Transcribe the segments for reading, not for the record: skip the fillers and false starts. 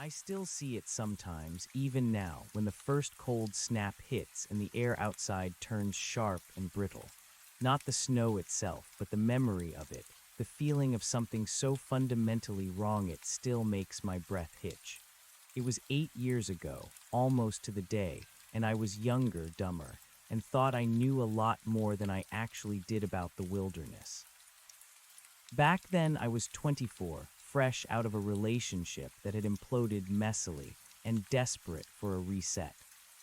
I still see it sometimes, even now, when the first cold snap hits and the air outside turns sharp and brittle. Not the snow itself, but the memory of it, the feeling of something so fundamentally wrong it still makes my breath hitch. It was 8 years ago, almost to the day, and I was younger, dumber, and thought I knew a lot more than I actually did about the wilderness. Back then, I was 24, fresh out of a relationship that had imploded messily and desperate for a reset.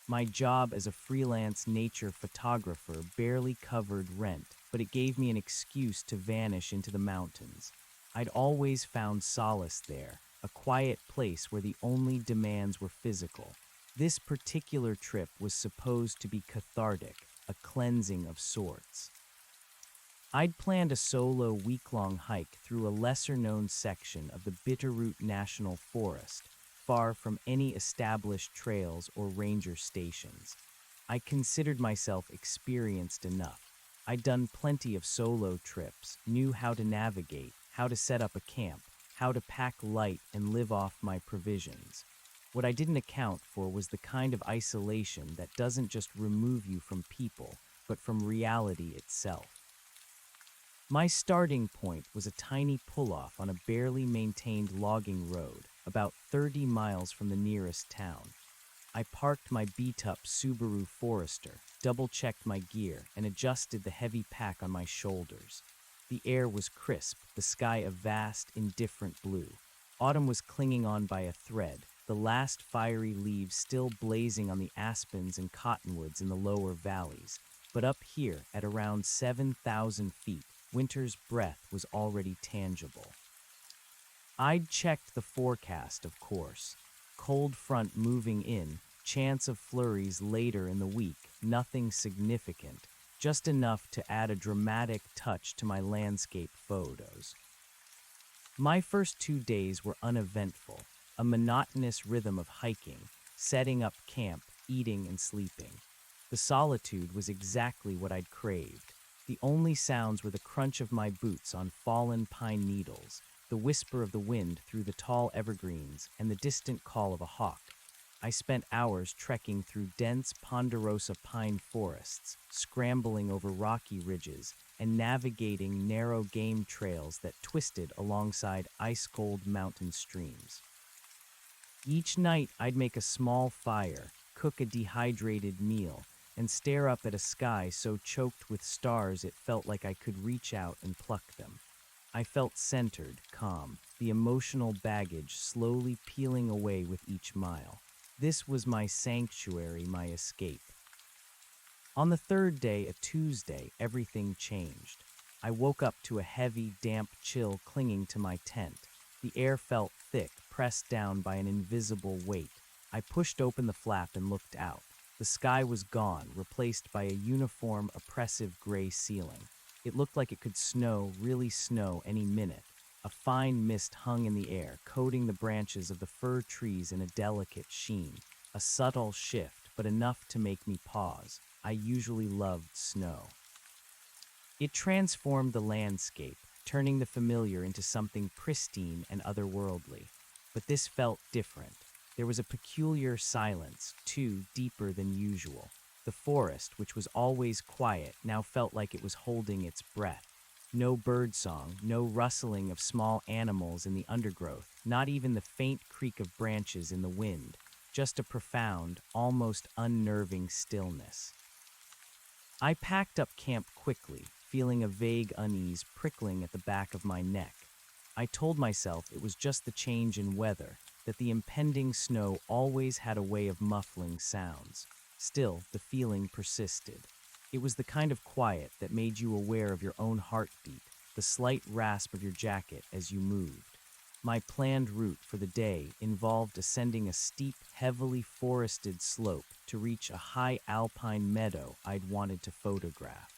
My job as a freelance nature photographer barely covered rent, but it gave me an excuse to vanish into the mountains. I'd always found solace there, a quiet place where the only demands were physical. This particular trip was supposed to be cathartic, a cleansing of sorts. I'd planned a solo week-long hike through a lesser-known section of the Bitterroot National Forest, far from any established trails or ranger stations. I considered myself experienced enough. I'd done plenty of solo trips, knew how to navigate, how to set up a camp, how to pack light and live off my provisions. What I didn't account for was the kind of isolation that doesn't just remove you from people, but from reality itself. My starting point was a tiny pull-off on a barely maintained logging road, about 30 miles from the nearest town. I parked my beat-up Subaru Forester, double-checked my gear, and adjusted the heavy pack on my shoulders. The air was crisp, the sky a vast, indifferent blue. Autumn was clinging on by a thread, the last fiery leaves still blazing on the aspens and cottonwoods in the lower valleys. But up here, at around 7,000 feet, winter's breath was already tangible. I'd checked the forecast, of course. Cold front moving in, chance of flurries later in the week, nothing significant, just enough to add a dramatic touch to my landscape photos. My first 2 days were uneventful, a monotonous rhythm of hiking, setting up camp, eating and sleeping. The solitude was exactly what I'd craved. The only sounds were the crunch of my boots on fallen pine needles, the whisper of the wind through the tall evergreens, and the distant call of a hawk. I spent hours trekking through dense ponderosa pine forests, scrambling over rocky ridges, and navigating narrow game trails that twisted alongside ice-cold mountain streams. Each night I'd make a small fire, cook a dehydrated meal, and stare up at a sky so choked with stars it felt like I could reach out and pluck them. I felt centered, calm, the emotional baggage slowly peeling away with each mile. This was my sanctuary, my escape. On the third day, a Tuesday, everything changed. I woke up to a heavy, damp chill clinging to my tent. The air felt thick, pressed down by an invisible weight. I pushed open the flap and looked out. The sky was gone, replaced by a uniform, oppressive gray ceiling. It looked like it could snow, really snow, any minute. A fine mist hung in the air, coating the branches of the fir trees in a delicate sheen. A subtle shift, but enough to make me pause. I usually loved snow. It transformed the landscape, turning the familiar into something pristine and otherworldly. But this felt different. There was a peculiar silence, too, deeper than usual. The forest, which was always quiet, now felt like it was holding its breath. No birdsong, no rustling of small animals in the undergrowth, not even the faint creak of branches in the wind, just a profound, almost unnerving stillness. I packed up camp quickly, feeling a vague unease prickling at the back of my neck. I told myself it was just the change in weather, that the impending snow always had a way of muffling sounds. Still, the feeling persisted. It was the kind of quiet that made you aware of your own heartbeat, the slight rasp of your jacket as you moved. My planned route for the day involved ascending a steep, heavily forested slope to reach a high alpine meadow I'd wanted to photograph.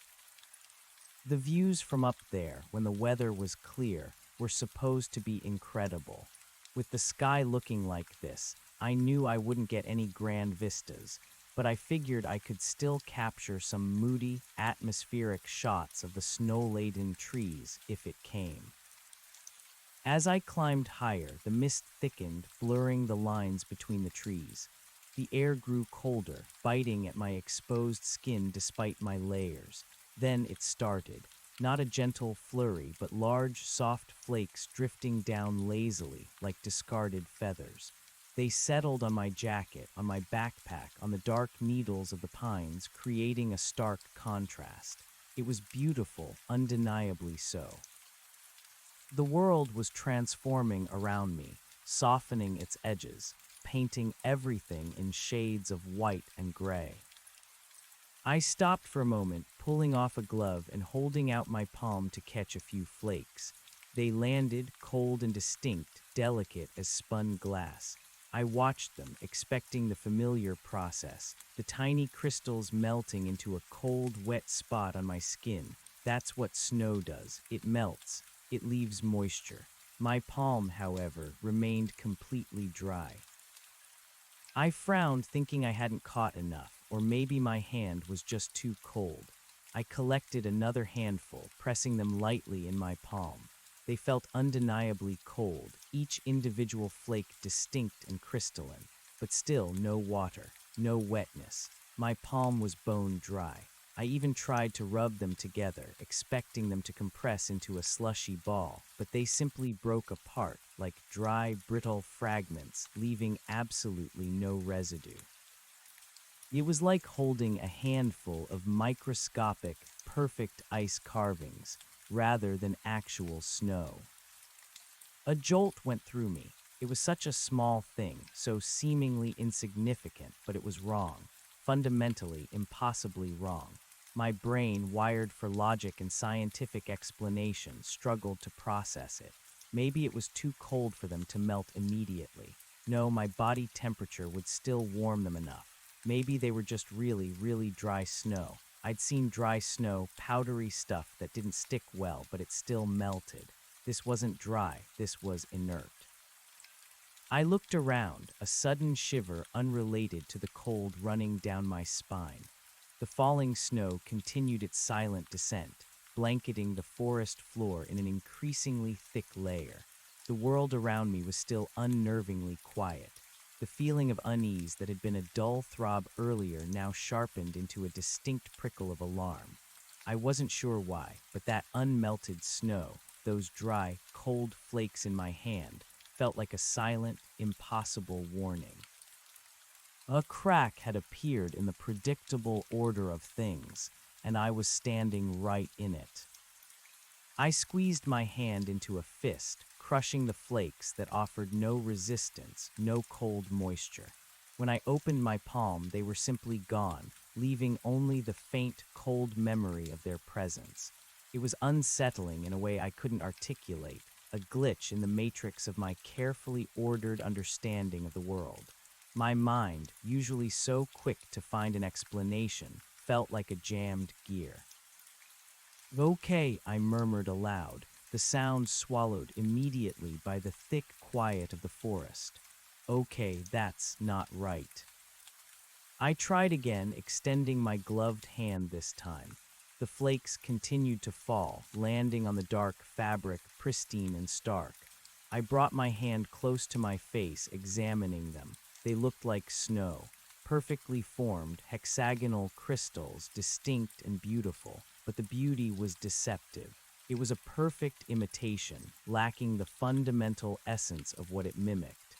The views from up there, when the weather was clear, were supposed to be incredible. With the sky looking like this, I knew I wouldn't get any grand vistas, but I figured I could still capture some moody, atmospheric shots of the snow-laden trees if it came. As I climbed higher, the mist thickened, blurring the lines between the trees. The air grew colder, biting at my exposed skin despite my layers. Then it started. Not a gentle flurry, but large, soft flakes drifting down lazily like discarded feathers. They settled on my jacket, on my backpack, on the dark needles of the pines, creating a stark contrast. It was beautiful, undeniably so. The world was transforming around me, softening its edges, painting everything in shades of white and gray. I stopped for a moment, pulling off a glove and holding out my palm to catch a few flakes. They landed, cold and distinct, delicate as spun glass. I watched them, expecting the familiar process, the tiny crystals melting into a cold, wet spot on my skin. That's what snow does. It melts. It leaves moisture. My palm, however, remained completely dry. I frowned, thinking I hadn't caught enough, or maybe my hand was just too cold. I collected another handful, pressing them lightly in my palm. They felt undeniably cold, each individual flake distinct and crystalline, but still no water, no wetness. My palm was bone dry. I even tried to rub them together, expecting them to compress into a slushy ball, but they simply broke apart like dry, brittle fragments, leaving absolutely no residue. It was like holding a handful of microscopic, perfect ice carvings, rather than actual snow. A jolt went through me. It was such a small thing, so seemingly insignificant, but it was wrong. Fundamentally, impossibly wrong. My brain, wired for logic and scientific explanation, struggled to process it. Maybe it was too cold for them to melt immediately. No, my body temperature would still warm them enough. Maybe they were just really, really dry snow. I'd seen dry snow, powdery stuff that didn't stick well, but it still melted. This wasn't dry, this was inert. I looked around, a sudden shiver unrelated to the cold running down my spine. The falling snow continued its silent descent, blanketing the forest floor in an increasingly thick layer. The world around me was still unnervingly quiet. The feeling of unease that had been a dull throb earlier now sharpened into a distinct prickle of alarm. I wasn't sure why, but that unmelted snow, those dry, cold flakes in my hand, felt like a silent, impossible warning. A crack had appeared in the predictable order of things, and I was standing right in it. I squeezed my hand into a fist, crushing the flakes that offered no resistance, no cold moisture. When I opened my palm, they were simply gone, leaving only the faint, cold memory of their presence. It was unsettling in a way I couldn't articulate, a glitch in the matrix of my carefully ordered understanding of the world. My mind, usually so quick to find an explanation, felt like a jammed gear. "Okay," I murmured aloud, the sound swallowed immediately by the thick quiet of the forest. "Okay, that's not right." I tried again, extending my gloved hand this time. The flakes continued to fall, landing on the dark fabric, pristine and stark. I brought my hand close to my face, examining them. They looked like snow, perfectly formed, hexagonal crystals, distinct and beautiful, but the beauty was deceptive. It was a perfect imitation, lacking the fundamental essence of what it mimicked.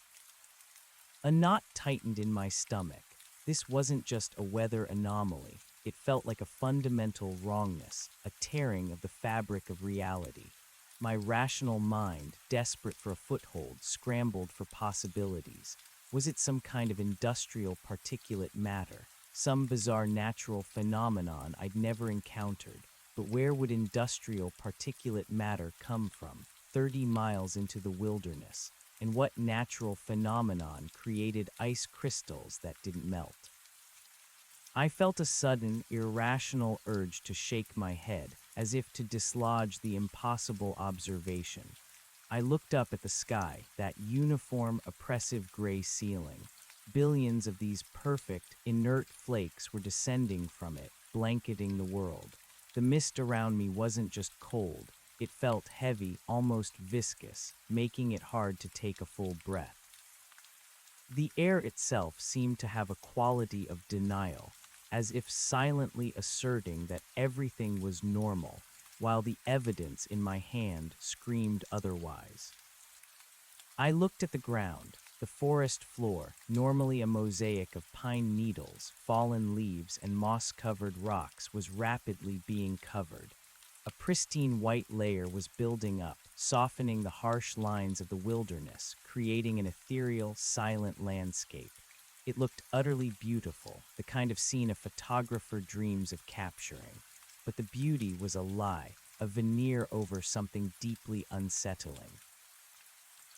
A knot tightened in my stomach. This wasn't just a weather anomaly. It felt like a fundamental wrongness, a tearing of the fabric of reality. My rational mind, desperate for a foothold, scrambled for possibilities. Was it some kind of industrial particulate matter, some bizarre natural phenomenon I'd never encountered? But where would industrial particulate matter come from, 30 miles into the wilderness? And what natural phenomenon created ice crystals that didn't melt? I felt a sudden, irrational urge to shake my head, as if to dislodge the impossible observation. I looked up at the sky, that uniform, oppressive gray ceiling. Billions of these perfect, inert flakes were descending from it, blanketing the world. The mist around me wasn't just cold, It felt heavy, almost viscous, making it hard to take a full breath. The air itself seemed to have a quality of denial, as if silently asserting that everything was normal, while the evidence in my hand screamed otherwise. I looked at the ground. The forest floor, normally a mosaic of pine needles, fallen leaves, and moss-covered rocks, was rapidly being covered. A pristine white layer was building up, softening the harsh lines of the wilderness, creating an ethereal, silent landscape. It looked utterly beautiful, the kind of scene a photographer dreams of capturing. But the beauty was a lie, a veneer over something deeply unsettling.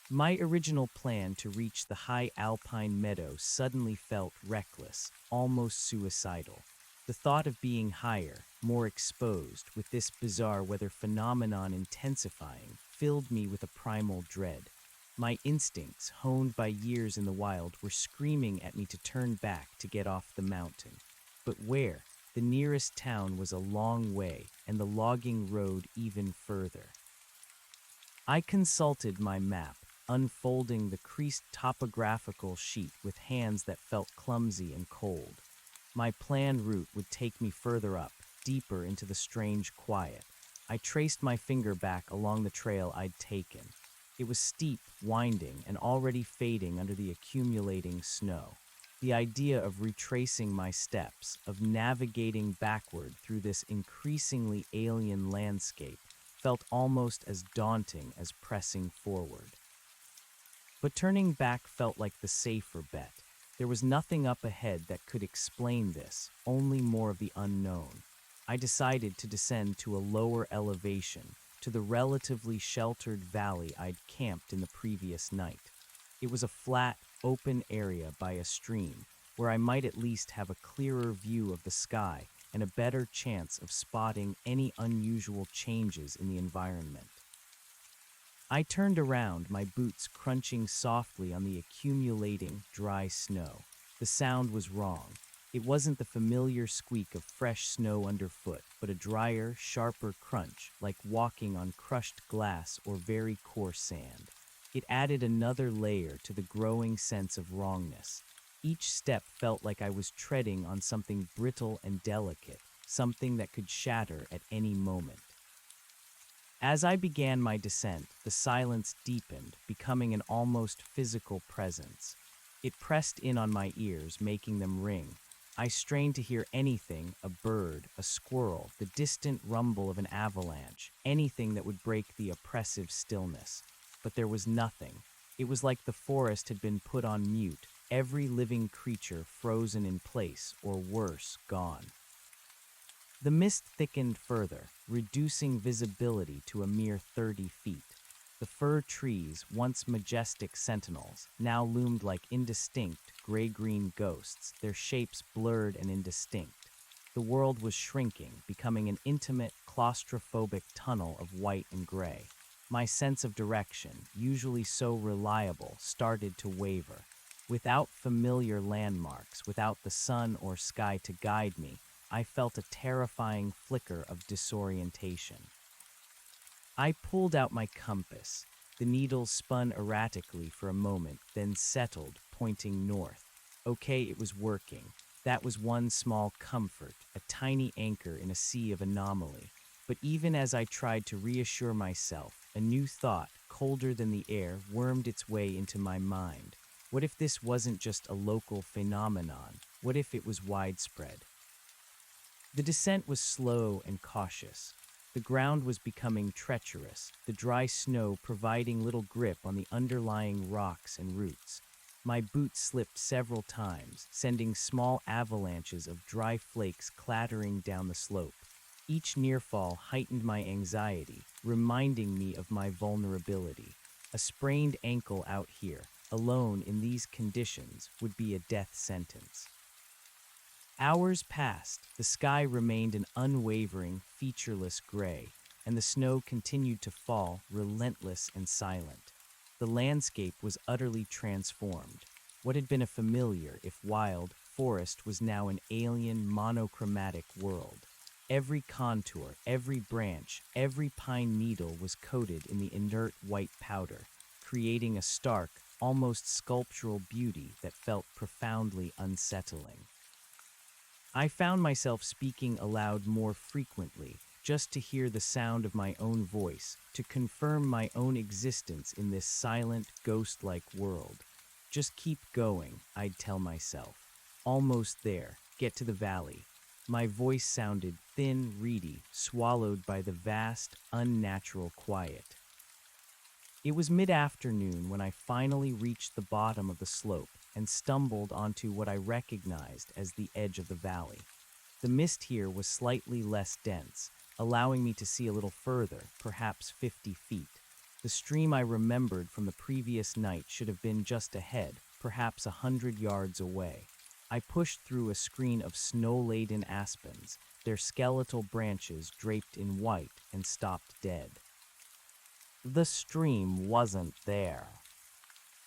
My original plan to reach the high alpine meadow suddenly felt reckless, almost suicidal. The thought of being higher, more exposed, with this bizarre weather phenomenon intensifying, filled me with a primal dread. My instincts, honed by years in the wild, were screaming at me to turn back to get off the mountain. But where? The nearest town was a long way, and the logging road even further. I consulted my map, unfolding the creased topographical sheet with hands that felt clumsy and cold. My planned route would take me further up, deeper into the strange quiet. I traced my finger back along the trail I'd taken. It was steep, winding, and already fading under the accumulating snow. The idea of retracing my steps, of navigating backward through this increasingly alien landscape, felt almost as daunting as pressing forward. But turning back felt like the safer bet. There was nothing up ahead that could explain this, only more of the unknown. I decided to descend to a lower elevation, to the relatively sheltered valley I'd camped in the previous night. It was a flat, open area by a stream, where I might at least have a clearer view of the sky and a better chance of spotting any unusual changes in the environment. I turned around, my boots crunching softly on the accumulating, dry snow. The sound was wrong. It wasn't the familiar squeak of fresh snow underfoot, but a drier, sharper crunch, like walking on crushed glass or very coarse sand. It added another layer to the growing sense of wrongness. Each step felt like I was treading on something brittle and delicate, something that could shatter at any moment. As I began my descent, the silence deepened, becoming an almost physical presence. It pressed in on my ears, making them ring. I strained to hear anything, a bird, a squirrel, the distant rumble of an avalanche, anything that would break the oppressive stillness. But there was nothing. It was like the forest had been put on mute, every living creature frozen in place, or worse, gone. The mist thickened further, reducing visibility to a mere 30 feet. The fir trees, once majestic sentinels, now loomed like indistinct, gray-green ghosts, their shapes blurred and indistinct. The world was shrinking, becoming an intimate, claustrophobic tunnel of white and gray. My sense of direction, usually so reliable, started to waver. Without familiar landmarks, without the sun or sky to guide me, I felt a terrifying flicker of disorientation. I pulled out my compass. The needle spun erratically for a moment, then settled, pointing north. Okay, it was working. That was one small comfort, a tiny anchor in a sea of anomaly. But even as I tried to reassure myself, a new thought, colder than the air, wormed its way into my mind. What if this wasn't just a local phenomenon? What if it was widespread? The descent was slow and cautious. The ground was becoming treacherous, the dry snow providing little grip on the underlying rocks and roots. My boots slipped several times, sending small avalanches of dry flakes clattering down the slope. Each nearfall heightened my anxiety, reminding me of my vulnerability. A sprained ankle out here, alone in these conditions, would be a death sentence. Hours passed, the sky remained an unwavering, featureless gray, and the snow continued to fall, relentless and silent. The landscape was utterly transformed. What had been a familiar, if wild, forest was now an alien, monochromatic world. Every contour, every branch, every pine needle was coated in the inert white powder, creating a stark, almost sculptural beauty that felt profoundly unsettling. I found myself speaking aloud more frequently, just to hear the sound of my own voice, to confirm my own existence in this silent, ghost-like world. Just keep going, I'd tell myself. Almost there, get to the valley. My voice sounded thin, reedy, swallowed by the vast, unnatural quiet. It was mid-afternoon when I finally reached the bottom of the slope and stumbled onto what I recognized as the edge of the valley. The mist here was slightly less dense, allowing me to see a little further, perhaps 50 feet. The stream I remembered from the previous night should have been just ahead, perhaps 100 yards away. I pushed through a screen of snow-laden aspens, their skeletal branches draped in white, and stopped dead. The stream wasn't there.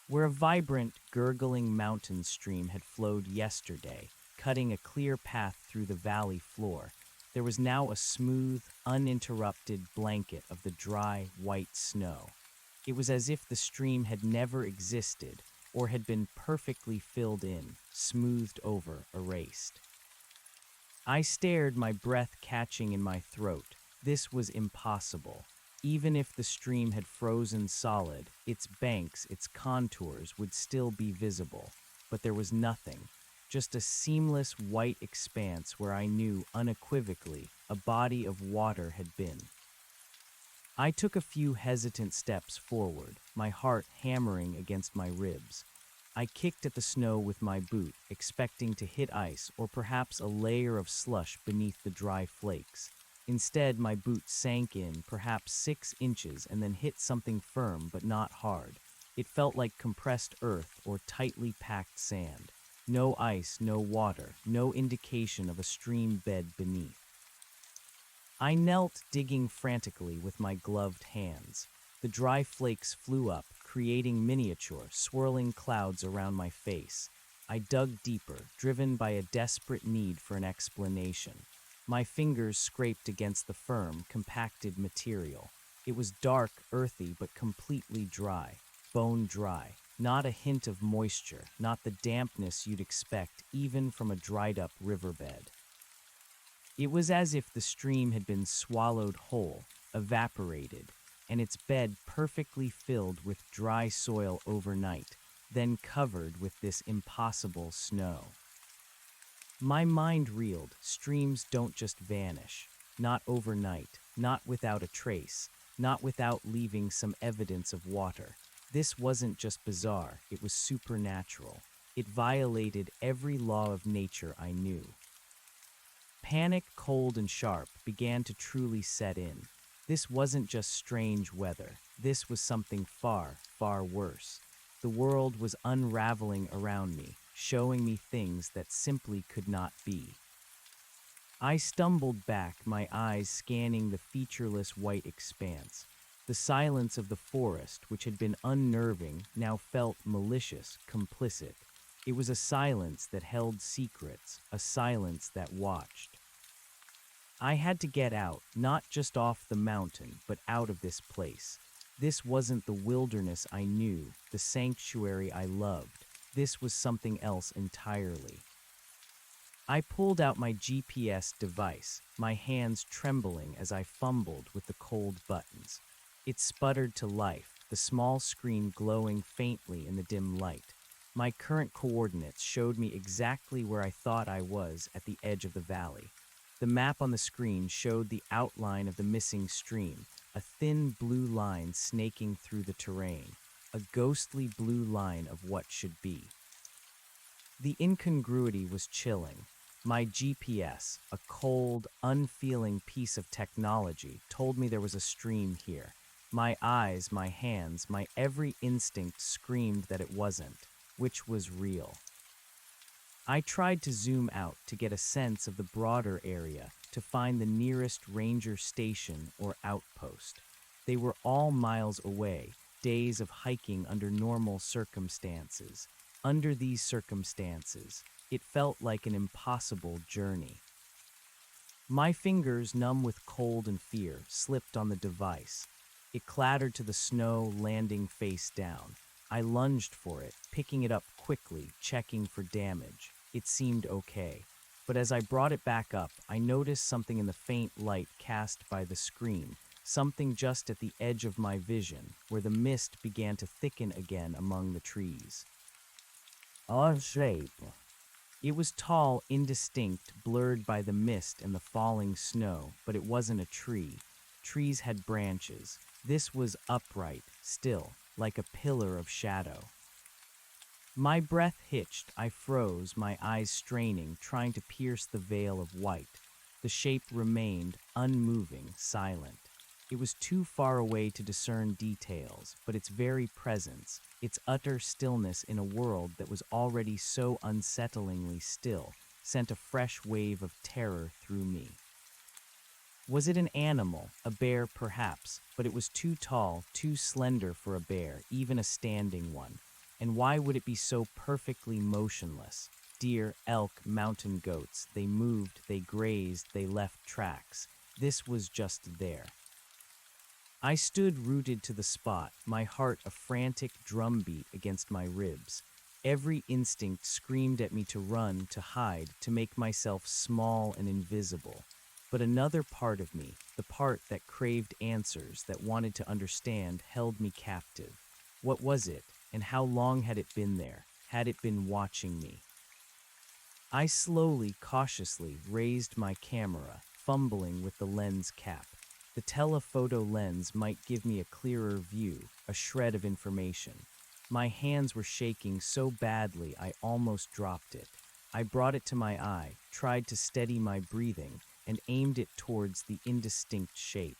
Where a vibrant, gurgling mountain stream had flowed yesterday, cutting a clear path through the valley floor, there was now a smooth, uninterrupted blanket of the dry, white snow. It was as if the stream had never existed or had been perfectly filled in, smoothed over, erased. I stared, my breath catching in my throat. This was impossible. Even if the stream had frozen solid, its banks, its contours would still be visible. But there was nothing, just a seamless white expanse where I knew unequivocally a body of water had been. I took a few hesitant steps forward, my heart hammering against my ribs. I kicked at the snow with my boot, expecting to hit ice or perhaps a layer of slush beneath the dry flakes. Instead, my boot sank in perhaps 6 inches and then hit something firm but not hard. It felt like compressed earth or tightly packed sand. No ice, no water, no indication of a stream bed beneath. I knelt, digging frantically with my gloved hands. The dry flakes flew up, creating miniature, swirling clouds around my face. I dug deeper, driven by a desperate need for an explanation. My fingers scraped against the firm, compacted material. It was dark, earthy, but completely dry, bone dry. Not a hint of moisture, not the dampness you'd expect even from a dried-up riverbed. It was as if the stream had been swallowed whole, evaporated, and its bed perfectly filled with dry soil overnight, then covered with this impossible snow. My mind reeled. Streams don't just vanish. Not overnight, not without a trace, not without leaving some evidence of water. This wasn't just bizarre, it was supernatural. It violated every law of nature I knew. Panic, cold and sharp, began to truly set in. This wasn't just strange weather. This was something far, far worse. The world was unraveling around me, showing me things that simply could not be. I stumbled back, my eyes scanning the featureless white expanse. The silence of the forest, which had been unnerving, now felt malicious, complicit. It was a silence that held secrets, a silence that watched. I had to get out, not just off the mountain, but out of this place. This wasn't the wilderness I knew, the sanctuary I loved. This was something else entirely. I pulled out my GPS device, my hands trembling as I fumbled with the cold buttons. It sputtered to life, the small screen glowing faintly in the dim light. My current coordinates showed me exactly where I thought I was at the edge of the valley. The map on the screen showed the outline of the missing stream, a thin blue line snaking through the terrain, a ghostly blue line of what should be. The incongruity was chilling. My GPS, a cold, unfeeling piece of technology, told me there was a stream here. My eyes, my hands, my every instinct screamed that it wasn't, which was real. I tried to zoom out to get a sense of the broader area, to find the nearest ranger station or outpost. They were all miles away, days of hiking under normal circumstances. Under these circumstances, it felt like an impossible journey. My fingers, numb with cold and fear, slipped on the device. It clattered to the snow, landing face down. I lunged for it, picking it up quickly, checking for damage. It seemed okay. But as I brought it back up, I noticed something in the faint light cast by the screen, something just at the edge of my vision, where the mist began to thicken again among the trees. A shape. It was tall, indistinct, blurred by the mist and the falling snow, but it wasn't a tree. Trees had branches. This was upright, still, like a pillar of shadow. My breath hitched, I froze, my eyes straining, trying to pierce the veil of white. The shape remained, unmoving, silent. It was too far away to discern details, but its very presence, its utter stillness in a world that was already so unsettlingly still, sent a fresh wave of terror through me. Was it an animal, a bear perhaps, but it was too tall, too slender for a bear, even a standing one. And why would it be so perfectly motionless? Deer, elk, mountain goats, they moved, they grazed, they left tracks. This was just there. I stood rooted to the spot, my heart a frantic drumbeat against my ribs. Every instinct screamed at me to run, to hide, to make myself small and invisible. But another part of me, the part that craved answers, that wanted to understand, held me captive. What was it, and how long had it been there? Had it been watching me? I slowly, cautiously raised my camera, fumbling with the lens cap. The telephoto lens might give me a clearer view, a shred of information. My hands were shaking so badly I almost dropped it. I brought it to my eye, tried to steady my breathing, and aimed it towards the indistinct shape.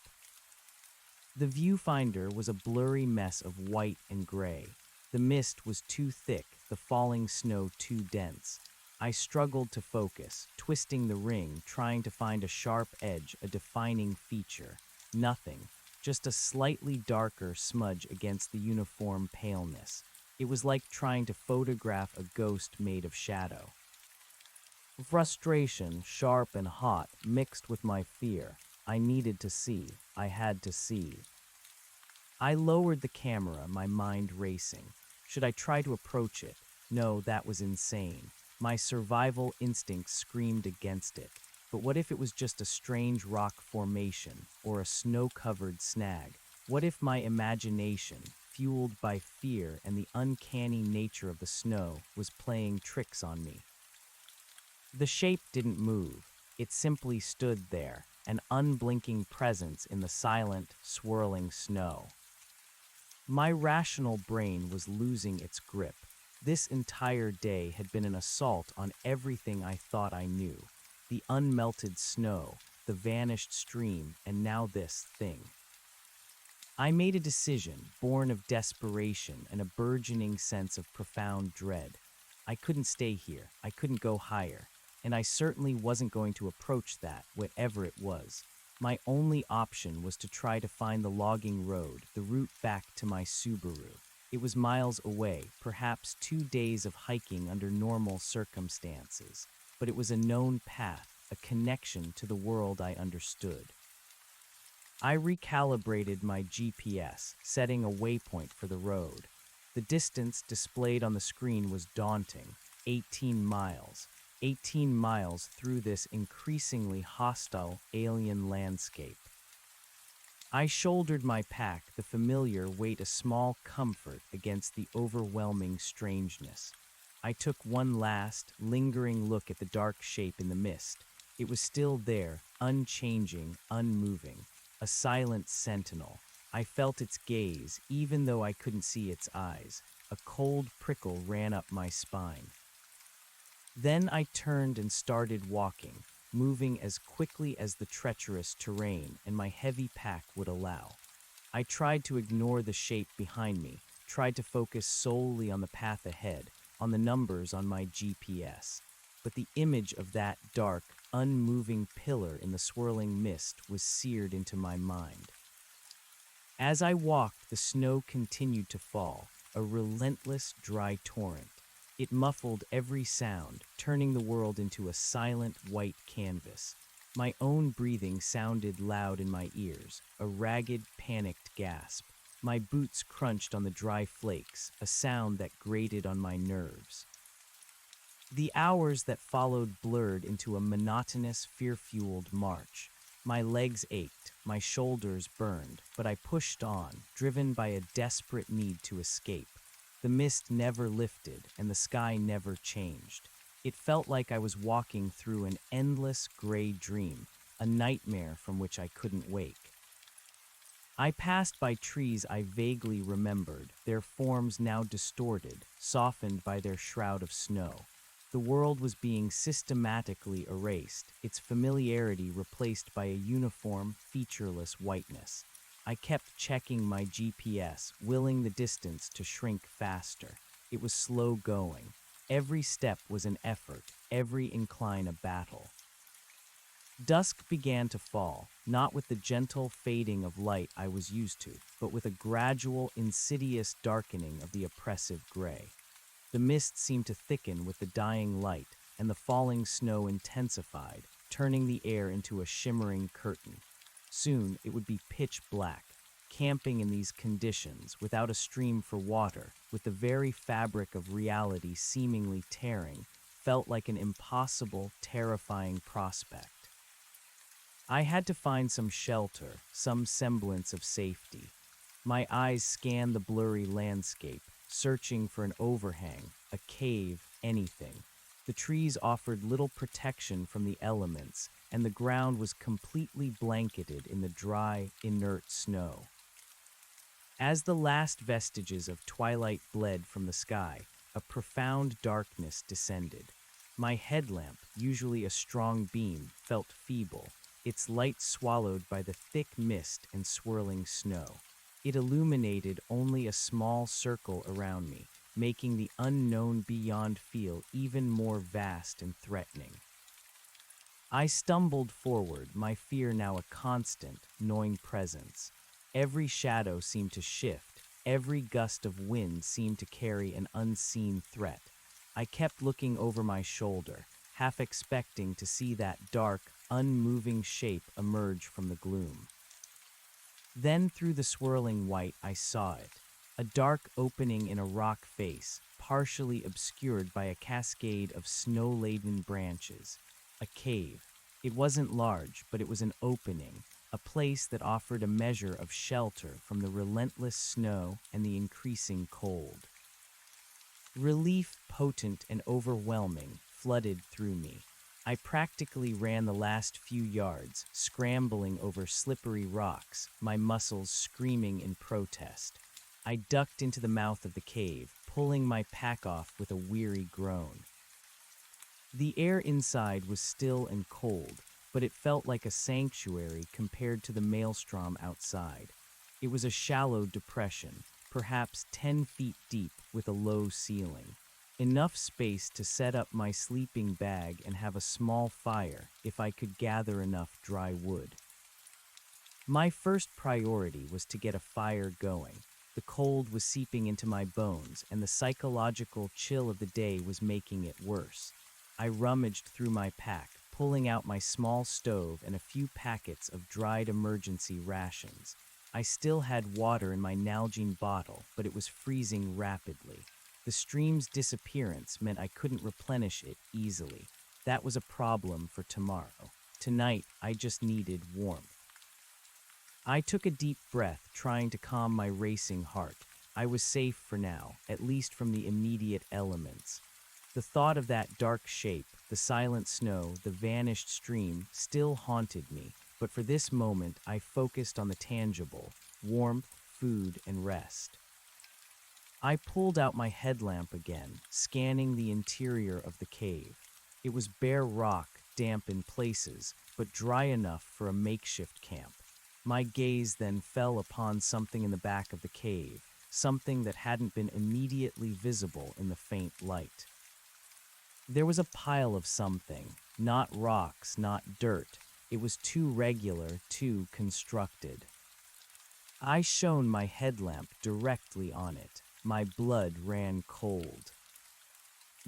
The viewfinder was a blurry mess of white and gray. The mist was too thick, the falling snow too dense. I struggled to focus, twisting the ring, trying to find a sharp edge, a defining feature. Nothing, just a slightly darker smudge against the uniform paleness. It was like trying to photograph a ghost made of shadow. Frustration, sharp and hot, mixed with my fear. I needed to see. I had to see. I lowered the camera, my mind racing. Should I try to approach it? No, that was insane. My survival instincts screamed against it. But what if it was just a strange rock formation, or a snow-covered snag? What if my imagination, fueled by fear and the uncanny nature of the snow, was playing tricks on me? The shape didn't move. It simply stood there, an unblinking presence in the silent, swirling snow. My rational brain was losing its grip. This entire day had been an assault on everything I thought I knew. The unmelted snow, the vanished stream, and now this thing. I made a decision, born of desperation and a burgeoning sense of profound dread. I couldn't stay here. I couldn't go higher. And I certainly wasn't going to approach that, whatever it was. My only option was to try to find the logging road, the route back to my Subaru. It was miles away, perhaps 2 days of hiking under normal circumstances, but it was a known path, a connection to the world I understood. I recalibrated my GPS, setting a waypoint for the road. The distance displayed on the screen was daunting, 18 miles. 18 miles through this increasingly hostile, alien landscape. I shouldered my pack, the familiar weight a small comfort against the overwhelming strangeness. I took one last, lingering look at the dark shape in the mist. It was still there, unchanging, unmoving, a silent sentinel. I felt its gaze, even though I couldn't see its eyes. A cold prickle ran up my spine. Then I turned and started walking, moving as quickly as the treacherous terrain and my heavy pack would allow. I tried to ignore the shape behind me, tried to focus solely on the path ahead, on the numbers on my GPS. But the image of that dark, unmoving pillar in the swirling mist was seared into my mind. As I walked, the snow continued to fall, a relentless, dry torrent. It muffled every sound, turning the world into a silent white canvas. My own breathing sounded loud in my ears, a ragged, panicked gasp. My boots crunched on the dry flakes, a sound that grated on my nerves. The hours that followed blurred into a monotonous, fear-fueled march. My legs ached, my shoulders burned, but I pushed on, driven by a desperate need to escape. The mist never lifted, and the sky never changed. It felt like I was walking through an endless gray dream, a nightmare from which I couldn't wake. I passed by trees I vaguely remembered, their forms now distorted, softened by their shroud of snow. The world was being systematically erased, its familiarity replaced by a uniform, featureless whiteness. I kept checking my GPS, willing the distance to shrink faster. It was slow going. Every step was an effort, every incline a battle. Dusk began to fall, not with the gentle fading of light I was used to, but with a gradual, insidious darkening of the oppressive gray. The mist seemed to thicken with the dying light, and the falling snow intensified, turning the air into a shimmering curtain. Soon it would be pitch black. Camping in these conditions, without a stream for water, with the very fabric of reality seemingly tearing, felt like an impossible, terrifying prospect. I had to find some shelter, some semblance of safety. My eyes scanned the blurry landscape, searching for an overhang, a cave, anything. The trees offered little protection from the elements, and the ground was completely blanketed in the dry, inert snow. As the last vestiges of twilight bled from the sky, a profound darkness descended. My headlamp, usually a strong beam, felt feeble, its light swallowed by the thick mist and swirling snow. It illuminated only a small circle around me, making the unknown beyond feel even more vast and threatening. I stumbled forward, my fear now a constant, gnawing presence. Every shadow seemed to shift, every gust of wind seemed to carry an unseen threat. I kept looking over my shoulder, half expecting to see that dark, unmoving shape emerge from the gloom. Then through the swirling white I saw it, a dark opening in a rock face, partially obscured by a cascade of snow-laden branches. A cave. It wasn't large, but it was an opening, a place that offered a measure of shelter from the relentless snow and the increasing cold. Relief, potent and overwhelming, flooded through me. I practically ran the last few yards, scrambling over slippery rocks, my muscles screaming in protest. I ducked into the mouth of the cave, pulling my pack off with a weary groan. The air inside was still and cold, but it felt like a sanctuary compared to the maelstrom outside. It was a shallow depression, perhaps 10 feet deep with a low ceiling. Enough space to set up my sleeping bag and have a small fire if I could gather enough dry wood. My first priority was to get a fire going. The cold was seeping into my bones, and the psychological chill of the day was making it worse. I rummaged through my pack, pulling out my small stove and a few packets of dried emergency rations. I still had water in my Nalgene bottle, but it was freezing rapidly. The stream's disappearance meant I couldn't replenish it easily. That was a problem for tomorrow. Tonight, I just needed warmth. I took a deep breath, trying to calm my racing heart. I was safe for now, at least from the immediate elements. The thought of that dark shape, the silent snow, the vanished stream, still haunted me, but for this moment I focused on the tangible: warmth, food, and rest. I pulled out my headlamp again, scanning the interior of the cave. It was bare rock, damp in places, but dry enough for a makeshift camp. My gaze then fell upon something in the back of the cave, something that hadn't been immediately visible in the faint light. There was a pile of something, not rocks, not dirt. It was too regular, too constructed. I shone my headlamp directly on it. My blood ran cold.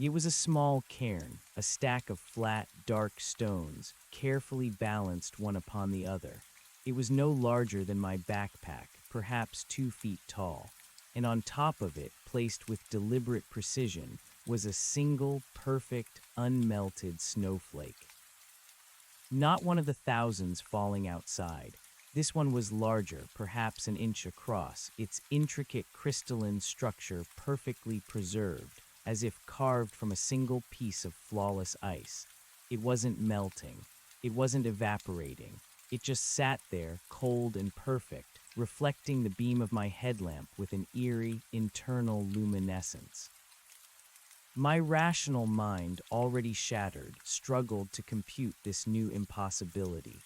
It was a small cairn, a stack of flat, dark stones, carefully balanced one upon the other. It was no larger than my backpack, perhaps 2 feet tall, and on top of it, placed with deliberate precision, was a single, perfect, unmelted snowflake. Not one of the thousands falling outside. This one was larger, perhaps an inch across, its intricate crystalline structure perfectly preserved, as if carved from a single piece of flawless ice. It wasn't melting. It wasn't evaporating. It just sat there, cold and perfect, reflecting the beam of my headlamp with an eerie, internal luminescence. My rational mind, already shattered, struggled to compute this new impossibility.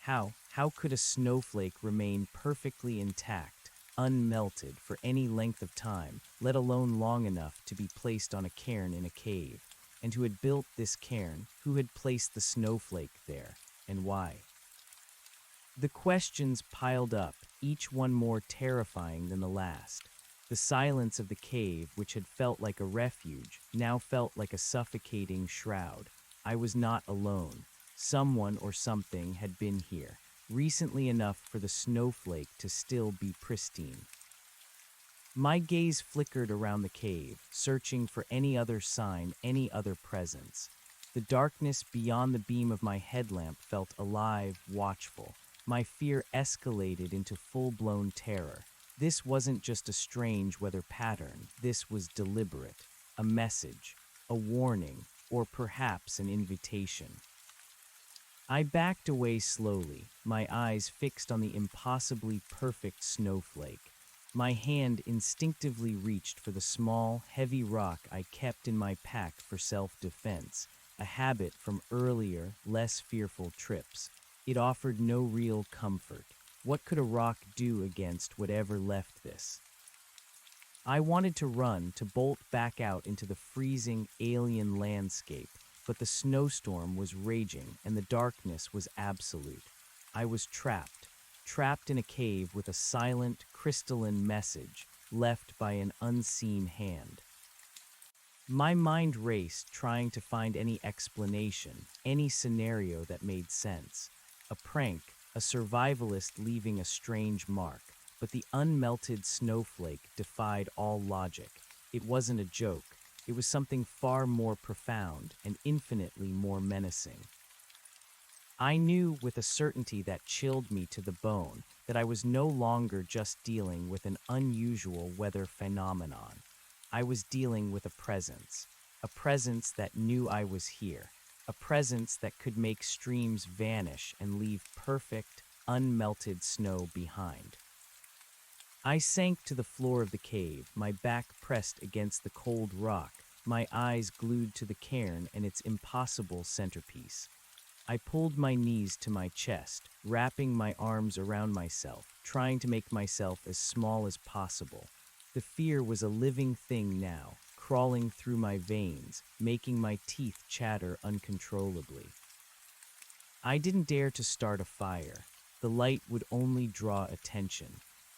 How could a snowflake remain perfectly intact, unmelted for any length of time, let alone long enough to be placed on a cairn in a cave? And who had built this cairn? Who had placed the snowflake there? And why? The questions piled up, each one more terrifying than the last. The silence of the cave, which had felt like a refuge, now felt like a suffocating shroud. I was not alone. Someone or something had been here, recently enough for the snowflake to still be pristine. My gaze flickered around the cave, searching for any other sign, any other presence. The darkness beyond the beam of my headlamp felt alive, watchful. My fear escalated into full-blown terror. This wasn't just a strange weather pattern, this was deliberate. A message, a warning, or perhaps an invitation. I backed away slowly, my eyes fixed on the impossibly perfect snowflake. My hand instinctively reached for the small, heavy rock I kept in my pack for self-defense, a habit from earlier, less fearful trips. It offered no real comfort. What could a rock do against whatever left this? I wanted to run, to bolt back out into the freezing, alien landscape, but the snowstorm was raging and the darkness was absolute. I was trapped in a cave with a silent, crystalline message left by an unseen hand. My mind raced, trying to find any explanation, any scenario that made sense. A prank, a survivalist leaving a strange mark, but the unmelted snowflake defied all logic. It wasn't a joke. It was something far more profound and infinitely more menacing. I knew with a certainty that chilled me to the bone that I was no longer just dealing with an unusual weather phenomenon. I was dealing with a presence that knew I was here, a presence that could make streams vanish and leave perfect, unmelted snow behind. I sank to the floor of the cave, my back pressed against the cold rock, my eyes glued to the cairn and its impossible centerpiece. I pulled my knees to my chest, wrapping my arms around myself, trying to make myself as small as possible. The fear was a living thing now, crawling through my veins, making my teeth chatter uncontrollably. I didn't dare to start a fire. The light would only draw attention.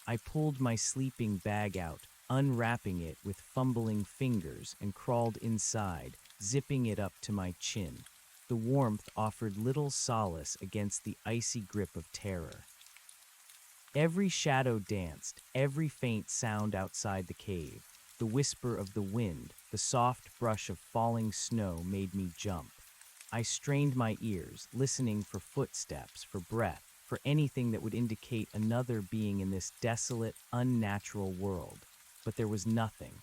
I pulled my sleeping bag out, unwrapping it with fumbling fingers, and crawled inside, zipping it up to my chin. The warmth offered little solace against the icy grip of terror. Every shadow danced, every faint sound outside the cave, the whisper of the wind, the soft brush of falling snow made me jump. I strained my ears, listening for footsteps, for breath, for anything that would indicate another being in this desolate, unnatural world. But there was nothing.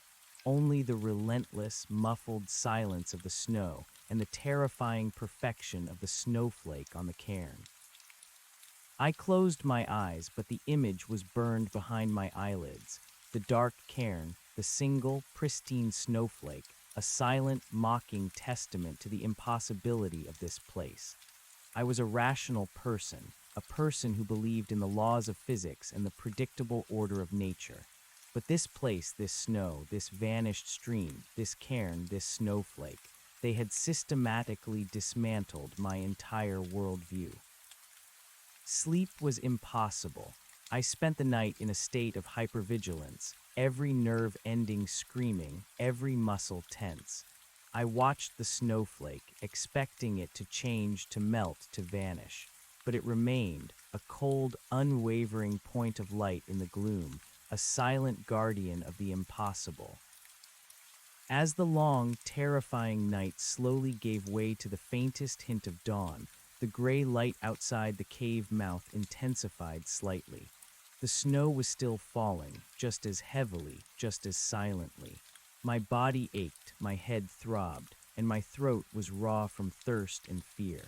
Only the relentless, muffled silence of the snow and the terrifying perfection of the snowflake on the cairn. I closed my eyes, but the image was burned behind my eyelids. The dark cairn, the single, pristine snowflake, a silent, mocking testament to the impossibility of this place. I was a rational person, a person who believed in the laws of physics and the predictable order of nature. But this place, this snow, this vanished stream, this cairn, this snowflake, they had systematically dismantled my entire worldview. Sleep was impossible. I spent the night in a state of hypervigilance, every nerve ending screaming, every muscle tense. I watched the snowflake, expecting it to change, to melt, to vanish. But it remained, a cold, unwavering point of light in the gloom, a silent guardian of the impossible. As the long, terrifying night slowly gave way to the faintest hint of dawn, the gray light outside the cave mouth intensified slightly. The snow was still falling, just as heavily, just as silently. My body ached, my head throbbed, and my throat was raw from thirst and fear.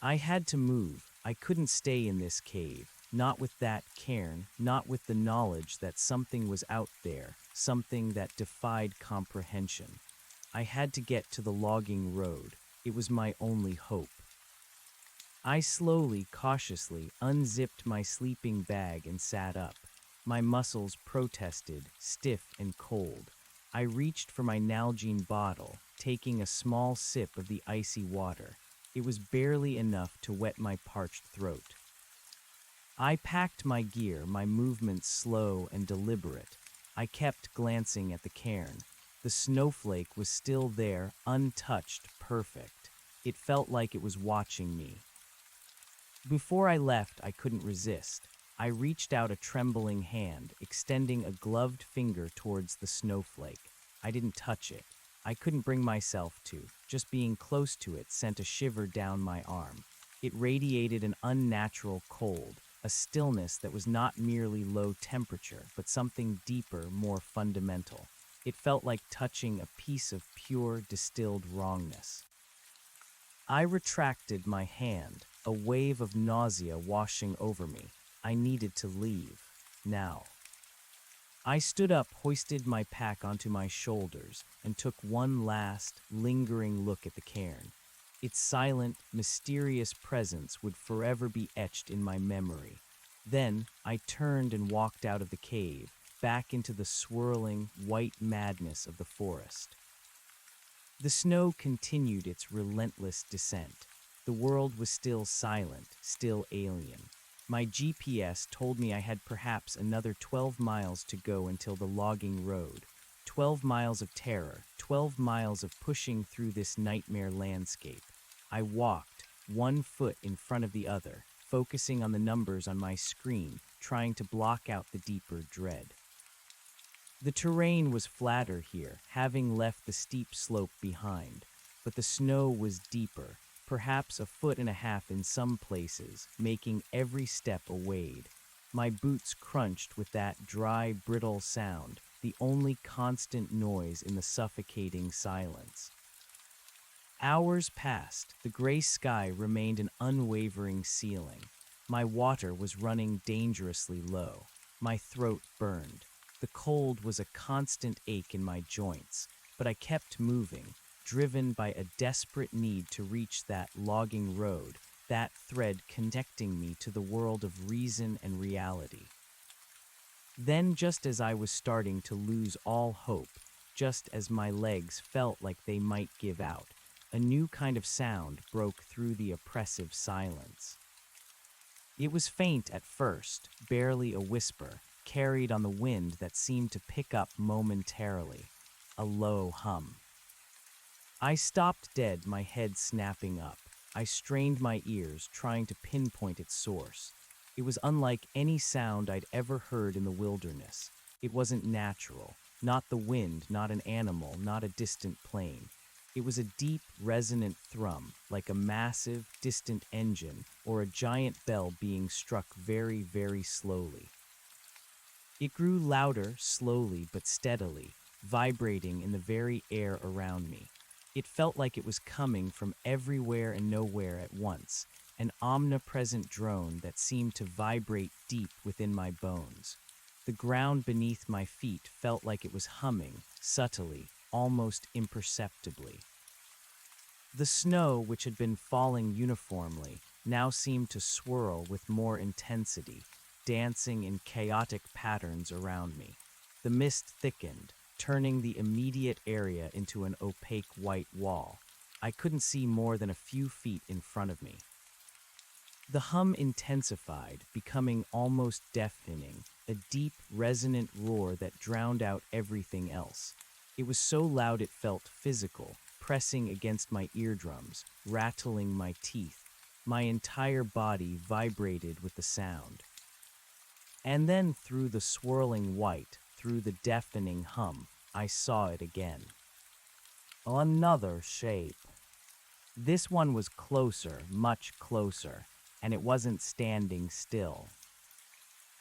I had to move. I couldn't stay in this cave, not with that cairn, not with the knowledge that something was out there, something that defied comprehension. I had to get to the logging road. It was my only hope. I slowly, cautiously unzipped my sleeping bag and sat up. My muscles protested, stiff and cold. I reached for my Nalgene bottle, taking a small sip of the icy water. It was barely enough to wet my parched throat. I packed my gear, my movements slow and deliberate. I kept glancing at the cairn. The snowflake was still there, untouched, perfect. It felt like it was watching me. Before I left, I couldn't resist. I reached out a trembling hand, extending a gloved finger towards the snowflake. I didn't touch it. I couldn't bring myself to. Just being close to it sent a shiver down my arm. It radiated an unnatural cold, a stillness that was not merely low temperature, but something deeper, more fundamental. It felt like touching a piece of pure, distilled wrongness. I retracted my hand, a wave of nausea washing over me. I needed to leave. Now. I stood up, hoisted my pack onto my shoulders, and took one last, lingering look at the cairn. Its silent, mysterious presence would forever be etched in my memory. Then I turned and walked out of the cave, back into the swirling, white madness of the forest. The snow continued its relentless descent. The world was still silent, still alien. My GPS told me I had perhaps another 12 miles to go until the logging road. 12 miles of terror, 12 miles of pushing through this nightmare landscape. I walked, one foot in front of the other, focusing on the numbers on my screen, trying to block out the deeper dread. The terrain was flatter here, having left the steep slope behind, but the snow was deeper, perhaps 1.5 feet in some places, making every step a wade. My boots crunched with that dry, brittle sound, the only constant noise in the suffocating silence. Hours passed. The gray sky remained an unwavering ceiling. My water was running dangerously low. My throat burned. The cold was a constant ache in my joints, but I kept moving, driven by a desperate need to reach that logging road, that thread connecting me to the world of reason and reality. Then, just as I was starting to lose all hope, just as my legs felt like they might give out, a new kind of sound broke through the oppressive silence. It was faint at first, barely a whisper, carried on the wind that seemed to pick up momentarily, a low hum. I stopped dead, my head snapping up. I strained my ears, trying to pinpoint its source. It was unlike any sound I'd ever heard in the wilderness. It wasn't natural, not the wind, not an animal, not a distant plane. It was a deep, resonant thrum, like a massive, distant engine or a giant bell being struck very, very slowly. It grew louder, slowly but steadily, vibrating in the very air around me. It felt like it was coming from everywhere and nowhere at once, an omnipresent drone that seemed to vibrate deep within my bones. The ground beneath my feet felt like it was humming, subtly, almost imperceptibly. The snow, which had been falling uniformly, now seemed to swirl with more intensity, dancing in chaotic patterns around me. The mist thickened, turning the immediate area into an opaque white wall. I couldn't see more than a few feet in front of me. The hum intensified, becoming almost deafening, a deep, resonant roar that drowned out everything else. It was so loud it felt physical, pressing against my eardrums, rattling my teeth. My entire body vibrated with the sound. And then through the swirling white, through the deafening hum, I saw it again. Another shape. This one was closer, much closer, and it wasn't standing still.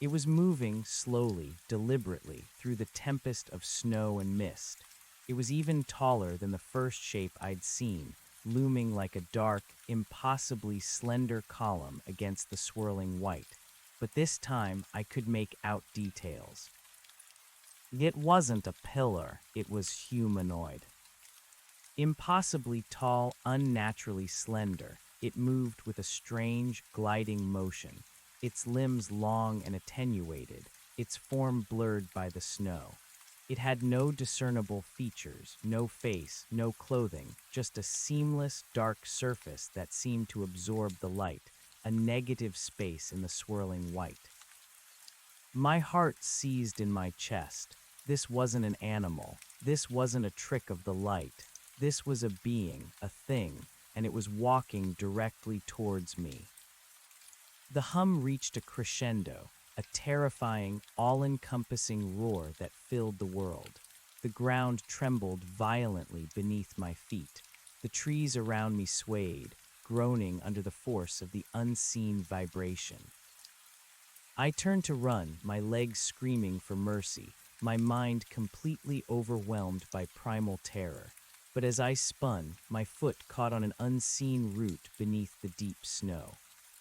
It was moving slowly, deliberately, through the tempest of snow and mist. It was even taller than the first shape I'd seen, looming like a dark, impossibly slender column against the swirling white. But this time I could make out details. It wasn't a pillar, it was humanoid. Impossibly tall, unnaturally slender, it moved with a strange, gliding motion, its limbs long and attenuated, its form blurred by the snow. It had no discernible features, no face, no clothing, just a seamless, dark surface that seemed to absorb the light, a negative space in the swirling white. My heart seized in my chest. This wasn't an animal. This wasn't a trick of the light. This was a being, a thing, and it was walking directly towards me. The hum reached a crescendo, a terrifying, all-encompassing roar that filled the world. The ground trembled violently beneath my feet. The trees around me swayed, groaning under the force of the unseen vibration. I turned to run, my legs screaming for mercy, my mind completely overwhelmed by primal terror. But as I spun, my foot caught on an unseen root beneath the deep snow.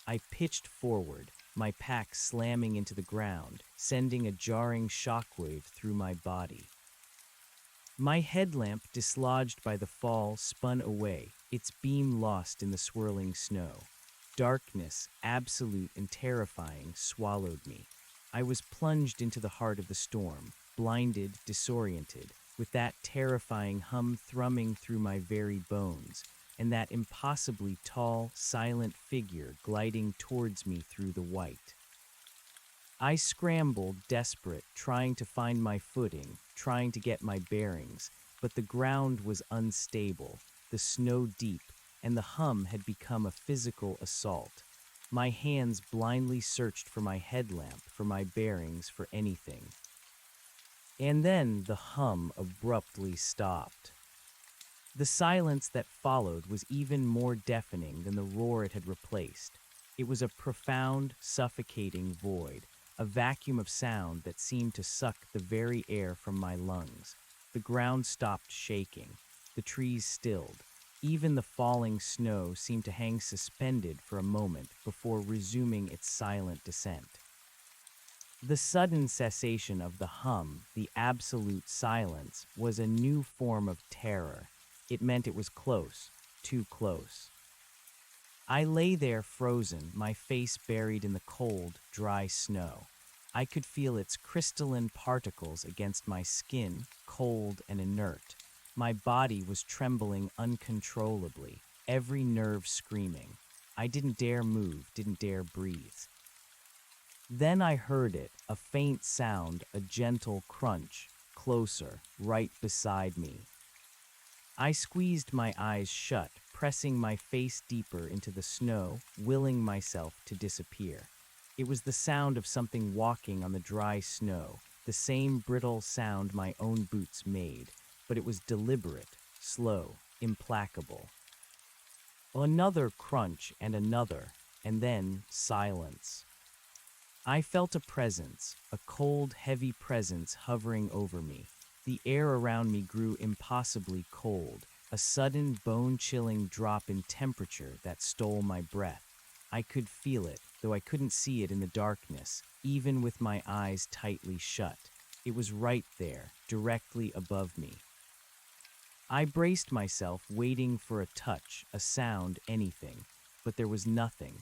I pitched forward, my pack slamming into the ground, sending a jarring shockwave through my body. My headlamp, dislodged by the fall, spun away, its beam lost in the swirling snow. Darkness, absolute and terrifying, swallowed me. I was plunged into the heart of the storm, blinded, disoriented, with that terrifying hum thrumming through my very bones, and that impossibly tall, silent figure gliding towards me through the white. I scrambled, desperate, trying to find my footing, trying to get my bearings, but the ground was unstable, the snow deep, and the hum had become a physical assault. My hands blindly searched for my headlamp, for my bearings, for anything. And then the hum abruptly stopped. The silence that followed was even more deafening than the roar it had replaced. It was a profound, suffocating void, a vacuum of sound that seemed to suck the very air from my lungs. The ground stopped shaking. The trees stilled. Even the falling snow seemed to hang suspended for a moment before resuming its silent descent. The sudden cessation of the hum, the absolute silence, was a new form of terror. It meant it was close, too close. I lay there frozen, my face buried in the cold, dry snow. I could feel its crystalline particles against my skin, cold and inert. My body was trembling uncontrollably, every nerve screaming. I didn't dare move, didn't dare breathe. Then I heard it, a faint sound, a gentle crunch, closer, right beside me. I squeezed my eyes shut, pressing my face deeper into the snow, willing myself to disappear. It was the sound of something walking on the dry snow, the same brittle sound my own boots made, but it was deliberate, slow, implacable. Another crunch and then silence. I felt a presence, a cold, heavy presence hovering over me. The air around me grew impossibly cold, a sudden bone-chilling drop in temperature that stole my breath. I could feel it, though I couldn't see it in the darkness, even with my eyes tightly shut. It was right there, directly above me. I braced myself, waiting for a touch, a sound, anything, but there was nothing.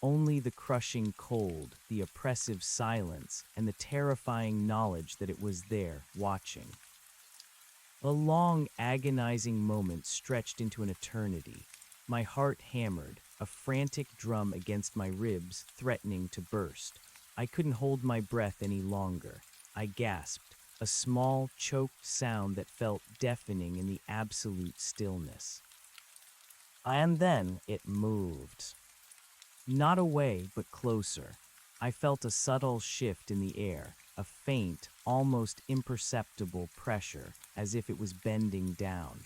Only the crushing cold, the oppressive silence, and the terrifying knowledge that it was there, watching. A long, agonizing moment stretched into an eternity. My heart hammered, a frantic drum against my ribs, threatening to burst. I couldn't hold my breath any longer. I gasped, a small, choked sound that felt deafening in the absolute stillness. And then it moved. Not away, but closer. I felt a subtle shift in the air, a faint, almost imperceptible pressure, as if it was bending down.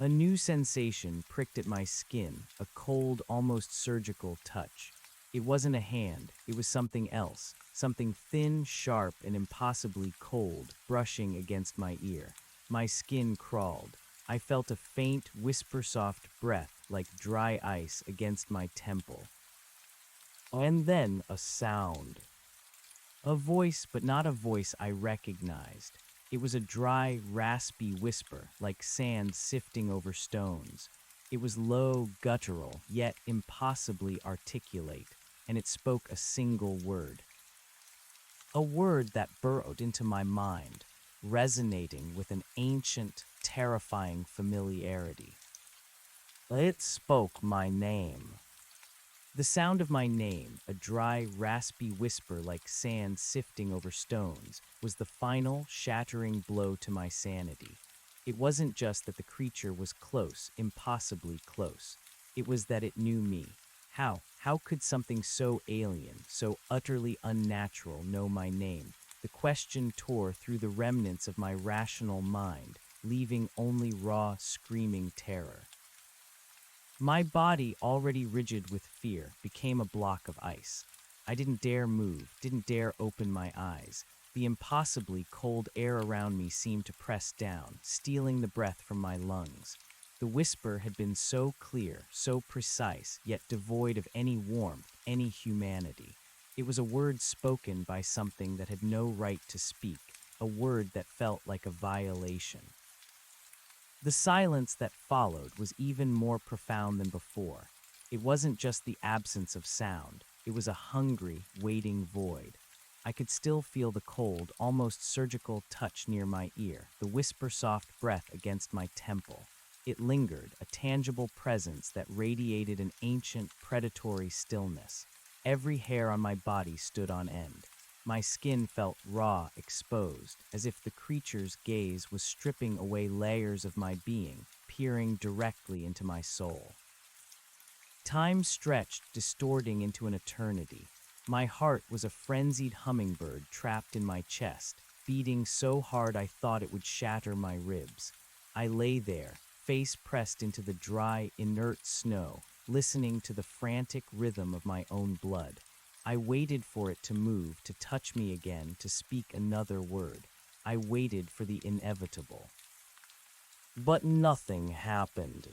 A new sensation pricked at my skin, a cold, almost surgical touch. It wasn't a hand, it was something else, something thin, sharp, and impossibly cold, brushing against my ear. My skin crawled. I felt a faint, whisper-soft breath like dry ice against my temple. And then a sound. A voice, but not a voice I recognized. It was a dry, raspy whisper, like sand sifting over stones. It was low, guttural, yet impossibly articulate, and it spoke a single word. A word that burrowed into my mind, resonating with an ancient, terrifying familiarity. It spoke my name. The sound of my name, a dry, raspy whisper like sand sifting over stones, was the final, shattering blow to my sanity. It wasn't just that the creature was close, impossibly close. It was that it knew me. How? How could something so alien, so utterly unnatural know my name? The question tore through the remnants of my rational mind, leaving only raw, screaming terror. My body, already rigid with fear, became a block of ice. I didn't dare move, didn't dare open my eyes. The impossibly cold air around me seemed to press down, stealing the breath from my lungs. The whisper had been so clear, so precise, yet devoid of any warmth, any humanity. It was a word spoken by something that had no right to speak, a word that felt like a violation. The silence that followed was even more profound than before. It wasn't just the absence of sound, it was a hungry, waiting void. I could still feel the cold, almost surgical touch near my ear, the whisper-soft breath against my temple. It lingered, a tangible presence that radiated an ancient, predatory stillness. Every hair on my body stood on end. My skin felt raw, exposed, as if the creature's gaze was stripping away layers of my being, peering directly into my soul. Time stretched, distorting into an eternity. My heart was a frenzied hummingbird trapped in my chest, beating so hard I thought it would shatter my ribs. I lay there, face pressed into the dry, inert snow, listening to the frantic rhythm of my own blood. I waited for it to move, to touch me again, to speak another word. I waited for the inevitable. But nothing happened.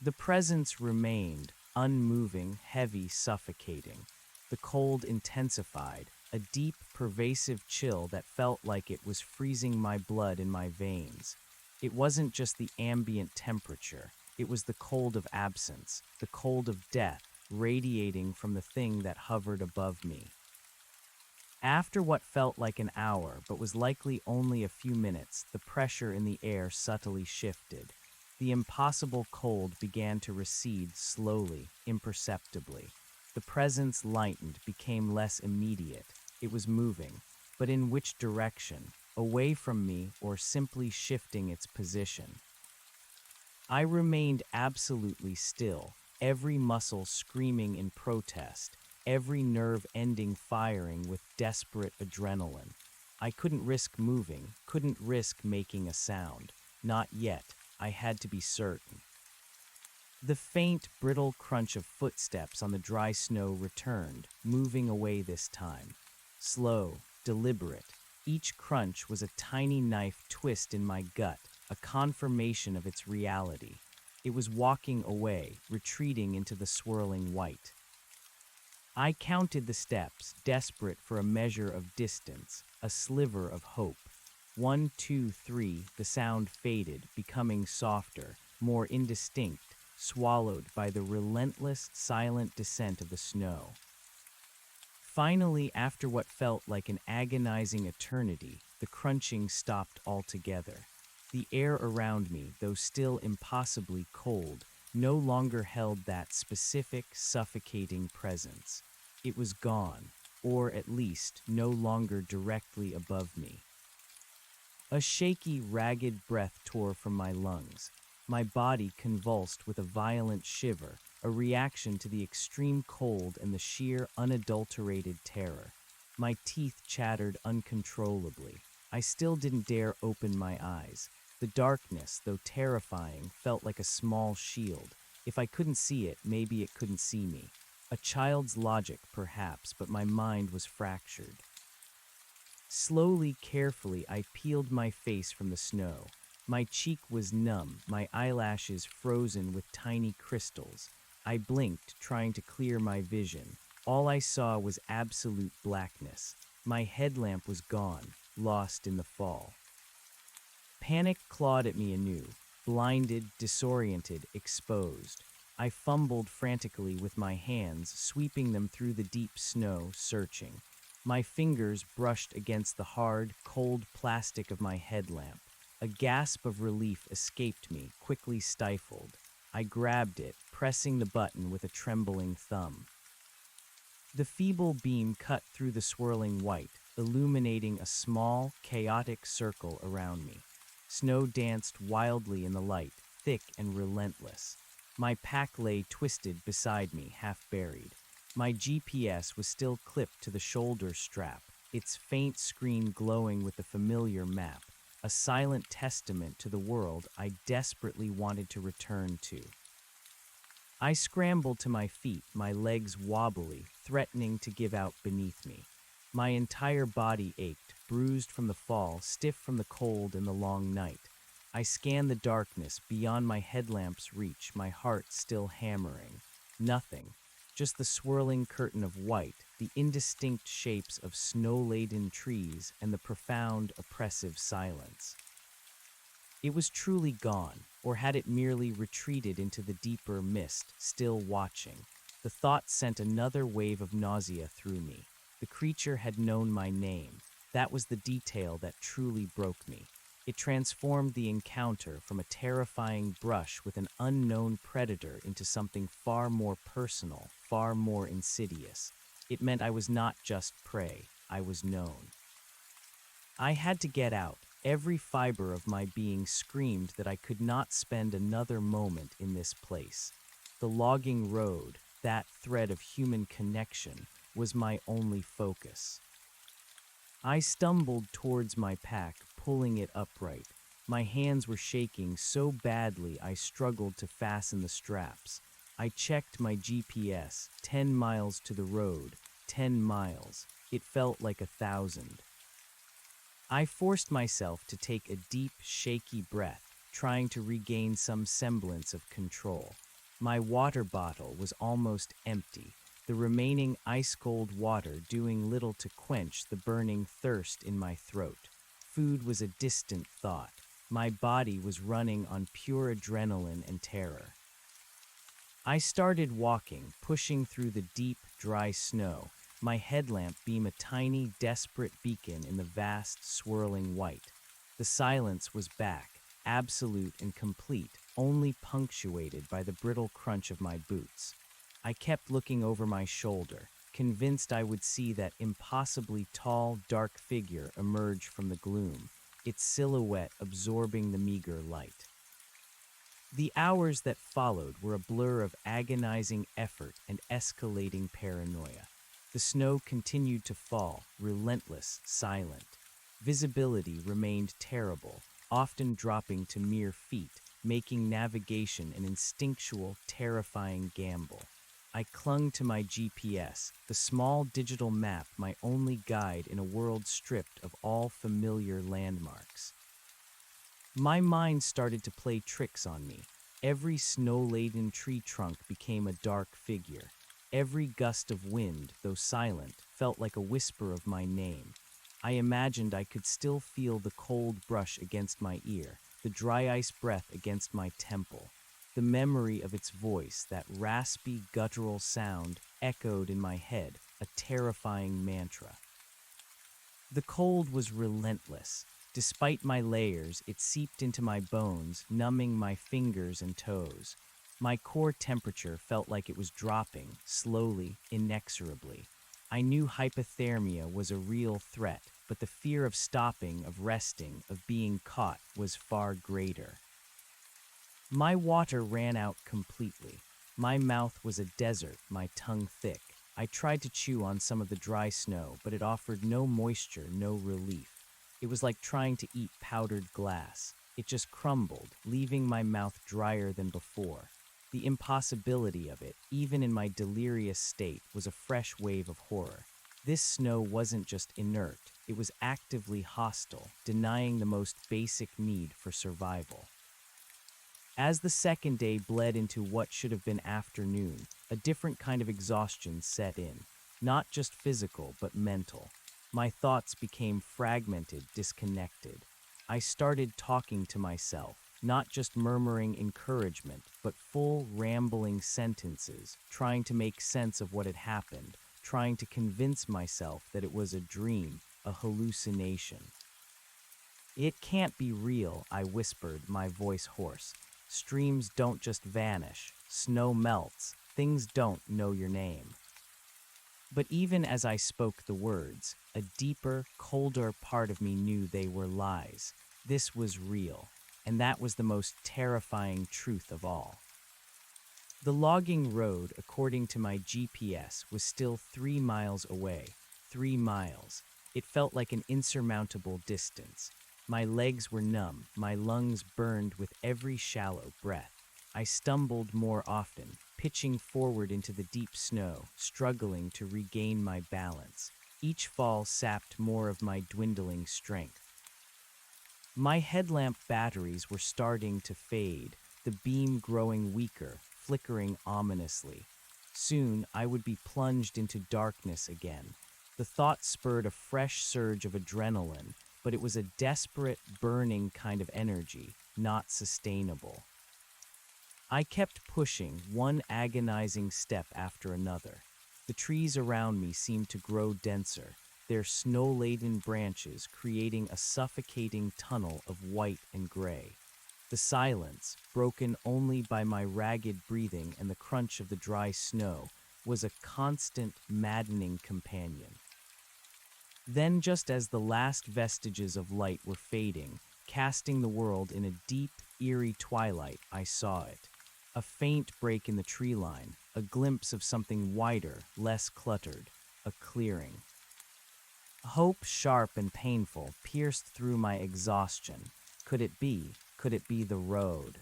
The presence remained, unmoving, heavy, suffocating. The cold intensified, a deep, pervasive chill that felt like it was freezing my blood in my veins. It wasn't just the ambient temperature, it was the cold of absence, the cold of death, radiating from the thing that hovered above me. After what felt like an hour, but was likely only a few minutes, the pressure in the air subtly shifted. The impossible cold began to recede slowly, imperceptibly. The presence lightened, became less immediate. It was moving, but in which direction? Away from me, or simply shifting its position? I remained absolutely still, every muscle screaming in protest, every nerve ending firing with desperate adrenaline. I couldn't risk moving, couldn't risk making a sound. Not yet. I had to be certain. The faint, brittle crunch of footsteps on the dry snow returned, moving away this time. Slow, deliberate. Each crunch was a tiny knife twist in my gut, a confirmation of its reality. It was walking away, retreating into the swirling white. I counted the steps, desperate for a measure of distance, a sliver of hope. 1, 2, 3, the sound faded, becoming softer, more indistinct, swallowed by the relentless, silent descent of the snow. Finally, after what felt like an agonizing eternity, the crunching stopped altogether. The air around me, though still impossibly cold, no longer held that specific, suffocating presence. It was gone, or at least no longer directly above me. A shaky, ragged breath tore from my lungs. My body convulsed with a violent shiver, a reaction to the extreme cold and the sheer, unadulterated terror. My teeth chattered uncontrollably. I still didn't dare open my eyes. The darkness, though terrifying, felt like a small shield. If I couldn't see it, maybe it couldn't see me. A child's logic, perhaps, but my mind was fractured. Slowly, carefully, I peeled my face from the snow. My cheek was numb, my eyelashes frozen with tiny crystals. I blinked, trying to clear my vision. All I saw was absolute blackness. My headlamp was gone, lost in the fall. Panic clawed at me anew, blinded, disoriented, exposed. I fumbled frantically with my hands, sweeping them through the deep snow, searching. My fingers brushed against the hard, cold plastic of my headlamp. A gasp of relief escaped me, quickly stifled. I grabbed it, pressing the button with a trembling thumb. The feeble beam cut through the swirling white, illuminating a small, chaotic circle around me. Snow danced wildly in the light, thick and relentless. My pack lay twisted beside me, half buried. My GPS was still clipped to the shoulder strap, its faint screen glowing with the familiar map, a silent testament to the world I desperately wanted to return to. I scrambled to my feet, my legs wobbly, threatening to give out beneath me. My entire body ached, bruised from the fall, stiff from the cold and the long night. I scanned the darkness beyond my headlamp's reach, my heart still hammering. Nothing, just the swirling curtain of white, the indistinct shapes of snow-laden trees, and the profound, oppressive silence. It was truly gone, or had it merely retreated into the deeper mist, still watching? The thought sent another wave of nausea through me. The creature had known my name. That was the detail that truly broke me. It transformed the encounter from a terrifying brush with an unknown predator into something far more personal, far more insidious. It meant I was not just prey, I was known. I had to get out. Every fiber of my being screamed that I could not spend another moment in this place. The logging road, that thread of human connection, was my only focus. I stumbled towards my pack, pulling it upright. My hands were shaking so badly I struggled to fasten the straps. I checked my GPS, 10 miles to the road, 10 miles. It felt like 1,000. I forced myself to take a deep, shaky breath, trying to regain some semblance of control. My water bottle was almost empty, the remaining ice-cold water doing little to quench the burning thirst in my throat. Food was a distant thought. My body was running on pure adrenaline and terror. I started walking, pushing through the deep, dry snow, my headlamp beam a tiny, desperate beacon in the vast, swirling white. The silence was back, absolute and complete, only punctuated by the brittle crunch of my boots. I kept looking over my shoulder, convinced I would see that impossibly tall, dark figure emerge from the gloom, its silhouette absorbing the meager light. The hours that followed were a blur of agonizing effort and escalating paranoia. The snow continued to fall, relentless, silent. Visibility remained terrible, often dropping to mere feet, making navigation an instinctual, terrifying gamble. I clung to my GPS, the small digital map my only guide in a world stripped of all familiar landmarks. My mind started to play tricks on me. Every snow-laden tree trunk became a dark figure. Every gust of wind, though silent, felt like a whisper of my name. I imagined I could still feel the cold brush against my ear, the dry ice breath against my temple. The memory of its voice, that raspy, guttural sound, echoed in my head, a terrifying mantra. The cold was relentless. Despite my layers, it seeped into my bones, numbing my fingers and toes. My core temperature felt like it was dropping, slowly, inexorably. I knew hypothermia was a real threat, but the fear of stopping, of resting, of being caught was far greater. My water ran out completely. My mouth was a desert, my tongue thick. I tried to chew on some of the dry snow, but it offered no moisture, no relief. It was like trying to eat powdered glass. It just crumbled, leaving my mouth drier than before. The impossibility of it, even in my delirious state, was a fresh wave of horror. This snow wasn't just inert, it was actively hostile, denying the most basic need for survival. As the second day bled into what should have been afternoon, a different kind of exhaustion set in, not just physical but mental. My thoughts became fragmented, disconnected. I started talking to myself, not just murmuring encouragement, but full, rambling sentences, trying to make sense of what had happened, trying to convince myself that it was a dream, a hallucination. "It can't be real," I whispered, my voice hoarse. "Streams don't just vanish. Snow melts. Things don't know your name." But even as I spoke the words, a deeper, colder part of me knew they were lies. This was real, and that was the most terrifying truth of all. The logging road, according to my GPS, was still 3 miles away. 3 miles. It felt like an insurmountable distance. My legs were numb, my lungs burned with every shallow breath. I stumbled more often, pitching forward into the deep snow, struggling to regain my balance. Each fall sapped more of my dwindling strength. My headlamp batteries were starting to fade, the beam growing weaker, flickering ominously. Soon I would be plunged into darkness again. The thought spurred a fresh surge of adrenaline, but it was a desperate, burning kind of energy, not sustainable. I kept pushing, one agonizing step after another. The trees around me seemed to grow denser, their snow-laden branches creating a suffocating tunnel of white and gray. The silence, broken only by my ragged breathing and the crunch of the dry snow, was a constant, maddening companion. Then, just as the last vestiges of light were fading, casting the world in a deep, eerie twilight, I saw it. A faint break in the tree line, a glimpse of something wider, less cluttered, a clearing. Hope, sharp and painful, pierced through my exhaustion. Could it be? Could it be the road?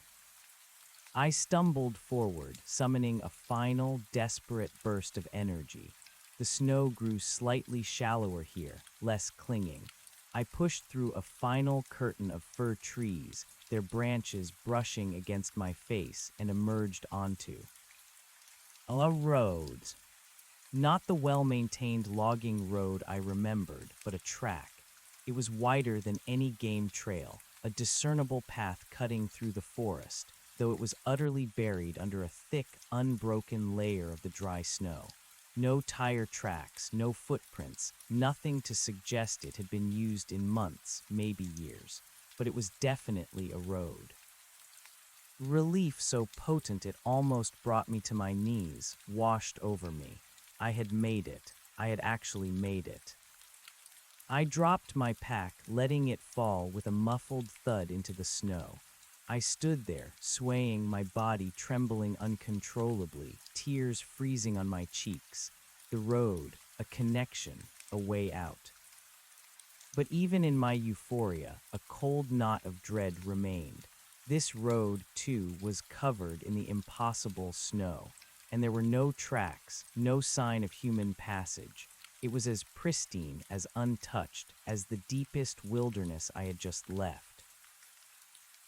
I stumbled forward, summoning a final, desperate burst of energy. The snow grew slightly shallower here, less clinging. I pushed through a final curtain of fir trees, their branches brushing against my face, and emerged onto a road. Not the well-maintained logging road I remembered, but a track. It was wider than any game trail, a discernible path cutting through the forest, though it was utterly buried under a thick, unbroken layer of the dry snow. No tire tracks, no footprints, nothing to suggest it had been used in months, maybe years, but it was definitely a road. Relief so potent it almost brought me to my knees, washed over me. I had made it. I had actually made it. I dropped my pack, letting it fall with a muffled thud into the snow. I stood there, swaying, my body trembling uncontrollably, tears freezing on my cheeks. The road, a connection, a way out. But even in my euphoria, a cold knot of dread remained. This road, too, was covered in the impossible snow, and there were no tracks, no sign of human passage. It was as pristine, as untouched, as the deepest wilderness I had just left.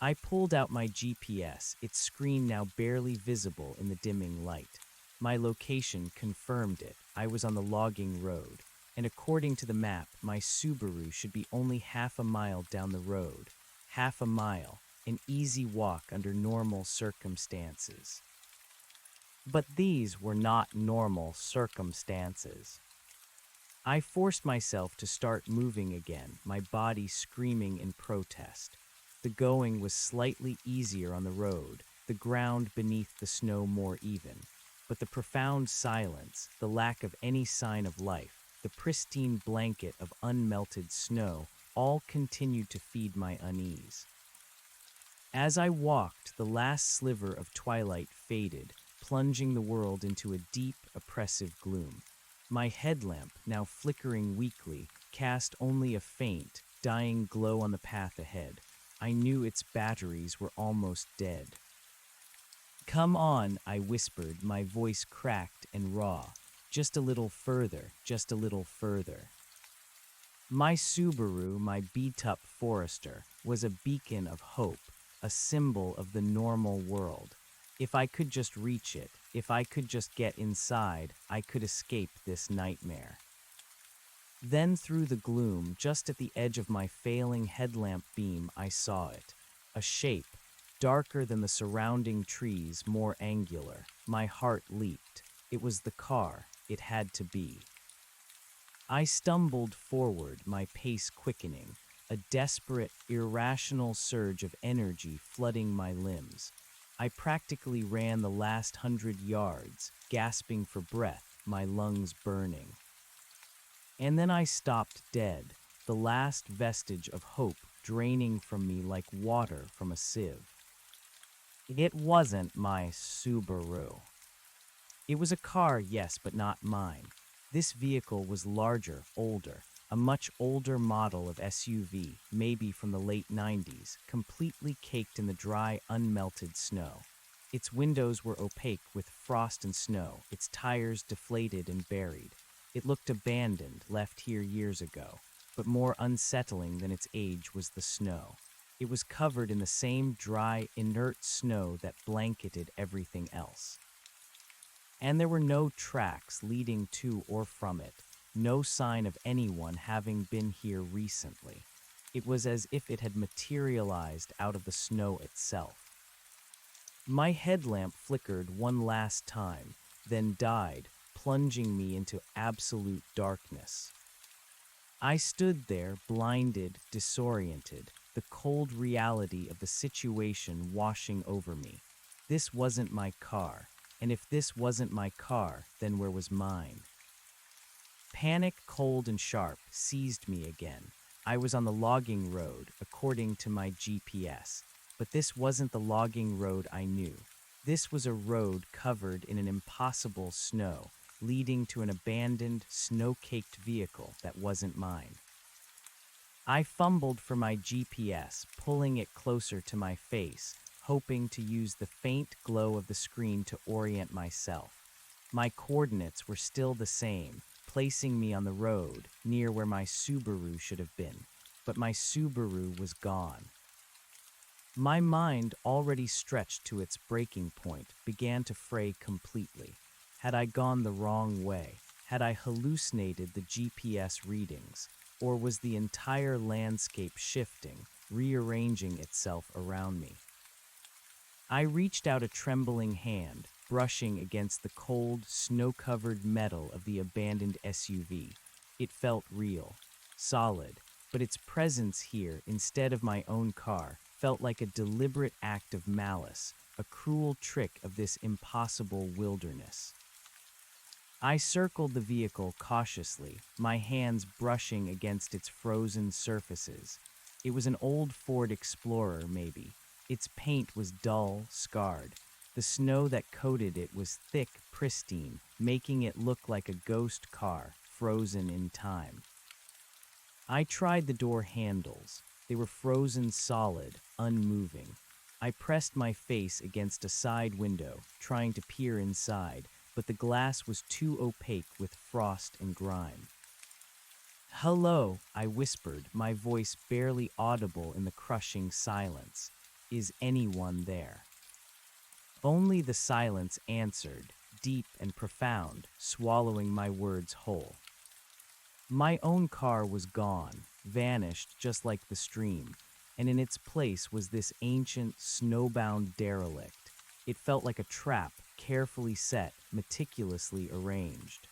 I pulled out my GPS, its screen now barely visible in the dimming light. My location confirmed it. I was on the logging road, and according to the map, my Subaru should be only half a mile down the road. Half a mile, an easy walk under normal circumstances. But these were not normal circumstances. I forced myself to start moving again, my body screaming in protest. The going was slightly easier on the road, the ground beneath the snow more even, but the profound silence, the lack of any sign of life, the pristine blanket of unmelted snow, all continued to feed my unease. As I walked, the last sliver of twilight faded, plunging the world into a deep, oppressive gloom. My headlamp, now flickering weakly, cast only a faint, dying glow on the path ahead. I knew its batteries were almost dead. "Come on," I whispered, my voice cracked and raw. "Just a little further, just a little further." My Subaru, my beat-up Forester, was a beacon of hope, a symbol of the normal world. If I could just reach it, if I could just get inside, I could escape this nightmare. Then through the gloom, just at the edge of my failing headlamp beam, I saw it. A shape, darker than the surrounding trees, more angular. My heart leaped. It was the car. It had to be. I stumbled forward, my pace quickening, a desperate, irrational surge of energy flooding my limbs. I practically ran the last 100 yards, gasping for breath, my lungs burning. And then I stopped dead, the last vestige of hope draining from me like water from a sieve. It wasn't my Subaru. It was a car, yes, but not mine. This vehicle was larger, older, a much older model of SUV, maybe from the late 90s, completely caked in the dry, unmelted snow. Its windows were opaque with frost and snow, its tires deflated and buried. It looked abandoned, left here years ago, but more unsettling than its age was the snow. It was covered in the same dry, inert snow that blanketed everything else. And there were no tracks leading to or from it, no sign of anyone having been here recently. It was as if it had materialized out of the snow itself. My headlamp flickered one last time, then died, plunging me into absolute darkness. I stood there, blinded, disoriented, the cold reality of the situation washing over me. This wasn't my car. And if this wasn't my car, then where was mine? Panic, cold and sharp, seized me again. I was on the logging road, according to my GPS. But this wasn't the logging road I knew. This was a road covered in an impossible snow, leading to an abandoned, snow-caked vehicle that wasn't mine. I fumbled for my GPS, pulling it closer to my face, hoping to use the faint glow of the screen to orient myself. My coordinates were still the same, placing me on the road, near where my Subaru should have been. But my Subaru was gone. My mind, already stretched to its breaking point, began to fray completely. Had I gone the wrong way? Had I hallucinated the GPS readings? Or was the entire landscape shifting, rearranging itself around me? I reached out a trembling hand, brushing against the cold, snow-covered metal of the abandoned SUV. It felt real, solid, but its presence here, instead of my own car, felt like a deliberate act of malice, a cruel trick of this impossible wilderness. I circled the vehicle cautiously, my hands brushing against its frozen surfaces. It was an old Ford Explorer, maybe. Its paint was dull, scarred. The snow that coated it was thick, pristine, making it look like a ghost car, frozen in time. I tried the door handles. They were frozen solid, unmoving. I pressed my face against a side window, trying to peer inside, but the glass was too opaque with frost and grime. "Hello," I whispered, my voice barely audible in the crushing silence. "Is anyone there?" Only the silence answered, deep and profound, swallowing my words whole. My own car was gone, vanished just like the stream, and in its place was this ancient, snowbound derelict. It felt like a trap, carefully set, meticulously arranged.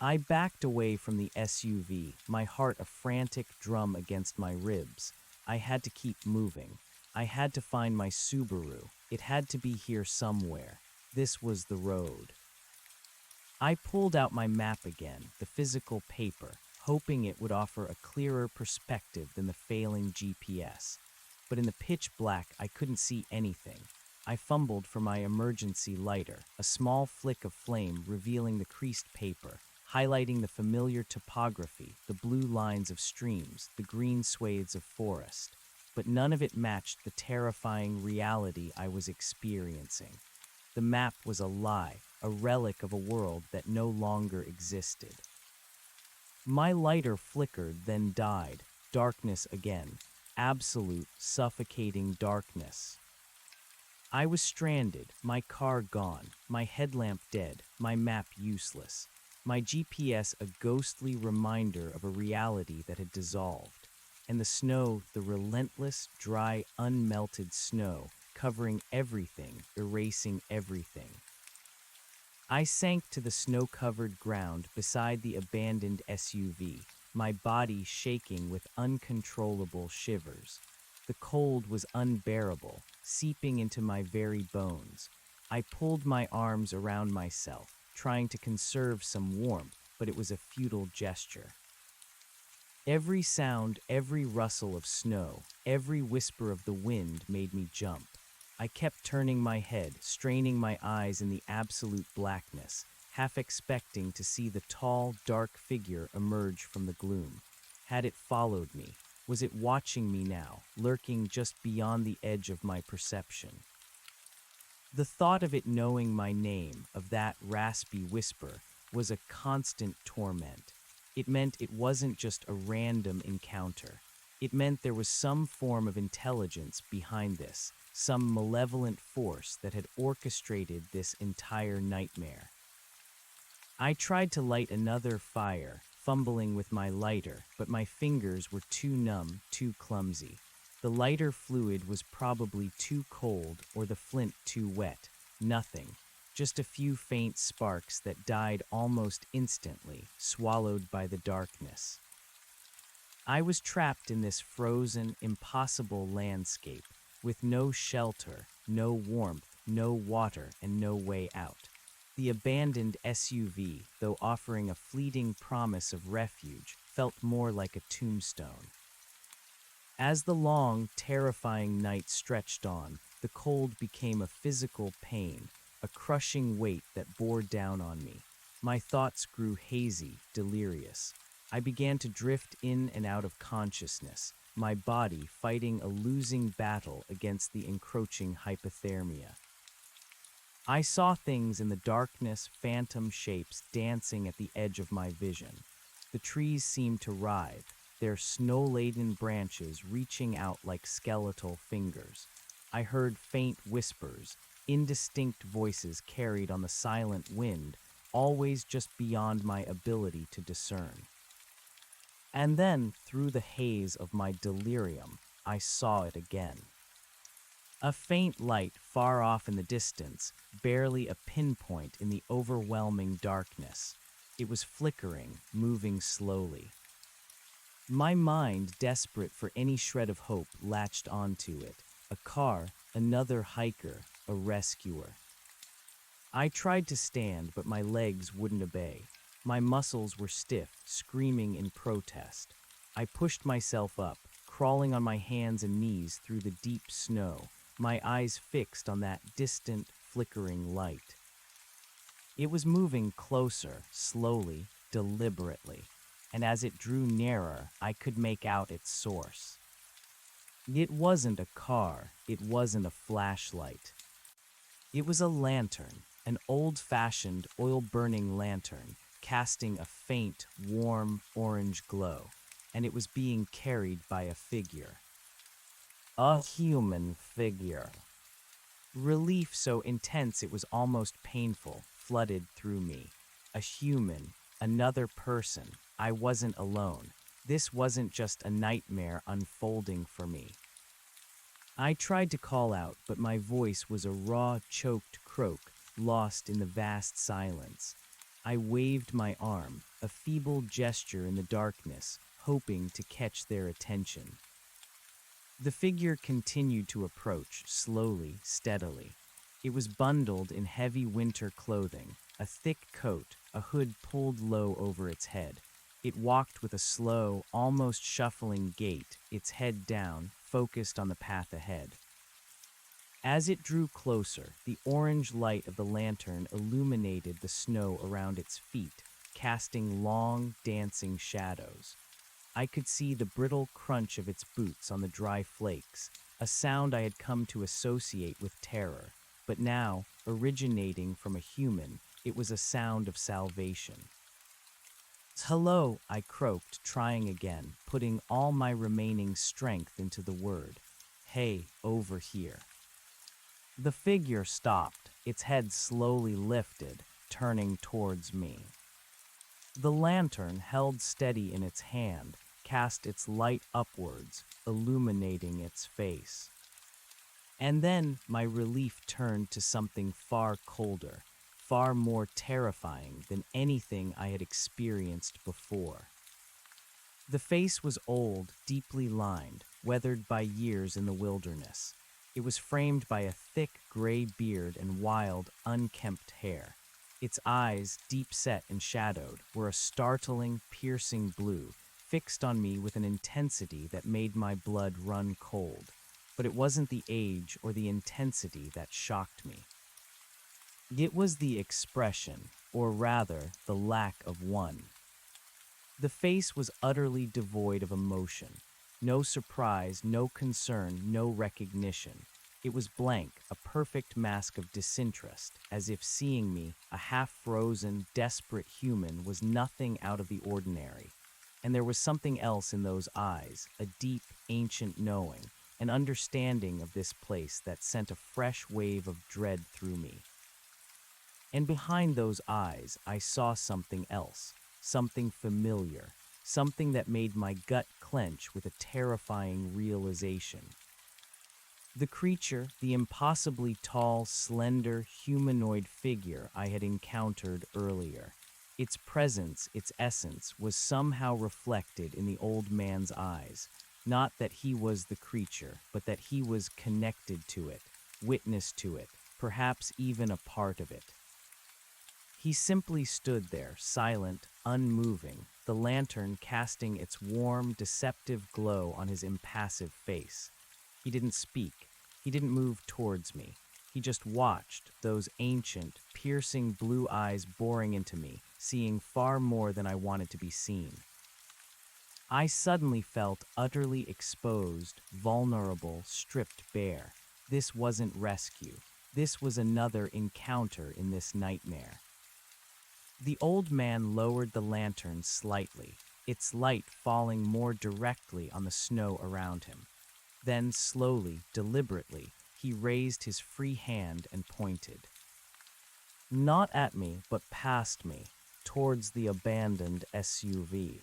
I backed away from the SUV, my heart a frantic drum against my ribs. I had to keep moving. I had to find my Subaru. It had to be here somewhere. This was the road. I pulled out my map again, the physical paper, hoping it would offer a clearer perspective than the failing GPS. But in the pitch black, I couldn't see anything. I fumbled for my emergency lighter, a small flick of flame revealing the creased paper, highlighting the familiar topography, the blue lines of streams, the green swathes of forest. But none of it matched the terrifying reality I was experiencing. The map was a lie, a relic of a world that no longer existed. My lighter flickered, then died. Darkness again. Absolute, suffocating darkness. I was stranded, my car gone, my headlamp dead, my map useless. My GPS a ghostly reminder of a reality that had dissolved. And the snow, the relentless, dry, unmelted snow, covering everything, erasing everything. I sank to the snow-covered ground beside the abandoned SUV, my body shaking with uncontrollable shivers. The cold was unbearable, seeping into my very bones. I pulled my arms around myself, trying to conserve some warmth, but it was a futile gesture. Every sound, every rustle of snow, every whisper of the wind made me jump. I kept turning my head, straining my eyes in the absolute blackness, half expecting to see the tall, dark figure emerge from the gloom. Had it followed me? Was it watching me now, lurking just beyond the edge of my perception? The thought of it knowing my name, of that raspy whisper, was a constant torment. It meant it wasn't just a random encounter. It meant there was some form of intelligence behind this, some malevolent force that had orchestrated this entire nightmare. I tried to light another fire, fumbling with my lighter, but my fingers were too numb, too clumsy. The lighter fluid was probably too cold or the flint too wet. Nothing. Just a few faint sparks that died almost instantly, swallowed by the darkness. I was trapped in this frozen, impossible landscape, with no shelter, no warmth, no water, and no way out. The abandoned SUV, though offering a fleeting promise of refuge, felt more like a tombstone. As the long, terrifying night stretched on, the cold became a physical pain, a crushing weight that bore down on me. My thoughts grew hazy, delirious. I began to drift in and out of consciousness, my body fighting a losing battle against the encroaching hypothermia. I saw things in the darkness, phantom shapes dancing at the edge of my vision. The trees seemed to writhe, their snow-laden branches reaching out like skeletal fingers. I heard faint whispers, indistinct voices carried on the silent wind, always just beyond my ability to discern. And then, through the haze of my delirium, I saw it again. A faint light far off in the distance, barely a pinpoint in the overwhelming darkness. It was flickering, moving slowly. My mind, desperate for any shred of hope, latched onto it. A car, another hiker, a rescuer. I tried to stand, but my legs wouldn't obey. My muscles were stiff, screaming in protest. I pushed myself up, crawling on my hands and knees through the deep snow, my eyes fixed on that distant, flickering light. It was moving closer, slowly, deliberately, and as it drew nearer, I could make out its source. It wasn't a car, it wasn't a flashlight. It was a lantern, an old-fashioned, oil-burning lantern, casting a faint, warm, orange glow, and it was being carried by a figure. A human figure. Relief so intense it was almost painful flooded through me. A human, another person. I wasn't alone. This wasn't just a nightmare unfolding for me. I tried to call out, but my voice was a raw, choked croak, lost in the vast silence. I waved my arm, a feeble gesture in the darkness, hoping to catch their attention. The figure continued to approach, slowly, steadily. It was bundled in heavy winter clothing, a thick coat, a hood pulled low over its head. It walked with a slow, almost shuffling gait, its head down, focused on the path ahead. As it drew closer, the orange light of the lantern illuminated the snow around its feet, casting long, dancing shadows. I could see the brittle crunch of its boots on the dry flakes, a sound I had come to associate with terror, but now, originating from a human, it was a sound of salvation. "Hello," I croaked, trying again, putting all my remaining strength into the word. "Hey, over here." The figure stopped, its head slowly lifted, turning towards me. The lantern, held steady in its hand, cast its light upwards, illuminating its face. And then my relief turned to something far colder, far more terrifying than anything I had experienced before. The face was old, deeply lined, weathered by years in the wilderness. It was framed by a thick gray beard and wild, unkempt hair. Its eyes, deep-set and shadowed, were a startling, piercing blue, fixed on me with an intensity that made my blood run cold. But it wasn't the age or the intensity that shocked me. It was the expression, or rather, the lack of one. The face was utterly devoid of emotion. No surprise, no concern, no recognition. It was blank, a perfect mask of disinterest, as if seeing me, a half-frozen, desperate human, was nothing out of the ordinary. And there was something else in those eyes, a deep, ancient knowing, an understanding of this place that sent a fresh wave of dread through me. And behind those eyes, I saw something else, something familiar, something that made my gut clench with a terrifying realization. The creature, the impossibly tall, slender, humanoid figure I had encountered earlier. Its presence, its essence, was somehow reflected in the old man's eyes. Not that he was the creature, but that he was connected to it, witness to it, perhaps even a part of it. He simply stood there, silent, unmoving, the lantern casting its warm, deceptive glow on his impassive face. He didn't speak. He didn't move towards me. He just watched, those ancient, piercing blue eyes boring into me, seeing far more than I wanted to be seen. I suddenly felt utterly exposed, vulnerable, stripped bare. This wasn't rescue. This was another encounter in this nightmare. The old man lowered the lantern slightly, its light falling more directly on the snow around him. Then, slowly, deliberately, he raised his free hand and pointed. Not at me, but past me, towards the abandoned SUV.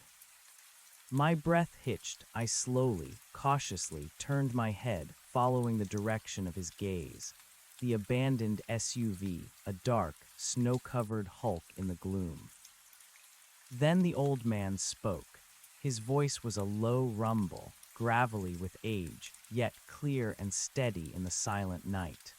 My breath hitched. I slowly, cautiously turned my head, following the direction of his gaze. The abandoned SUV, a dark, snow-covered hulk in the gloom. Then the old man spoke. His voice was a low rumble, gravelly with age, yet clear and steady in the silent night.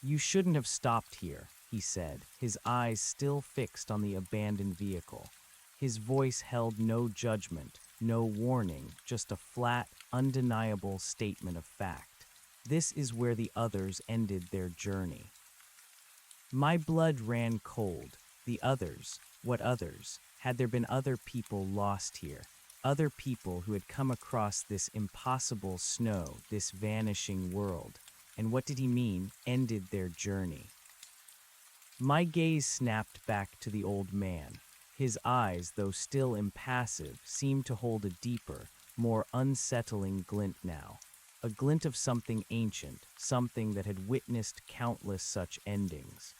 "You shouldn't have stopped here," he said, his eyes still fixed on the abandoned vehicle. His voice held no judgment, no warning, just a flat, undeniable statement of fact. This is where the others ended their journey. My blood ran cold. The others, what others? Had there been other people lost here? Other people who had come across this impossible snow, this vanishing world? And what did he mean, ended their journey? My gaze snapped back to the old man. His eyes, though still impassive, seemed to hold a deeper, more unsettling glint now. A glint of something ancient, something that had witnessed countless such endings.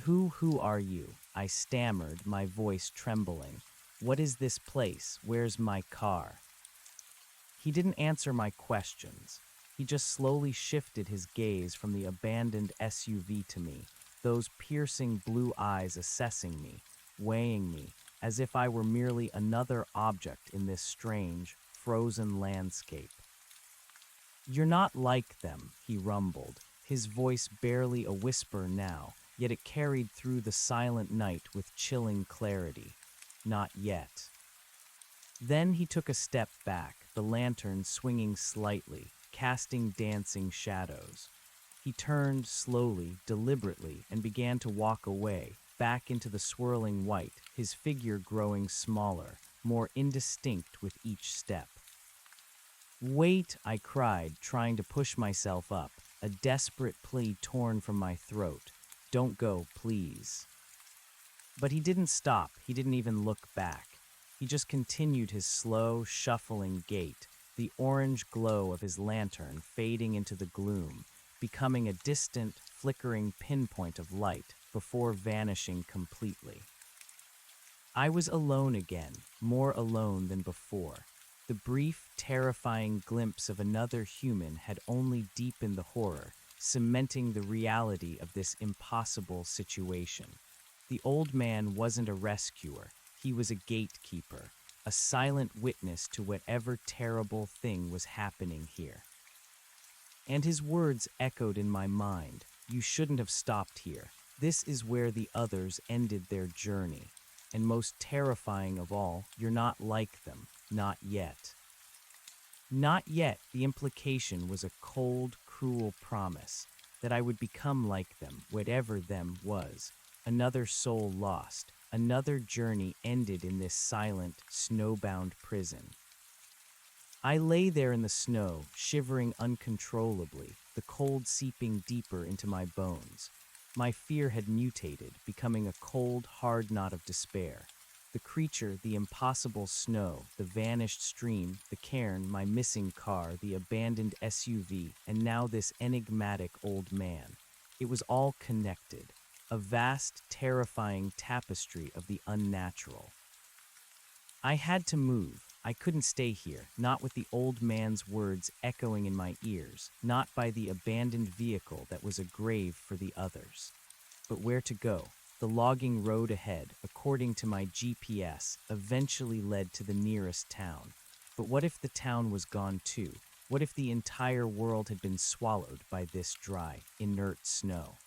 Who are you?" I stammered, my voice trembling. "What is this place? Where's my car?" He didn't answer my questions. He just slowly shifted his gaze from the abandoned SUV to me, those piercing blue eyes assessing me, weighing me, as if I were merely another object in this strange, frozen landscape. "You're not like them," he rumbled, his voice barely a whisper now, yet it carried through the silent night with chilling clarity. Not yet. Then he took a step back, the lantern swinging slightly, casting dancing shadows. He turned slowly, deliberately, and began to walk away, back into the swirling white, his figure growing smaller, more indistinct with each step. "Wait," I cried, trying to push myself up, a desperate plea torn from my throat. "Don't go, please." But he didn't stop, he didn't even look back. He just continued his slow, shuffling gait, the orange glow of his lantern fading into the gloom, becoming a distant, flickering pinpoint of light before vanishing completely. I was alone again, more alone than before. The brief, terrifying glimpse of another human had only deepened the horror, cementing the reality of this impossible situation. The old man wasn't a rescuer, he was a gatekeeper, a silent witness to whatever terrible thing was happening here. And his words echoed in my mind. "You shouldn't have stopped here. This is where the others ended their journey. And most terrifying of all, you're not like them. Not yet." Not yet, the implication was a cold, cruel promise that I would become like them, whatever them was. Another soul lost, another journey ended in this silent, snowbound prison. I lay there in the snow, shivering uncontrollably, the cold seeping deeper into my bones. My fear had mutated, becoming a cold, hard knot of despair. The creature, the impossible snow, the vanished stream, the cairn, my missing car, the abandoned SUV, and now this enigmatic old man. It was all connected, a vast, terrifying tapestry of the unnatural. I had to move. I couldn't stay here, not with the old man's words echoing in my ears, not by the abandoned vehicle that was a grave for the others. But where to go? The logging road ahead, according to my GPS, eventually led to the nearest town. But what if the town was gone too? What if the entire world had been swallowed by this dry, inert snow?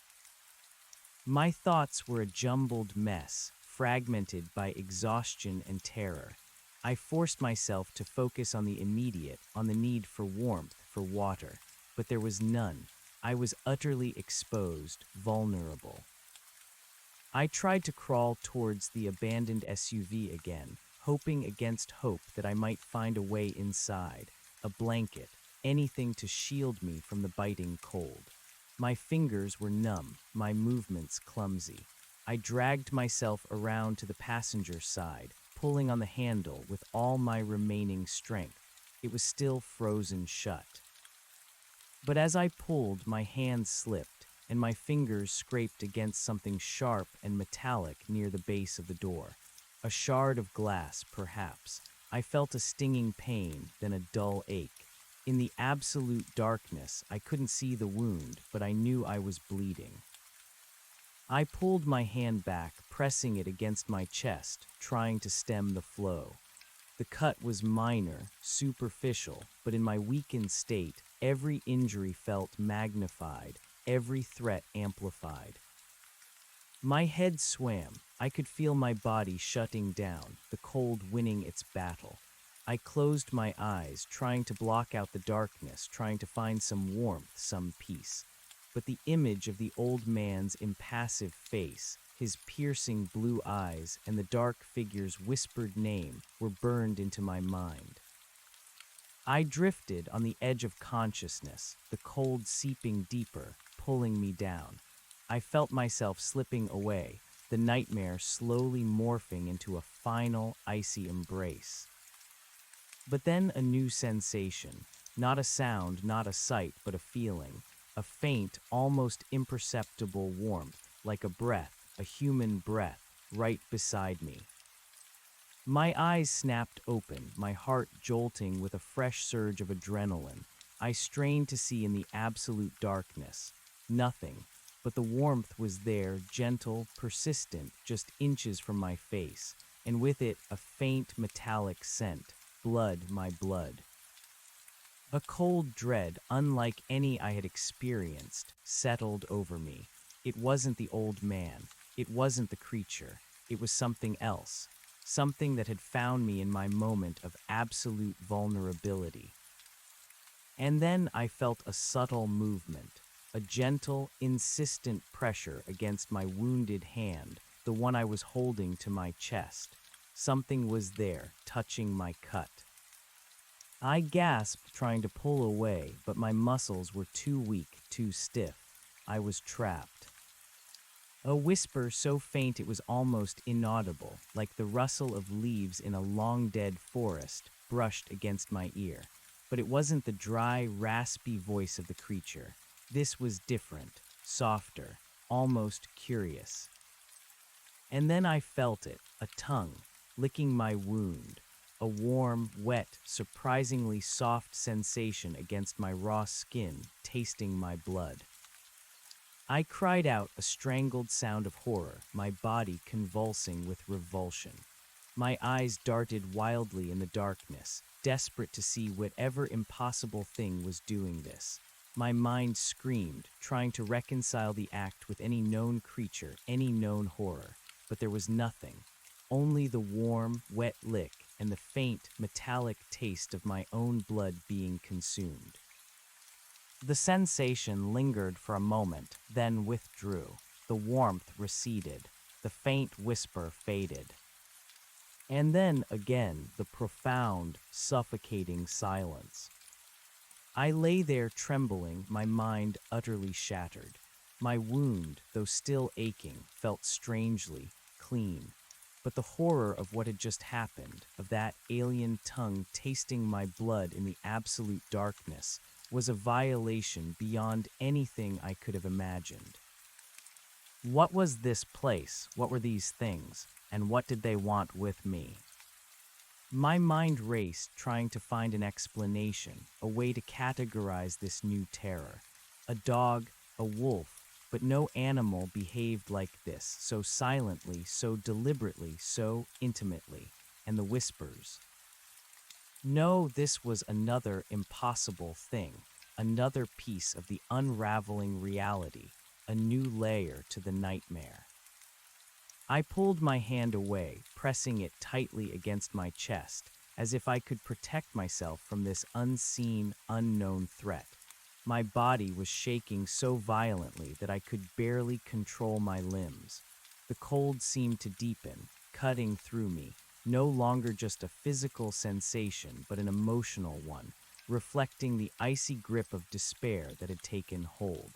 My thoughts were a jumbled mess, fragmented by exhaustion and terror. I forced myself to focus on the immediate, on the need for warmth, for water. But there was none. I was utterly exposed, vulnerable. I tried to crawl towards the abandoned SUV again, hoping against hope that I might find a way inside, a blanket, anything to shield me from the biting cold. My fingers were numb, my movements clumsy. I dragged myself around to the passenger side, pulling on the handle with all my remaining strength. It was still frozen shut. But as I pulled, my hand slipped, and my fingers scraped against something sharp and metallic near the base of the door. A shard of glass, perhaps. I felt a stinging pain, then a dull ache. In the absolute darkness, I couldn't see the wound, but I knew I was bleeding. I pulled my hand back, pressing it against my chest, trying to stem the flow. The cut was minor, superficial, but in my weakened state, every injury felt magnified, every threat amplified. My head swam. I could feel my body shutting down, the cold winning its battle. I closed my eyes, trying to block out the darkness, trying to find some warmth, some peace. But the image of the old man's impassive face, his piercing blue eyes, and the dark figure's whispered name were burned into my mind. I drifted on the edge of consciousness, the cold seeping deeper, pulling me down. I felt myself slipping away, the nightmare slowly morphing into a final, icy embrace. But then a new sensation, not a sound, not a sight, but a feeling, a faint, almost imperceptible warmth, like a breath, a human breath, right beside me. My eyes snapped open, my heart jolting with a fresh surge of adrenaline. I strained to see in the absolute darkness. Nothing, but the warmth was there, gentle, persistent, just inches from my face, and with it a faint metallic scent, blood, my blood. A cold dread, unlike any I had experienced, settled over me. It wasn't the old man. It wasn't the creature. It was something else. Something that had found me in my moment of absolute vulnerability. And then I felt a subtle movement, a gentle, insistent pressure against my wounded hand, the one I was holding to my chest. Something was there, touching my cut. I gasped, trying to pull away, but my muscles were too weak, too stiff. I was trapped. A whisper so faint it was almost inaudible, like the rustle of leaves in a long-dead forest, brushed against my ear. But it wasn't the dry, raspy voice of the creature. This was different, softer, almost curious. And then I felt it, a tongue, licking my wound, a warm, wet, surprisingly soft sensation against my raw skin, tasting my blood. I cried out, a strangled sound of horror, my body convulsing with revulsion. My eyes darted wildly in the darkness, desperate to see whatever impossible thing was doing this. My mind screamed, trying to reconcile the act with any known creature, any known horror. But there was nothing. Only the warm, wet lick and the faint, metallic taste of my own blood being consumed. The sensation lingered for a moment, then withdrew. The warmth receded. The faint whisper faded. And then, again, the profound, suffocating silence. I lay there trembling, my mind utterly shattered. My wound, though still aching, felt strangely clean. But the horror of what had just happened, of that alien tongue tasting my blood in the absolute darkness, was a violation beyond anything I could have imagined. What was this place? What were these things? And what did they want with me? My mind raced, trying to find an explanation, a way to categorize this new terror. A dog, a wolf, but no animal behaved like this, so silently, so deliberately, so intimately. And the whispers. No, this was another impossible thing, another piece of the unraveling reality, a new layer to the nightmare. I pulled my hand away, pressing it tightly against my chest, as if I could protect myself from this unseen, unknown threat. My body was shaking so violently that I could barely control my limbs. The cold seemed to deepen, cutting through me, no longer just a physical sensation, but an emotional one, reflecting the icy grip of despair that had taken hold.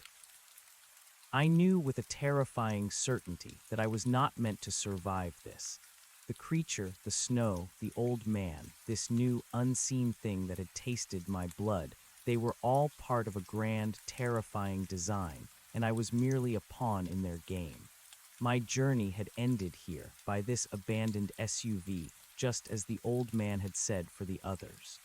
I knew with a terrifying certainty that I was not meant to survive this. The creature, the snow, the old man, this new, unseen thing that had tasted my blood, they were all part of a grand, terrifying design, and I was merely a pawn in their game. My journey had ended here, by this abandoned SUV, just as the old man had said for the others.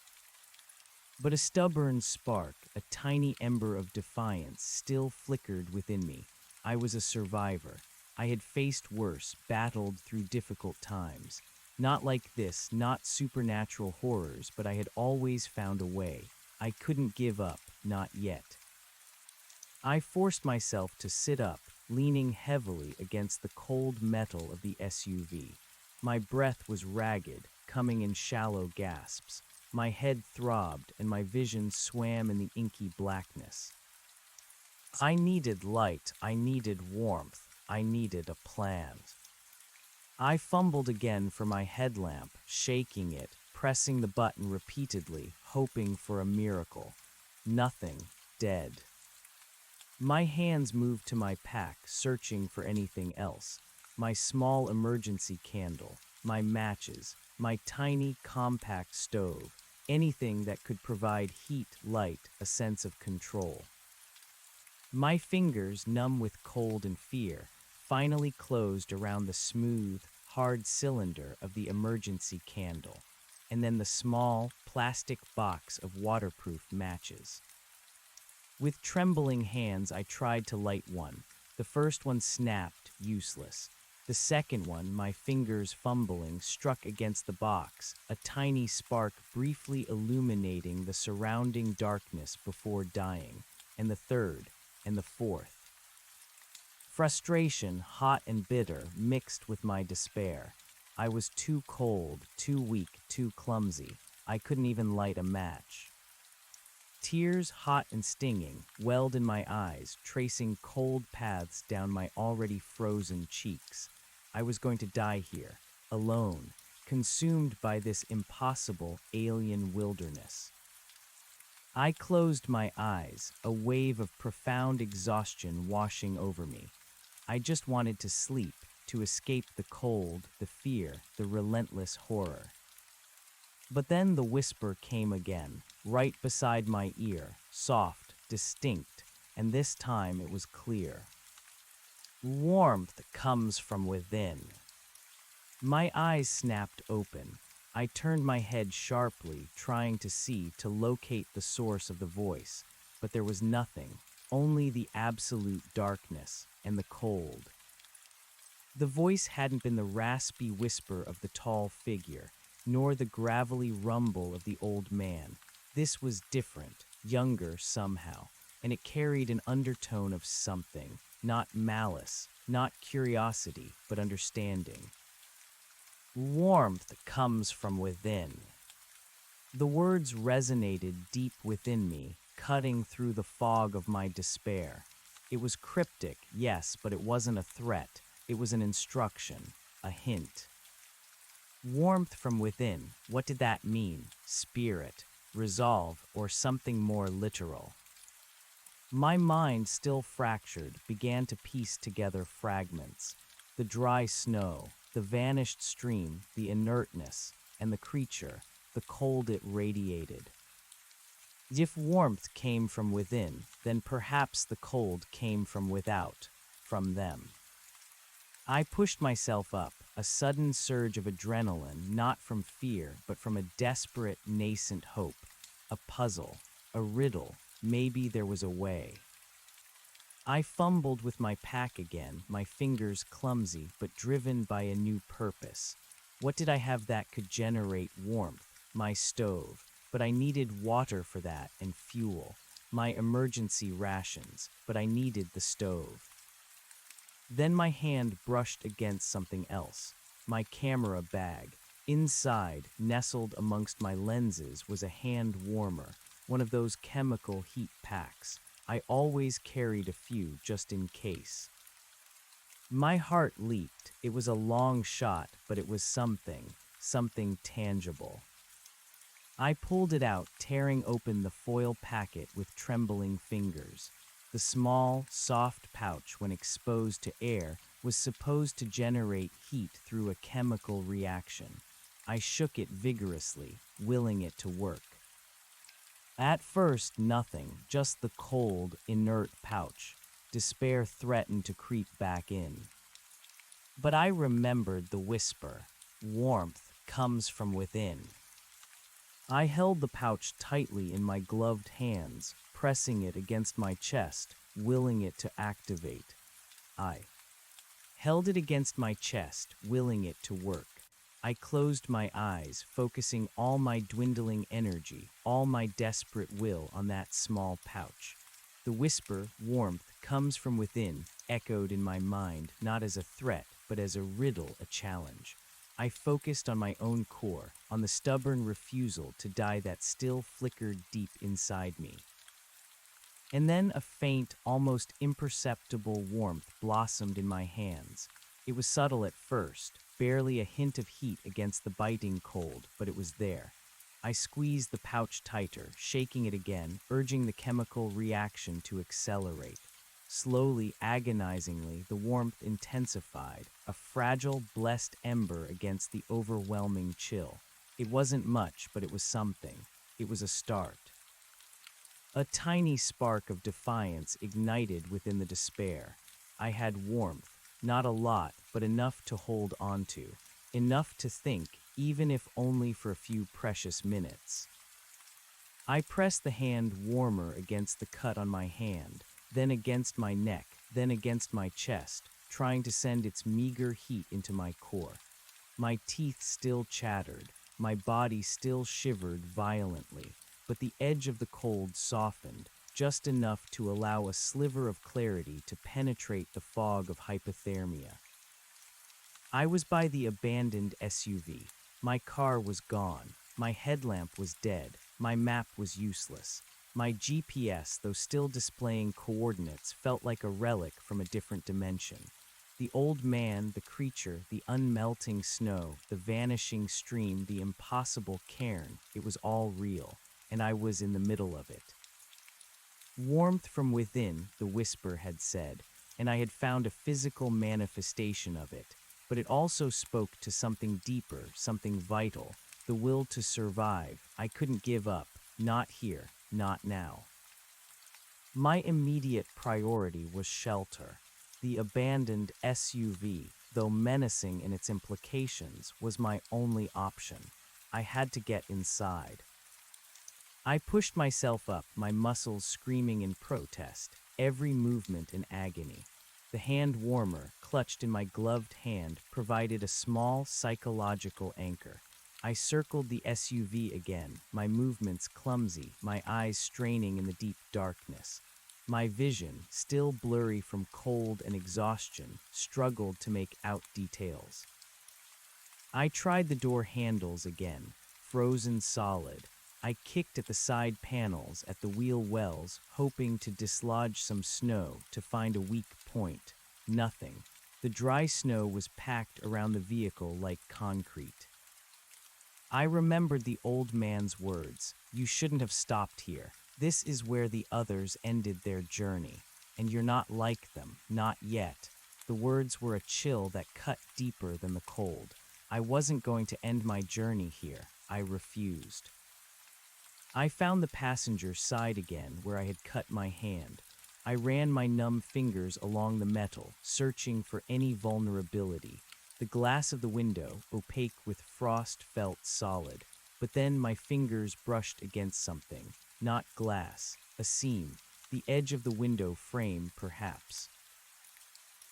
But a stubborn spark, a tiny ember of defiance, still flickered within me. I was a survivor. I had faced worse, battled through difficult times. Not like this, not supernatural horrors, but I had always found a way. I couldn't give up, not yet. I forced myself to sit up, leaning heavily against the cold metal of the SUV. My breath was ragged, coming in shallow gasps. My head throbbed, and my vision swam in the inky blackness. I needed light, I needed warmth, I needed a plan. I fumbled again for my headlamp, shaking it, pressing the button repeatedly, hoping for a miracle. Nothing. Dead. My hands moved to my pack, searching for anything else. My small emergency candle, my matches, my tiny, compact stove, anything that could provide heat, light, a sense of control. My fingers, numb with cold and fear, finally closed around the smooth, hard cylinder of the emergency candle, and then the small, plastic box of waterproof matches. With trembling hands, I tried to light one. The first one snapped, useless. The second one, my fingers fumbling, struck against the box, a tiny spark briefly illuminating the surrounding darkness before dying. And the third, and the fourth. Frustration, hot and bitter, mixed with my despair. I was too cold, too weak, too clumsy. I couldn't even light a match. Tears, hot and stinging, welled in my eyes, tracing cold paths down my already frozen cheeks. I was going to die here, alone, consumed by this impossible alien wilderness. I closed my eyes, a wave of profound exhaustion washing over me. I just wanted to sleep, to escape the cold, the fear, the relentless horror. But then the whisper came again, right beside my ear, soft, distinct, and this time it was clear. Warmth comes from within. My eyes snapped open. I turned my head sharply, trying to see, to locate the source of the voice, but there was nothing, only the absolute darkness and the cold. The voice hadn't been the raspy whisper of the tall figure, nor the gravelly rumble of the old man. This was different, younger somehow, and it carried an undertone of something, not malice, not curiosity, but understanding. Warmth comes from within. The words resonated deep within me, cutting through the fog of my despair. It was cryptic, yes, but it wasn't a threat. It was an instruction, a hint. Warmth from within, what did that mean? Spirit, resolve, or something more literal? My mind, still fractured, began to piece together fragments. The dry snow, the vanished stream, the inertness, and the creature, the cold it radiated. If warmth came from within, then perhaps the cold came from without, from them. I pushed myself up, a sudden surge of adrenaline, not from fear, but from a desperate, nascent hope. A puzzle, a riddle, maybe there was a way. I fumbled with my pack again, my fingers clumsy, but driven by a new purpose. What did I have that could generate warmth? My stove, but I needed water for that and fuel. My emergency rations, but I needed the stove. Then my hand brushed against something else, my camera bag. Inside, nestled amongst my lenses, was a hand warmer, one of those chemical heat packs. I always carried a few just in case. My heart leaped. It was a long shot, but it was something tangible. I pulled it out, tearing open the foil packet with trembling fingers. The small, soft pouch, when exposed to air, was supposed to generate heat through a chemical reaction. I shook it vigorously, willing it to work. At first, nothing, just the cold, inert pouch. Despair threatened to creep back in. But I remembered the whisper. Warmth comes from within. I held the pouch tightly in my gloved hands, pressing it against my chest, willing it to activate. I held it against my chest, willing it to work. I closed my eyes, focusing all my dwindling energy, all my desperate will on that small pouch. The whisper, warmth, comes from within, echoed in my mind, not as a threat, but as a riddle, a challenge. I focused on my own core, on the stubborn refusal to die that still flickered deep inside me. And then a faint, almost imperceptible warmth blossomed in my hands. It was subtle at first, barely a hint of heat against the biting cold, but it was there. I squeezed the pouch tighter, shaking it again, urging the chemical reaction to accelerate. Slowly, agonizingly, the warmth intensified, a fragile, blessed ember against the overwhelming chill. It wasn't much, but it was something. It was a start. A tiny spark of defiance ignited within the despair. I had warmth, not a lot, but enough to hold onto, enough to think, even if only for a few precious minutes. I pressed the hand warmer against the cut on my hand, then against my neck, then against my chest, trying to send its meager heat into my core. My teeth still chattered, my body still shivered violently, but the edge of the cold softened, just enough to allow a sliver of clarity to penetrate the fog of hypothermia. I was by the abandoned SUV. My car was gone. My headlamp was dead. My map was useless. My GPS, though still displaying coordinates, felt like a relic from a different dimension. The old man, the creature, the unmelting snow, the vanishing stream, the impossible cairn, it was all real, and I was in the middle of it. Warmth from within, the whisper had said, and I had found a physical manifestation of it, but it also spoke to something deeper, something vital, the will to survive. I couldn't give up, not here, not now. My immediate priority was shelter. The abandoned SUV, though menacing in its implications, was my only option. I had to get inside. I pushed myself up, my muscles screaming in protest, every movement in agony. The hand warmer, clutched in my gloved hand, provided a small psychological anchor. I circled the SUV again, my movements clumsy, my eyes straining in the deep darkness. My vision, still blurry from cold and exhaustion, struggled to make out details. I tried the door handles again, frozen solid. I kicked at the side panels, at the wheel wells, hoping to dislodge some snow, to find a weak point. Nothing. The dry snow was packed around the vehicle like concrete. I remembered the old man's words. You shouldn't have stopped here. This is where the others ended their journey. And you're not like them, not yet. The words were a chill that cut deeper than the cold. I wasn't going to end my journey here. I refused. I found the passenger side again where I had cut my hand. I ran my numb fingers along the metal, searching for any vulnerability. The glass of the window, opaque with frost, felt solid. But then my fingers brushed against something. Not glass, a seam, the edge of the window frame, perhaps.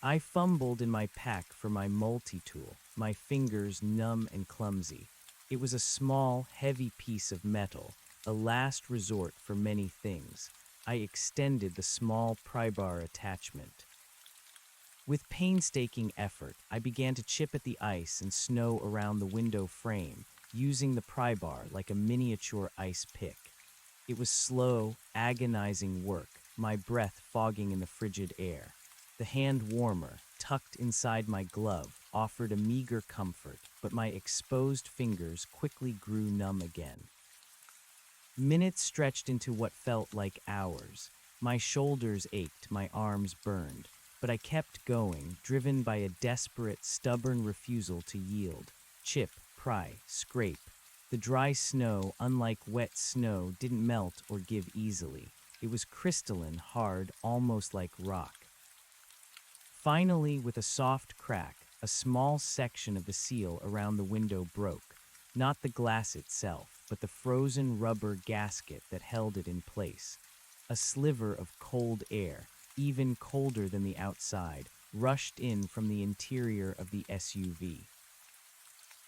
I fumbled in my pack for my multi-tool, my fingers numb and clumsy. It was a small, heavy piece of metal, a last resort for many things. I extended the small pry-bar attachment. With painstaking effort, I began to chip at the ice and snow around the window frame, using the pry-bar like a miniature ice pick. It was slow, agonizing work, my breath fogging in the frigid air. The hand warmer, tucked inside my glove, offered a meager comfort, but my exposed fingers quickly grew numb again. Minutes stretched into what felt like hours. My shoulders ached, my arms burned, but I kept going, driven by a desperate, stubborn refusal to yield. Chip, pry, scrape. The dry snow, unlike wet snow, didn't melt or give easily. It was crystalline, hard, almost like rock. Finally, with a soft crack, a small section of the seal around the window broke. Not the glass itself, but the frozen rubber gasket that held it in place. A sliver of cold air, even colder than the outside, rushed in from the interior of the SUV.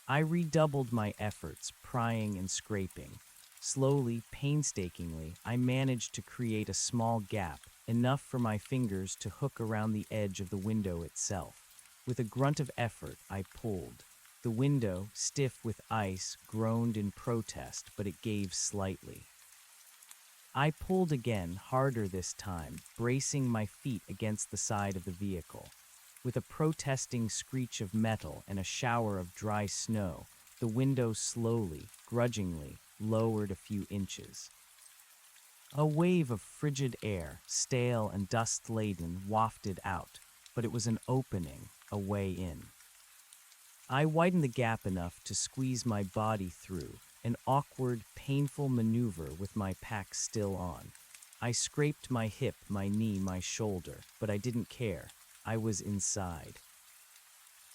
I redoubled my efforts, prying and scraping. Slowly, painstakingly, I managed to create a small gap, enough for my fingers to hook around the edge of the window itself. With a grunt of effort, I pulled. The window, stiff with ice, groaned in protest, but it gave slightly. I pulled again, harder this time, bracing my feet against the side of the vehicle. With a protesting screech of metal and a shower of dry snow, the window slowly, grudgingly, lowered a few inches. A wave of frigid air, stale and dust-laden, wafted out, but it was an opening, a way in. I widened the gap enough to squeeze my body through, an awkward, painful maneuver with my pack still on. I scraped my hip, my knee, my shoulder, but I didn't care. I was inside.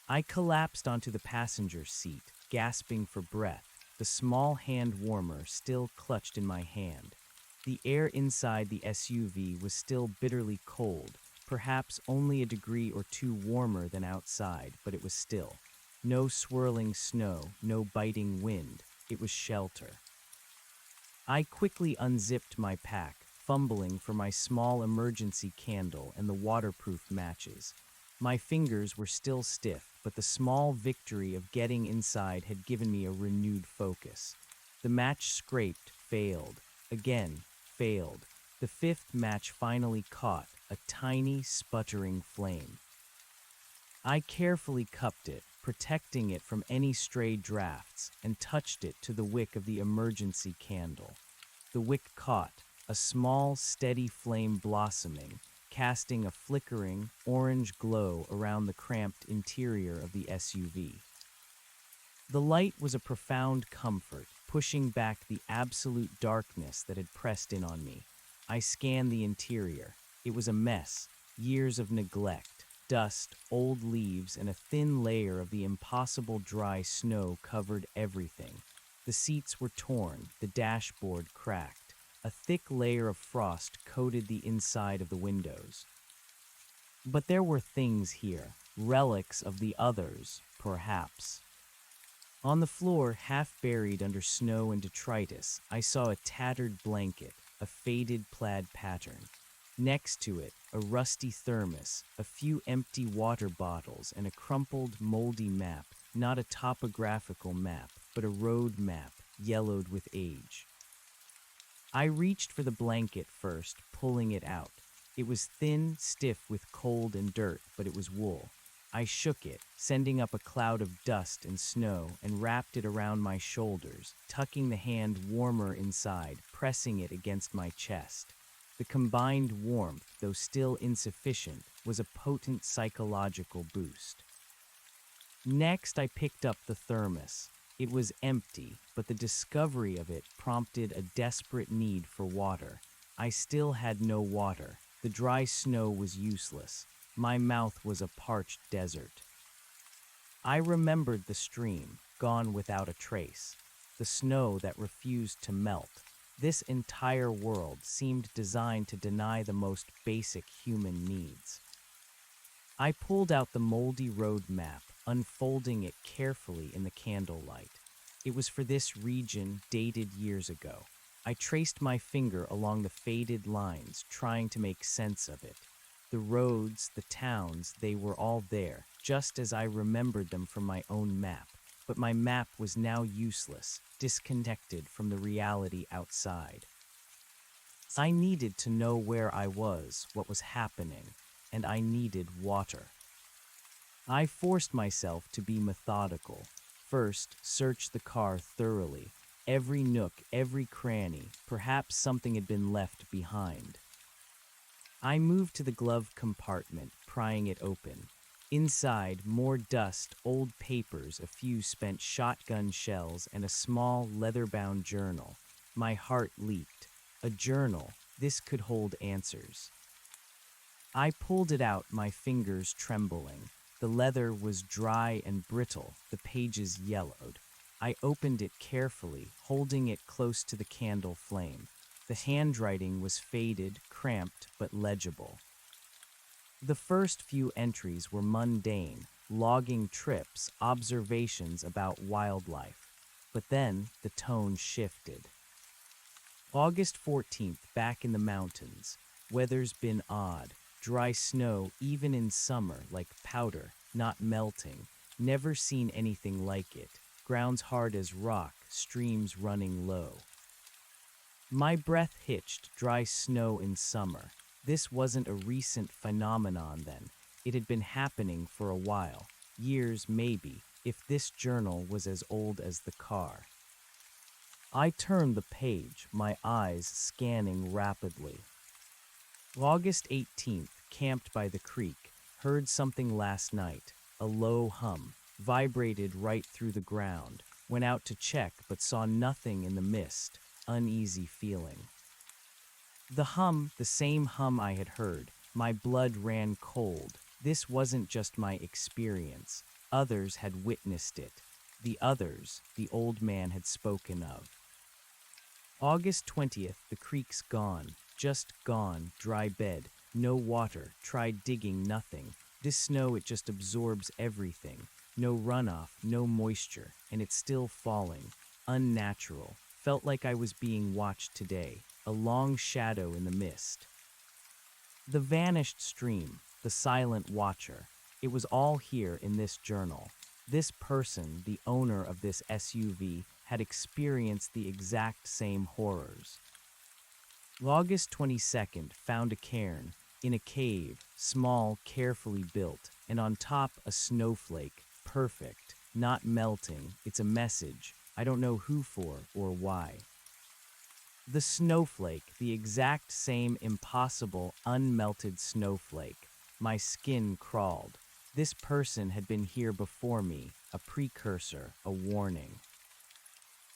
I collapsed onto the passenger seat, gasping for breath, the small hand warmer still clutched in my hand. The air inside the SUV was still bitterly cold, perhaps only a degree or two warmer than outside, but it was still. No swirling snow, no biting wind. It was shelter. I quickly unzipped my pack, fumbling for my small emergency candle and the waterproof matches. My fingers were still stiff, but the small victory of getting inside had given me a renewed focus. The match scraped, failed, again, failed. The fifth match finally caught, a tiny, sputtering flame. I carefully cupped it, protecting it from any stray drafts, and touched it to the wick of the emergency candle. The wick caught, a small, steady flame blossoming, casting a flickering, orange glow around the cramped interior of the SUV. The light was a profound comfort, pushing back the absolute darkness that had pressed in on me. I scanned the interior. It was a mess, years of neglect. Dust, old leaves, and a thin layer of the impossible dry snow covered everything. The seats were torn, the dashboard cracked. A thick layer of frost coated the inside of the windows. But there were things here, relics of the others, perhaps. On the floor, half buried under snow and detritus, I saw a tattered blanket, a faded plaid pattern. Next to it, a rusty thermos, a few empty water bottles, and a crumpled, moldy map, not a topographical map, but a road map, yellowed with age. I reached for the blanket first, pulling it out. It was thin, stiff with cold and dirt, but it was wool. I shook it, sending up a cloud of dust and snow, and wrapped it around my shoulders, tucking the hand warmer inside, pressing it against my chest. The combined warmth, though still insufficient, was a potent psychological boost. Next, I picked up the thermos. It was empty, but the discovery of it prompted a desperate need for water. I still had no water. The dry snow was useless. My mouth was a parched desert. I remembered the stream, gone without a trace. The snow that refused to melt. This entire world seemed designed to deny the most basic human needs. I pulled out the moldy road map, unfolding it carefully in the candlelight. It was for this region, dated years ago. I traced my finger along the faded lines, trying to make sense of it. The roads, the towns, they were all there, just as I remembered them from my own map. But my map was now useless, disconnected from the reality outside. I needed to know where I was, what was happening, and I needed water. I forced myself to be methodical. First, search the car thoroughly. Every nook, every cranny, perhaps something had been left behind. I moved to the glove compartment, prying it open. Inside, more dust, old papers, a few spent shotgun shells, and a small, leather-bound journal. My heart leaped. A journal. This could hold answers. I pulled it out, my fingers trembling. The leather was dry and brittle, the pages yellowed. I opened it carefully, holding it close to the candle flame. The handwriting was faded, cramped, but legible. The first few entries were mundane, logging trips, observations about wildlife. But then the tone shifted. August 14th, back in the mountains. Weather's been odd. Dry snow, even in summer, like powder, not melting. Never seen anything like it. Ground's hard as rock, streams running low. My breath hitched, dry snow in summer. This wasn't a recent phenomenon then. It had been happening for a while. Years, maybe, if this journal was as old as the car. I turned the page, my eyes scanning rapidly. August 18th, camped by the creek. Heard something last night. A low hum. Vibrated right through the ground. Went out to check, but saw nothing in the mist. Uneasy feeling. The hum, the same hum I had heard. My blood ran cold. This wasn't just my experience. Others had witnessed it. The others, the old man had spoken of. August 20th, the creek's gone. Just gone, dry bed. No water, tried digging, nothing. This snow, it just absorbs everything. No runoff, no moisture, and it's still falling. Unnatural. Felt like I was being watched today. A long shadow in the mist. The vanished stream, the silent watcher. It was all here in this journal. This person, the owner of this SUV, had experienced the exact same horrors. August 22nd found a cairn in a cave, small, carefully built, and on top a snowflake, perfect, not melting. It's a message. I don't know who for or why. The snowflake, the exact same impossible, unmelted snowflake. My skin crawled. This person had been here before me, a precursor, a warning.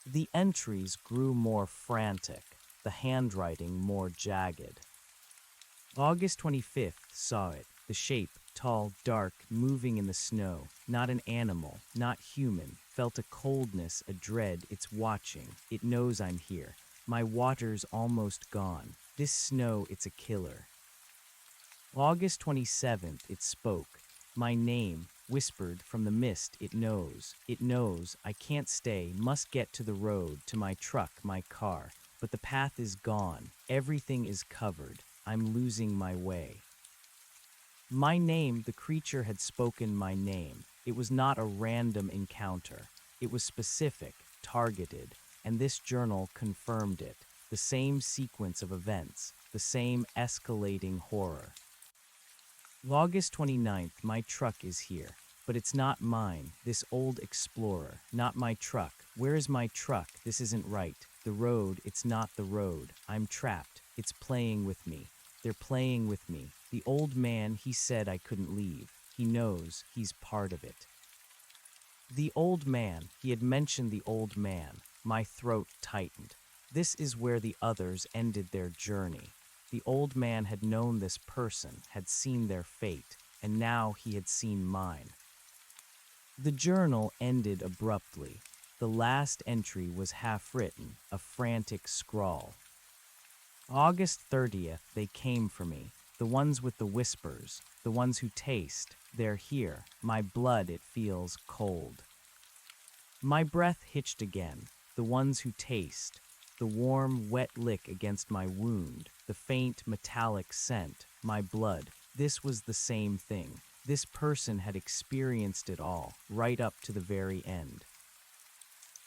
The entries grew more frantic, the handwriting more jagged. August 25th saw it, the shape, tall, dark, moving in the snow. Not an animal, not human. Felt a coldness, a dread. It's watching. It knows I'm here. My water's almost gone. This snow, it's a killer. August 27th, it spoke. My name, whispered from the mist. It knows. It knows. I can't stay. Must get to the road, to my truck, my car. But the path is gone. Everything is covered. I'm losing my way. My name, the creature had spoken my name. It was not a random encounter. It was specific, targeted, and this journal confirmed it. The same sequence of events, the same escalating horror. August 29th, my truck is here, but it's not mine, this old Explorer, not my truck. Where is my truck? This isn't right. The road, it's not the road. I'm trapped. It's playing with me. They're playing with me. The old man, he said I couldn't leave. He knows he's part of it. The old man, he had mentioned the old man. My throat tightened. This is where the others ended their journey. The old man had known this person, had seen their fate, and now he had seen mine. The journal ended abruptly. The last entry was half-written, a frantic scrawl. August 30th, they came for me. The ones with the whispers, the ones who taste. They're here. My blood, it feels cold. My breath hitched again. The ones who taste. The warm, wet lick against my wound. The faint, metallic scent. My blood. This was the same thing. This person had experienced it all, right up to the very end.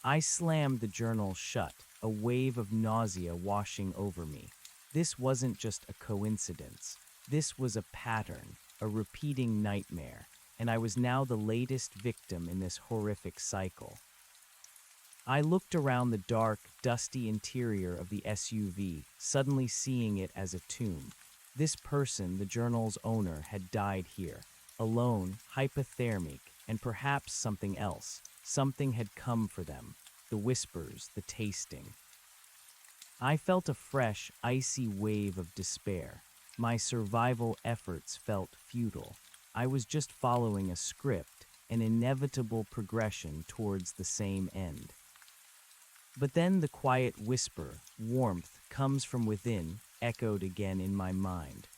I slammed the journal shut, a wave of nausea washing over me. This wasn't just a coincidence. This was a pattern, a repeating nightmare, and I was now the latest victim in this horrific cycle. I looked around the dark, dusty interior of the SUV, suddenly seeing it as a tomb. This person, the journal's owner, had died here, alone, hypothermic, and perhaps something else. Something had come for them. The whispers, the tasting. I felt a fresh, icy wave of despair. My survival efforts felt futile. I was just following a script, an inevitable progression towards the same end. But then the quiet whisper, warmth, comes from within, echoed again in my mind.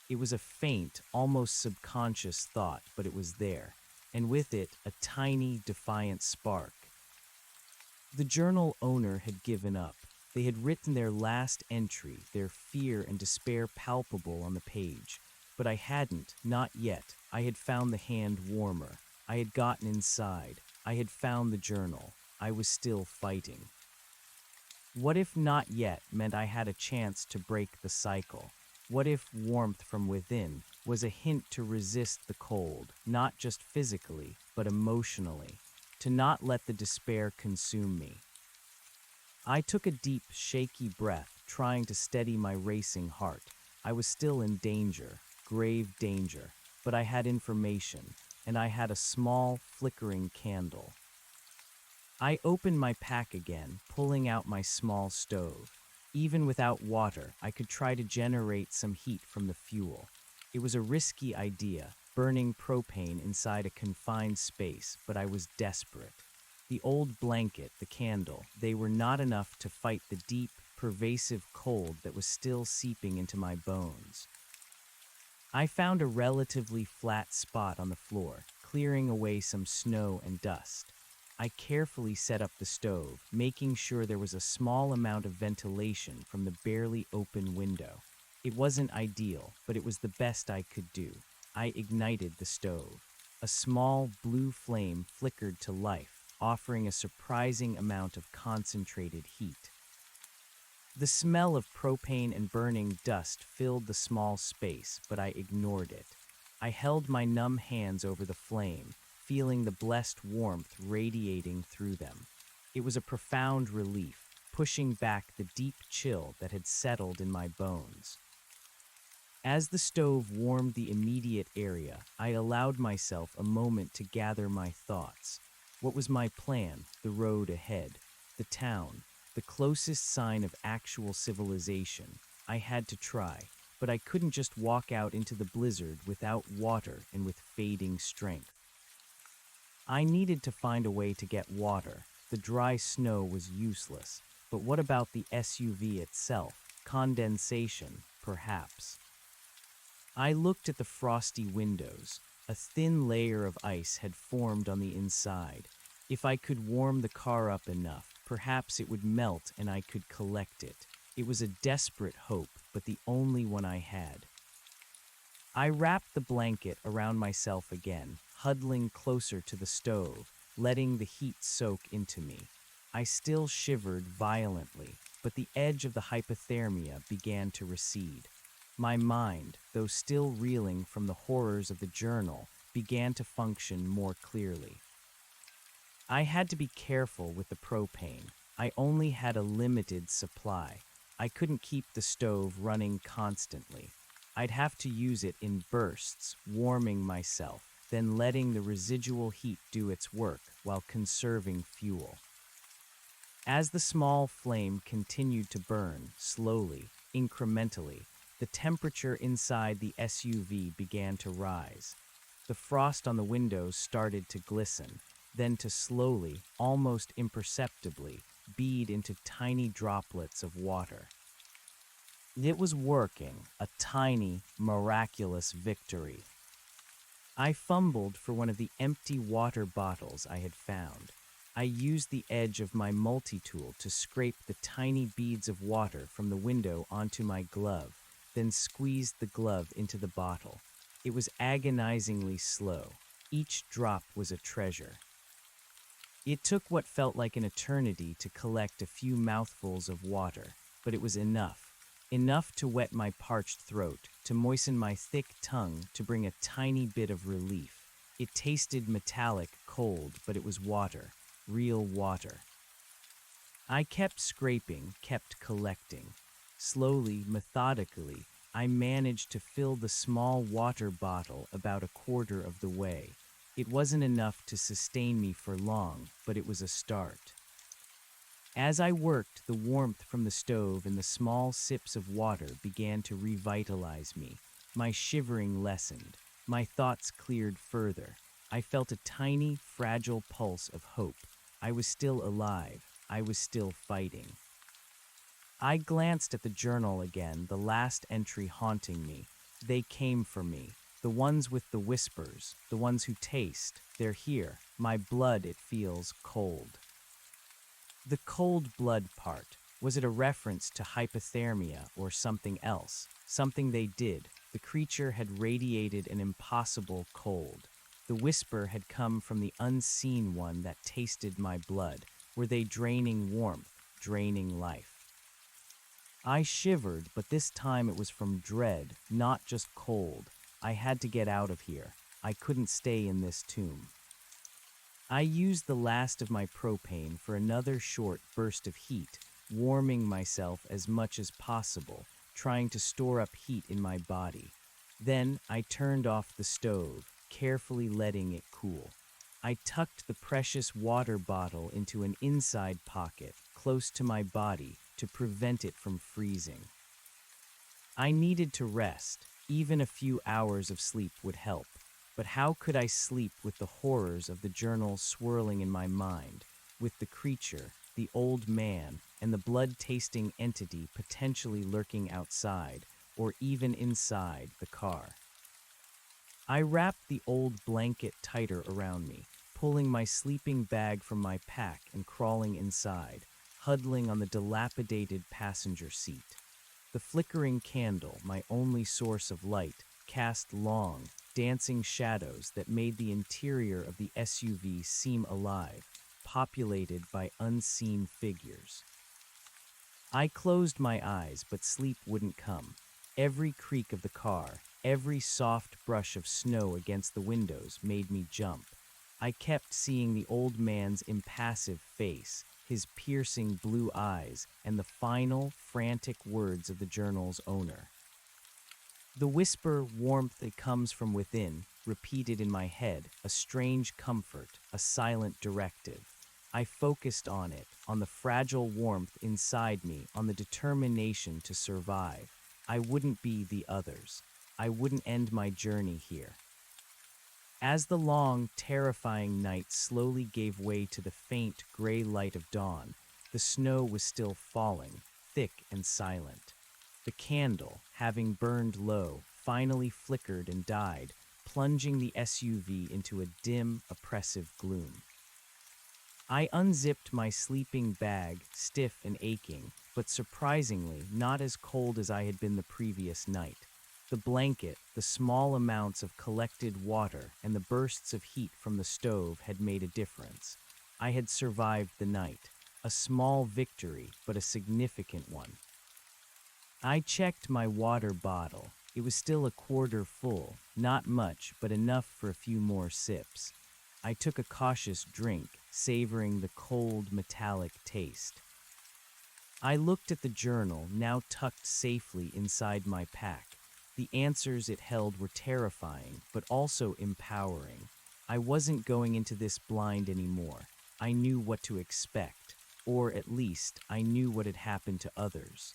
It was a faint, almost subconscious thought, but it was there, and with it, a tiny, defiant spark. The journal owner had given up. They had written their last entry, their fear and despair palpable on the page. But I hadn't, not yet. I had found the hand warmer. I had gotten inside. I had found the journal. I was still fighting. What if not yet meant I had a chance to break the cycle? What if warmth from within was a hint to resist the cold, not just physically, but emotionally, to not let the despair consume me? I took a deep, shaky breath, trying to steady my racing heart. I was still in danger, grave danger, but I had information, and I had a small, flickering candle. I opened my pack again, pulling out my small stove. Even without water, I could try to generate some heat from the fuel. It was a risky idea, burning propane inside a confined space, but I was desperate. The old blanket, the candle, they were not enough to fight the deep, pervasive cold that was still seeping into my bones. I found a relatively flat spot on the floor, clearing away some snow and dust. I carefully set up the stove, making sure there was a small amount of ventilation from the barely open window. It wasn't ideal, but it was the best I could do. I ignited the stove. A small blue flame flickered to life, offering a surprising amount of concentrated heat. The smell of propane and burning dust filled the small space, but I ignored it. I held my numb hands over the flame, feeling the blessed warmth radiating through them. It was a profound relief, pushing back the deep chill that had settled in my bones. As the stove warmed the immediate area, I allowed myself a moment to gather my thoughts. What was my plan, the road ahead, the town, the closest sign of actual civilization? I had to try, but I couldn't just walk out into the blizzard without water and with fading strength. I needed to find a way to get water. The dry snow was useless. But what about the SUV itself? Condensation, perhaps. I looked at the frosty windows. A thin layer of ice had formed on the inside. If I could warm the car up enough, perhaps it would melt and I could collect it. It was a desperate hope, but the only one I had. I wrapped the blanket around myself again, huddling closer to the stove, letting the heat soak into me. I still shivered violently, but the edge of the hypothermia began to recede. My mind, though still reeling from the horrors of the journal, began to function more clearly. I had to be careful with the propane. I only had a limited supply. I couldn't keep the stove running constantly. I'd have to use it in bursts, warming myself, then letting the residual heat do its work while conserving fuel. As the small flame continued to burn, slowly, incrementally, the temperature inside the SUV began to rise. The frost on the windows started to glisten, then to slowly, almost imperceptibly, bead into tiny droplets of water. It was working, a tiny, miraculous victory. I fumbled for one of the empty water bottles I had found. I used the edge of my multi-tool to scrape the tiny beads of water from the window onto my glove, then squeezed the glove into the bottle. It was agonizingly slow. Each drop was a treasure. It took what felt like an eternity to collect a few mouthfuls of water, but it was enough. Enough to wet my parched throat, to moisten my thick tongue, to bring a tiny bit of relief. It tasted metallic, cold, but it was water. Real water. I kept scraping, kept collecting. Slowly, methodically, I managed to fill the small water bottle about a quarter of the way. It wasn't enough to sustain me for long, but it was a start. As I worked, the warmth from the stove and the small sips of water began to revitalize me. My shivering lessened. My thoughts cleared further. I felt a tiny, fragile pulse of hope. I was still alive. I was still fighting. I glanced at the journal again, the last entry haunting me. They came for me. The ones with the whispers, the ones who taste. They're here. My blood, it feels cold. The cold blood part, was it a reference to hypothermia or something else? Something they did. The creature had radiated an impossible cold. The whisper had come from the unseen one that tasted my blood. Were they draining warmth, draining life? I shivered, but this time it was from dread, not just cold. I had to get out of here. I couldn't stay in this tomb. I used the last of my propane for another short burst of heat, warming myself as much as possible, trying to store up heat in my body. Then I turned off the stove, carefully letting it cool. I tucked the precious water bottle into an inside pocket, close to my body, to prevent it from freezing. I needed to rest. Even a few hours of sleep would help. But how could I sleep with the horrors of the journal swirling in my mind, with the creature, the old man, and the blood-tasting entity potentially lurking outside, or even inside, the car? I wrapped the old blanket tighter around me, pulling my sleeping bag from my pack and crawling inside, huddling on the dilapidated passenger seat. The flickering candle, my only source of light, cast long, dancing shadows that made the interior of the SUV seem alive, populated by unseen figures. I closed my eyes, but sleep wouldn't come. Every creak of the car, every soft brush of snow against the windows made me jump. I kept seeing the old man's impassive face, his piercing blue eyes, and the final, frantic words of the journal's owner. The whisper, warmth that comes from within, repeated in my head, a strange comfort, a silent directive. I focused on it, on the fragile warmth inside me, on the determination to survive. I wouldn't be the others. I wouldn't end my journey here. As the long, terrifying night slowly gave way to the faint, gray light of dawn, the snow was still falling, thick and silent. The candle, having burned low, finally flickered and died, plunging the SUV into a dim, oppressive gloom. I unzipped my sleeping bag, stiff and aching, but surprisingly not as cold as I had been the previous night. The blanket, the small amounts of collected water, and the bursts of heat from the stove had made a difference. I had survived the night, a small victory, but a significant one. I checked my water bottle. It was still a quarter full, not much, but enough for a few more sips. I took a cautious drink, savoring the cold, metallic taste. I looked at the journal, now tucked safely inside my pack. The answers it held were terrifying, but also empowering. I wasn't going into this blind anymore. I knew what to expect, or at least I knew what had happened to others.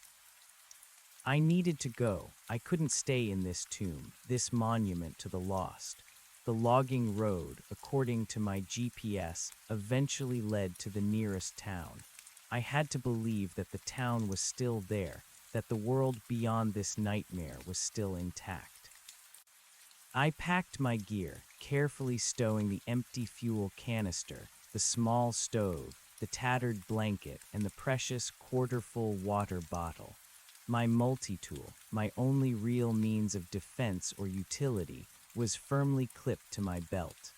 I needed to go. I couldn't stay in this tomb, this monument to the lost. The logging road, according to my GPS, eventually led to the nearest town. I had to believe that the town was still there, that the world beyond this nightmare was still intact. I packed my gear, carefully stowing the empty fuel canister, the small stove, the tattered blanket, and the precious quarter-full water bottle. My multi-tool, my only real means of defense or utility, was firmly clipped to my belt.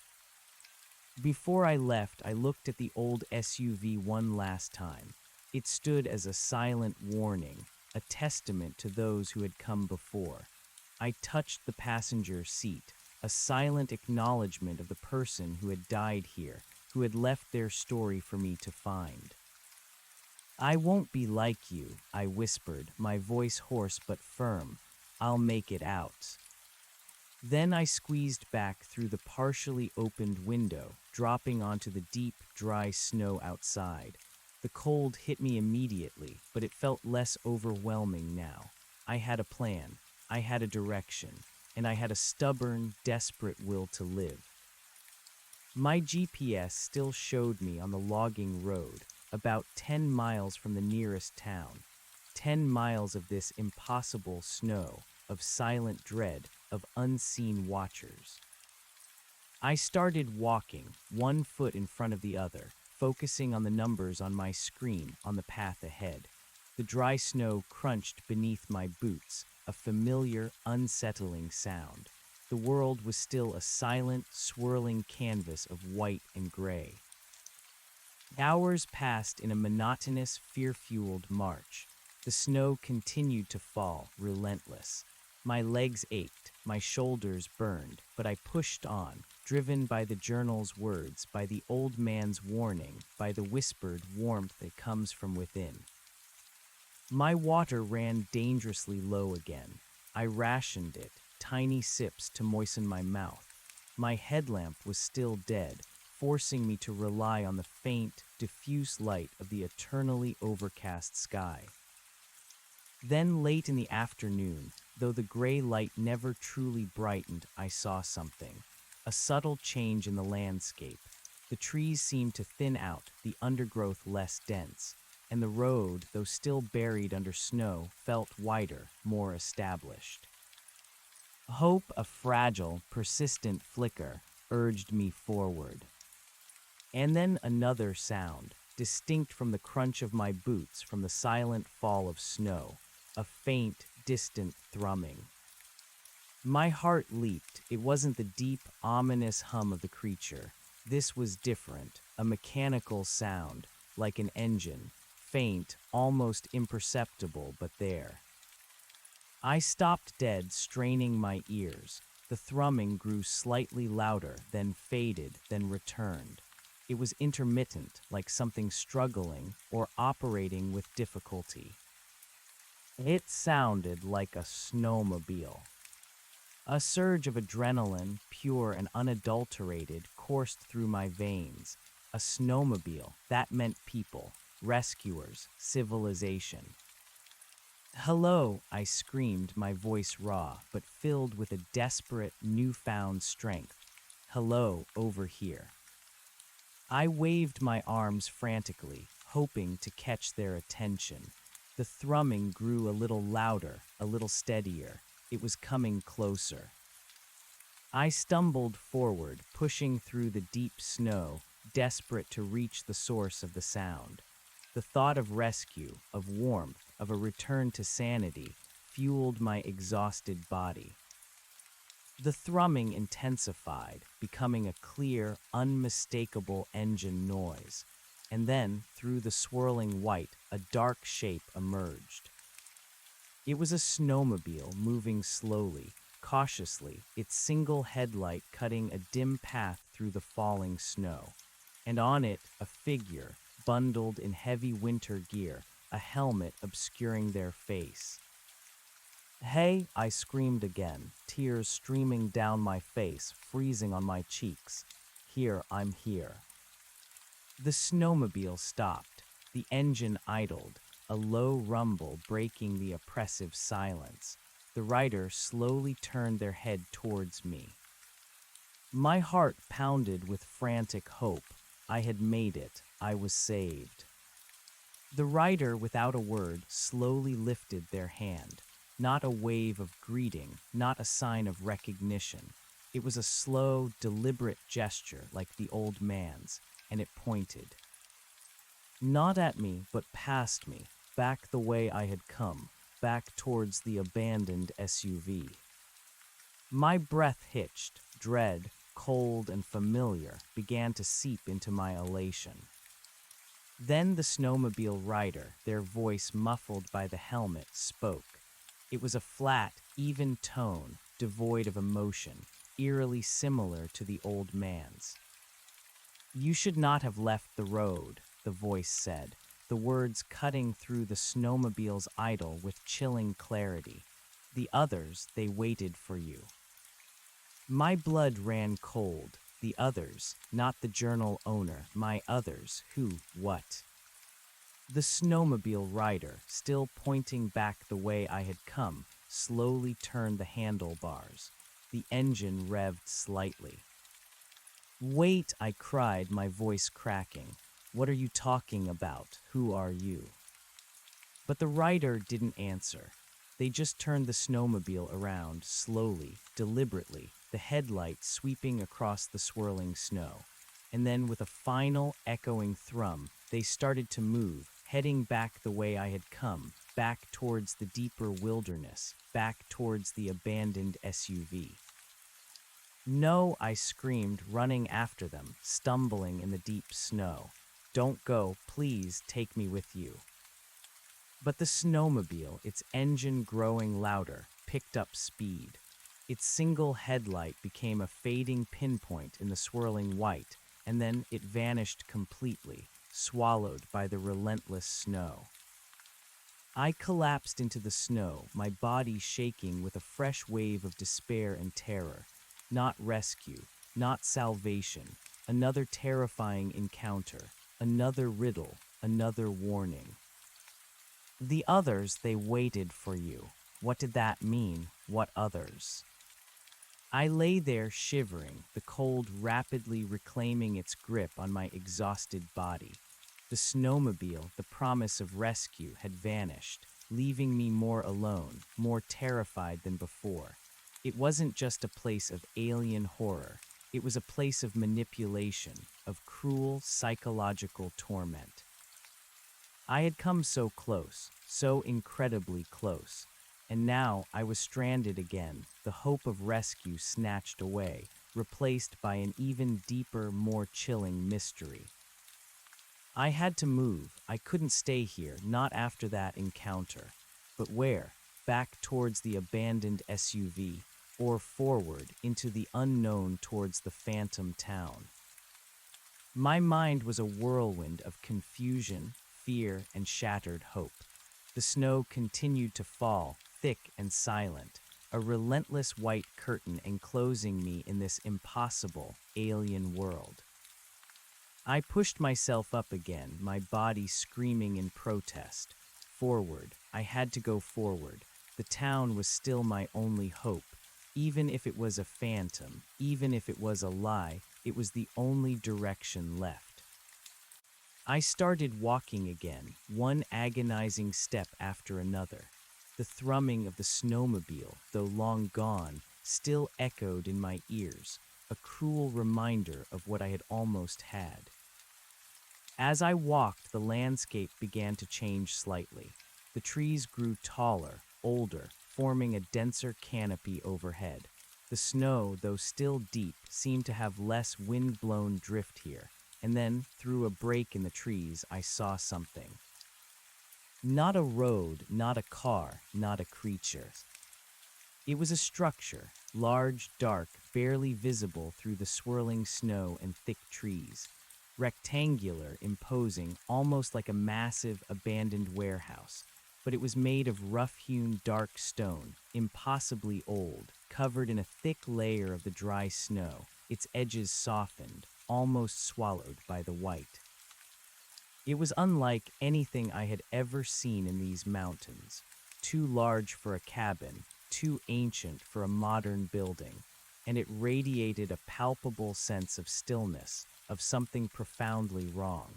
Before I left, I looked at the old SUV one last time. It stood as a silent warning, a testament to those who had come before. I touched the passenger seat, a silent acknowledgement of the person who had died here, who had left their story for me to find. "I won't be like you," I whispered, my voice hoarse but firm. "I'll make it out." Then I squeezed back through the partially opened window, dropping onto the deep, dry snow outside. The cold hit me immediately, but it felt less overwhelming now. I had a plan, I had a direction, and I had a stubborn, desperate will to live. My GPS still showed me on the logging road, about 10 miles from the nearest town. 10 miles of this impossible snow, of silent dread, of unseen watchers. I started walking, one foot in front of the other, focusing on the numbers on my screen on the path ahead. The dry snow crunched beneath my boots, a familiar, unsettling sound. The world was still a silent, swirling canvas of white and gray. Hours passed in a monotonous, fear-fueled march. The snow continued to fall, relentless. My legs ached, my shoulders burned, but I pushed on, driven by the journal's words, by the old man's warning, by the whispered warmth that comes from within. My water ran dangerously low again. I rationed it, tiny sips to moisten my mouth. My headlamp was still dead, forcing me to rely on the faint, diffuse light of the eternally overcast sky. Then late in the afternoon, though the gray light never truly brightened, I saw something. A subtle change in the landscape. The trees seemed to thin out, the undergrowth less dense, and the road, though still buried under snow, felt wider, more established. Hope, a fragile, persistent flicker, urged me forward. And then another sound, distinct from the crunch of my boots from the silent fall of snow, a faint, distant thrumming. My heart leaped. It wasn't the deep, ominous hum of the creature. This was different, a mechanical sound, like an engine, faint, almost imperceptible, but there. I stopped dead, straining my ears. The thrumming grew slightly louder, then faded, then returned. It was intermittent, like something struggling or operating with difficulty. It sounded like a snowmobile. A surge of adrenaline, pure and unadulterated, coursed through my veins. A snowmobile, that meant people, rescuers, civilization. Hello, I screamed, my voice raw, but filled with a desperate, newfound strength. Hello, over here. I waved my arms frantically, hoping to catch their attention. The thrumming grew a little louder, a little steadier. It was coming closer. I stumbled forward, pushing through the deep snow, desperate to reach the source of the sound. The thought of rescue, of warmth, of a return to sanity, fueled my exhausted body. The thrumming intensified, becoming a clear, unmistakable engine noise. And then, through the swirling white, a dark shape emerged. It was a snowmobile moving slowly, cautiously, its single headlight cutting a dim path through the falling snow. And on it, a figure, bundled in heavy winter gear, a helmet obscuring their face. Hey, I screamed again, tears streaming down my face, freezing on my cheeks. Here, I'm here. The snowmobile stopped. The engine idled, a low rumble breaking the oppressive silence. The rider slowly turned their head towards me. My heart pounded with frantic hope. I had made it. I was saved. The rider, without a word, slowly lifted their hand. Not a wave of greeting, not a sign of recognition. It was a slow, deliberate gesture like the old man's, and it pointed. Not at me, but past me, back the way I had come, back towards the abandoned SUV. My breath hitched, dread, cold and familiar, began to seep into my elation. Then the snowmobile rider, their voice muffled by the helmet, spoke. It was a flat, even tone, devoid of emotion, eerily similar to the old man's. You should not have left the road, the voice said, the words cutting through the snowmobile's idle with chilling clarity. The others, they waited for you. My blood ran cold. The others, not the journal owner, my others, who, what? The snowmobile rider, still pointing back the way I had come, slowly turned the handlebars. The engine revved slightly. Wait, I cried, my voice cracking. What are you talking about? Who are you? But the rider didn't answer. They just turned the snowmobile around, slowly, deliberately, the headlight sweeping across the swirling snow. And then with a final, echoing thrum, they started to move, heading back the way I had come, back towards the deeper wilderness, back towards the abandoned SUV. No, I screamed, running after them, stumbling in the deep snow. Don't go, please take me with you. But the snowmobile, its engine growing louder, picked up speed. Its single headlight became a fading pinpoint in the swirling white, and then it vanished completely, swallowed by the relentless snow. I collapsed into the snow, my body shaking with a fresh wave of despair and terror. Not rescue, not salvation, another terrifying encounter, another riddle, another warning. The others, they waited for you. What did that mean? What others? I lay there shivering, the cold rapidly reclaiming its grip on my exhausted body. The snowmobile, the promise of rescue, had vanished, leaving me more alone, more terrified than before. It wasn't just a place of alien horror, it was a place of manipulation, of cruel psychological torment. I had come so close, so incredibly close, and now I was stranded again, the hope of rescue snatched away, replaced by an even deeper, more chilling mystery. I had to move. I couldn't stay here, not after that encounter. But where? Back towards the abandoned SUV, or forward into the unknown towards the phantom town. My mind was a whirlwind of confusion, fear, and shattered hope. The snow continued to fall, thick and silent, a relentless white curtain enclosing me in this impossible, alien world. I pushed myself up again, my body screaming in protest. Forward, I had to go forward. The town was still my only hope. Even if it was a phantom, even if it was a lie, it was the only direction left. I started walking again, one agonizing step after another. The thrumming of the snowmobile, though long gone, still echoed in my ears, a cruel reminder of what I had almost had. As I walked, the landscape began to change slightly. The trees grew taller, older, forming a denser canopy overhead. The snow, though still deep, seemed to have less wind-blown drift here, and then, through a break in the trees, I saw something. Not a road, not a car, not a creature. It was a structure, large, dark, barely visible through the swirling snow and thick trees. Rectangular, imposing, almost like a massive, abandoned warehouse. But it was made of rough-hewn dark stone, impossibly old, covered in a thick layer of the dry snow, its edges softened, almost swallowed by the white. It was unlike anything I had ever seen in these mountains. Too large for a cabin, too ancient for a modern building, and it radiated a palpable sense of stillness, of something profoundly wrong.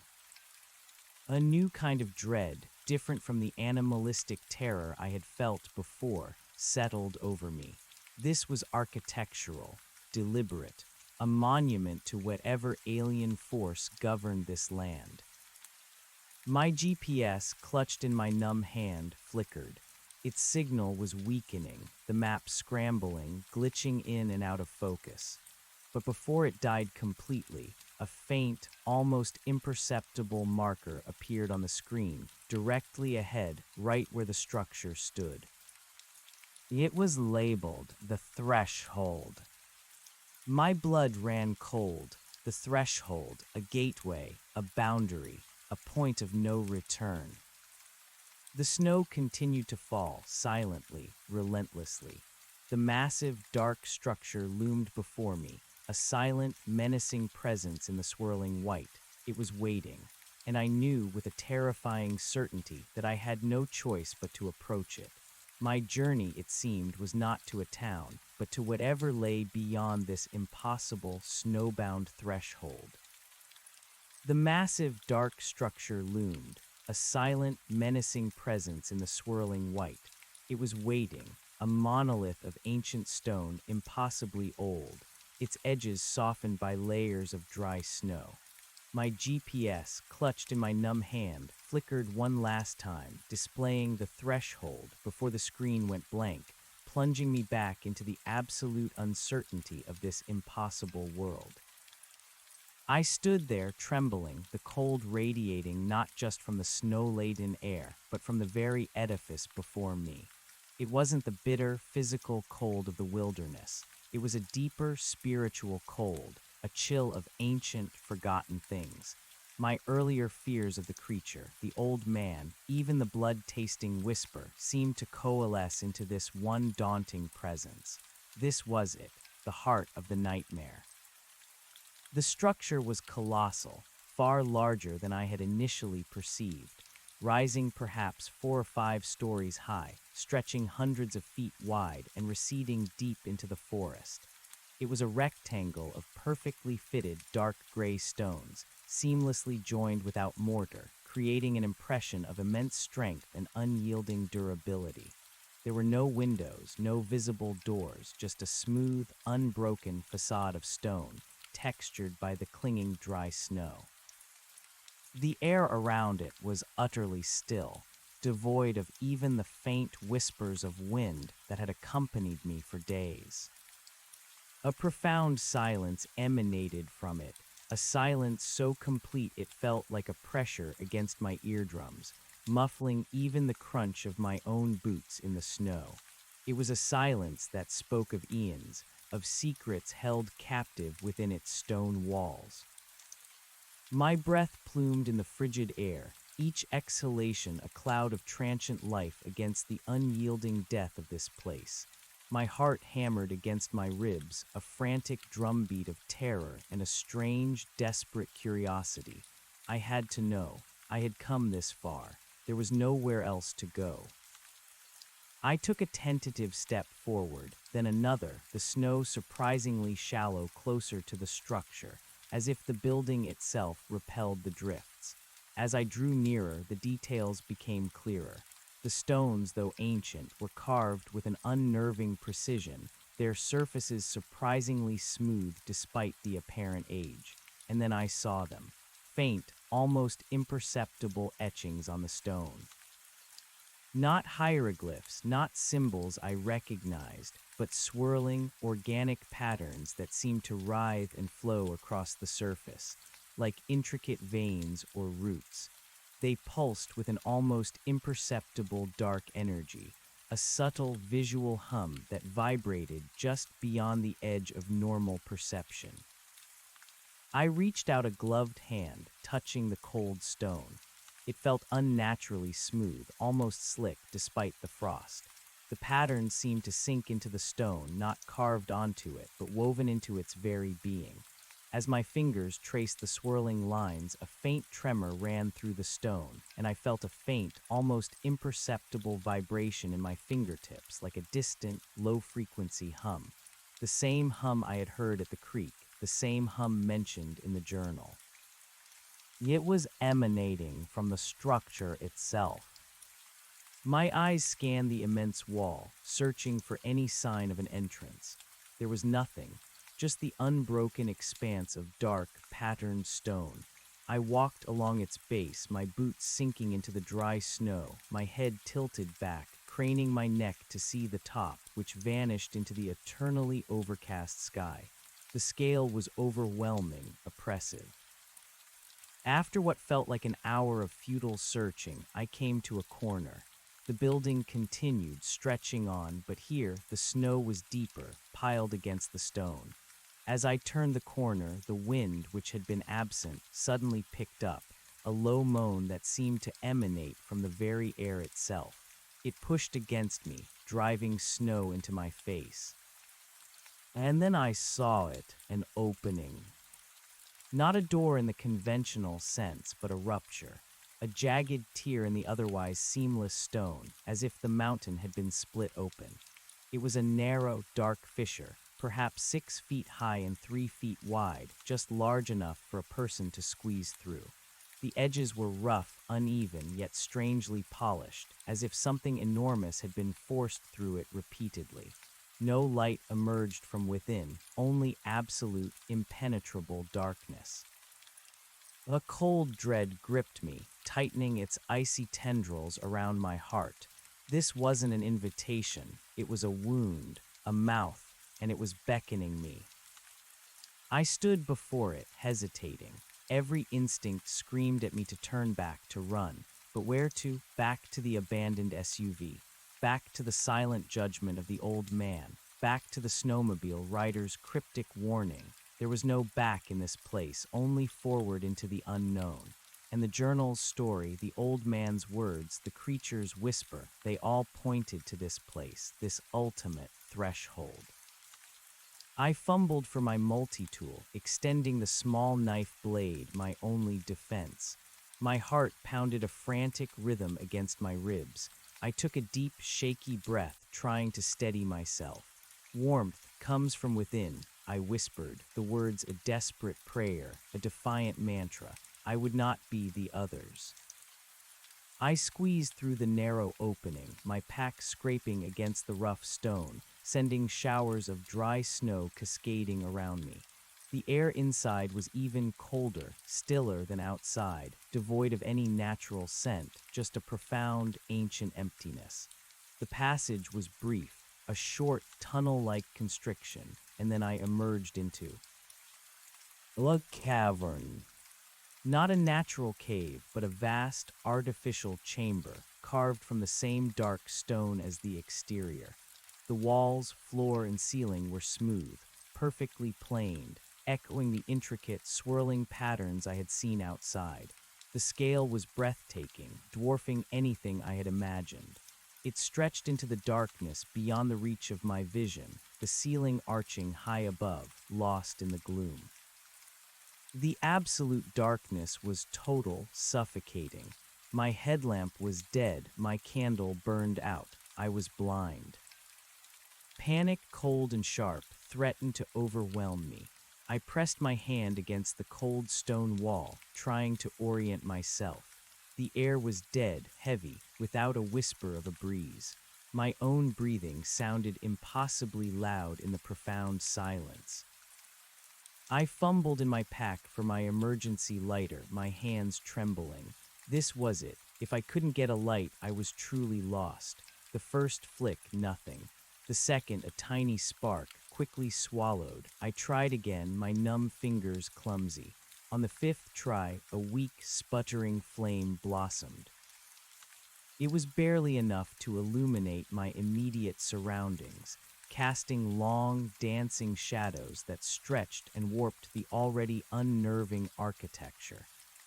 A new kind of dread, different from the animalistic terror I had felt before, settled over me. This was architectural, deliberate, a monument to whatever alien force governed this land. My GPS, clutched in my numb hand, flickered. Its signal was weakening, the map scrambling, glitching in and out of focus. But before it died completely, a faint, almost imperceptible marker appeared on the screen, directly ahead, right where the structure stood. It was labeled the Threshold. My blood ran cold. The threshold, a gateway, a boundary, a point of no return. The snow continued to fall, silently, relentlessly. The massive, dark structure loomed before me, a silent, menacing presence in the swirling white. It was waiting, and I knew with a terrifying certainty that I had no choice but to approach it. My journey, it seemed, was not to a town, but to whatever lay beyond this impossible, snowbound threshold. The massive, dark structure loomed, a silent, menacing presence in the swirling white. It was waiting, a monolith of ancient stone, impossibly old, its edges softened by layers of dry snow. My GPS, clutched in my numb hand, flickered one last time, displaying the threshold before the screen went blank, plunging me back into the absolute uncertainty of this impossible world. I stood there trembling, the cold radiating not just from the snow-laden air, but from the very edifice before me. It wasn't the bitter, physical cold of the wilderness. It was a deeper, spiritual cold, a chill of ancient, forgotten things. My earlier fears of the creature, the old man, even the blood-tasting whisper, seemed to coalesce into this one daunting presence. This was it, the heart of the nightmare. The structure was colossal, far larger than I had initially perceived, rising perhaps 4 or 5 stories high, stretching hundreds of feet wide and receding deep into the forest. It was a rectangle of perfectly fitted dark gray stones, seamlessly joined without mortar, creating an impression of immense strength and unyielding durability. There were no windows, no visible doors, just a smooth, unbroken facade of stone, textured by the clinging dry snow. The air around it was utterly still, devoid of even the faint whispers of wind that had accompanied me for days. A profound silence emanated from it, a silence so complete it felt like a pressure against my eardrums, muffling even the crunch of my own boots in the snow. It was a silence that spoke of eons, of secrets held captive within its stone walls. My breath plumed in the frigid air, each exhalation a cloud of transient life against the unyielding death of this place. My heart hammered against my ribs, a frantic drumbeat of terror and a strange, desperate curiosity. I had to know. I had come this far. There was nowhere else to go. I took a tentative step forward, then another, the snow surprisingly shallow closer to the structure, as if the building itself repelled the drifts. As I drew nearer, the details became clearer. The stones, though ancient, were carved with an unnerving precision, their surfaces surprisingly smooth despite the apparent age. And then I saw them, faint, almost imperceptible etchings on the stone. Not hieroglyphs, not symbols I recognized, but swirling, organic patterns that seemed to writhe and flow across the surface, like intricate veins or roots. They pulsed with an almost imperceptible dark energy, a subtle visual hum that vibrated just beyond the edge of normal perception. I reached out a gloved hand, touching the cold stone. It felt unnaturally smooth, almost slick despite the frost. The pattern seemed to sink into the stone, not carved onto it, but woven into its very being. As my fingers traced the swirling lines, a faint tremor ran through the stone, and I felt a faint, almost imperceptible vibration in my fingertips, like a distant, low-frequency hum. The same hum I had heard at the creek, the same hum mentioned in the journal. It was emanating from the structure itself. My eyes scanned the immense wall, searching for any sign of an entrance. There was nothing, just the unbroken expanse of dark, patterned stone. I walked along its base, my boots sinking into the dry snow, my head tilted back, craning my neck to see the top, which vanished into the eternally overcast sky. The scale was overwhelming, oppressive. After what felt like an hour of futile searching, I came to a corner. The building continued, stretching on, but here the snow was deeper, piled against the stone. As I turned the corner, the wind, which had been absent, suddenly picked up, a low moan that seemed to emanate from the very air itself. It pushed against me, driving snow into my face. And then I saw it, an opening. Not a door in the conventional sense, but a rupture, a jagged tear in the otherwise seamless stone, as if the mountain had been split open. It was a narrow, dark fissure, perhaps 6 feet high and 3 feet wide, just large enough for a person to squeeze through. The edges were rough, uneven, yet strangely polished, as if something enormous had been forced through it repeatedly. No light emerged from within, only absolute, impenetrable darkness. A cold dread gripped me, tightening its icy tendrils around my heart. This wasn't an invitation, it was a wound, a mouth, and it was beckoning me. I stood before it, hesitating. Every instinct screamed at me to turn back, to run. But where to? Back to the abandoned SUV. Back to the silent judgment of the old man. Back to the snowmobile rider's cryptic warning. There was no back in this place, only forward into the unknown. And the journal's story, the old man's words, the creature's whisper, they all pointed to this place, this ultimate threshold. I fumbled for my multi-tool, extending the small knife blade, my only defense. My heart pounded a frantic rhythm against my ribs. I took a deep, shaky breath, trying to steady myself. Warmth comes from within, I whispered, the words a desperate prayer, a defiant mantra. I would not be the others. I squeezed through the narrow opening, my pack scraping against the rough stone, sending showers of dry snow cascading around me. The air inside was even colder, stiller than outside, devoid of any natural scent, just a profound, ancient emptiness. The passage was brief, a short, tunnel-like constriction, and then I emerged into a cavern. Not a natural cave, but a vast, artificial chamber, carved from the same dark stone as the exterior. The walls, floor, and ceiling were smooth, perfectly planed, echoing the intricate, swirling patterns I had seen outside. The scale was breathtaking, dwarfing anything I had imagined. It stretched into the darkness beyond the reach of my vision, the ceiling arching high above, lost in the gloom. The absolute darkness was total, suffocating. My headlamp was dead, my candle burned out. I was blind. Panic, cold and sharp, threatened to overwhelm me. I pressed my hand against the cold stone wall, trying to orient myself. The air was dead, heavy, without a whisper of a breeze. My own breathing sounded impossibly loud in the profound silence. I fumbled in my pack for my emergency lighter, my hands trembling. This was it. If I couldn't get a light, I was truly lost. The first flick, nothing. The second, a tiny spark, quickly swallowed. I tried again, my numb fingers clumsy. On the fifth try, a weak, sputtering flame blossomed. It was barely enough to illuminate my immediate surroundings, casting long, dancing shadows that stretched and warped the already unnerving architecture.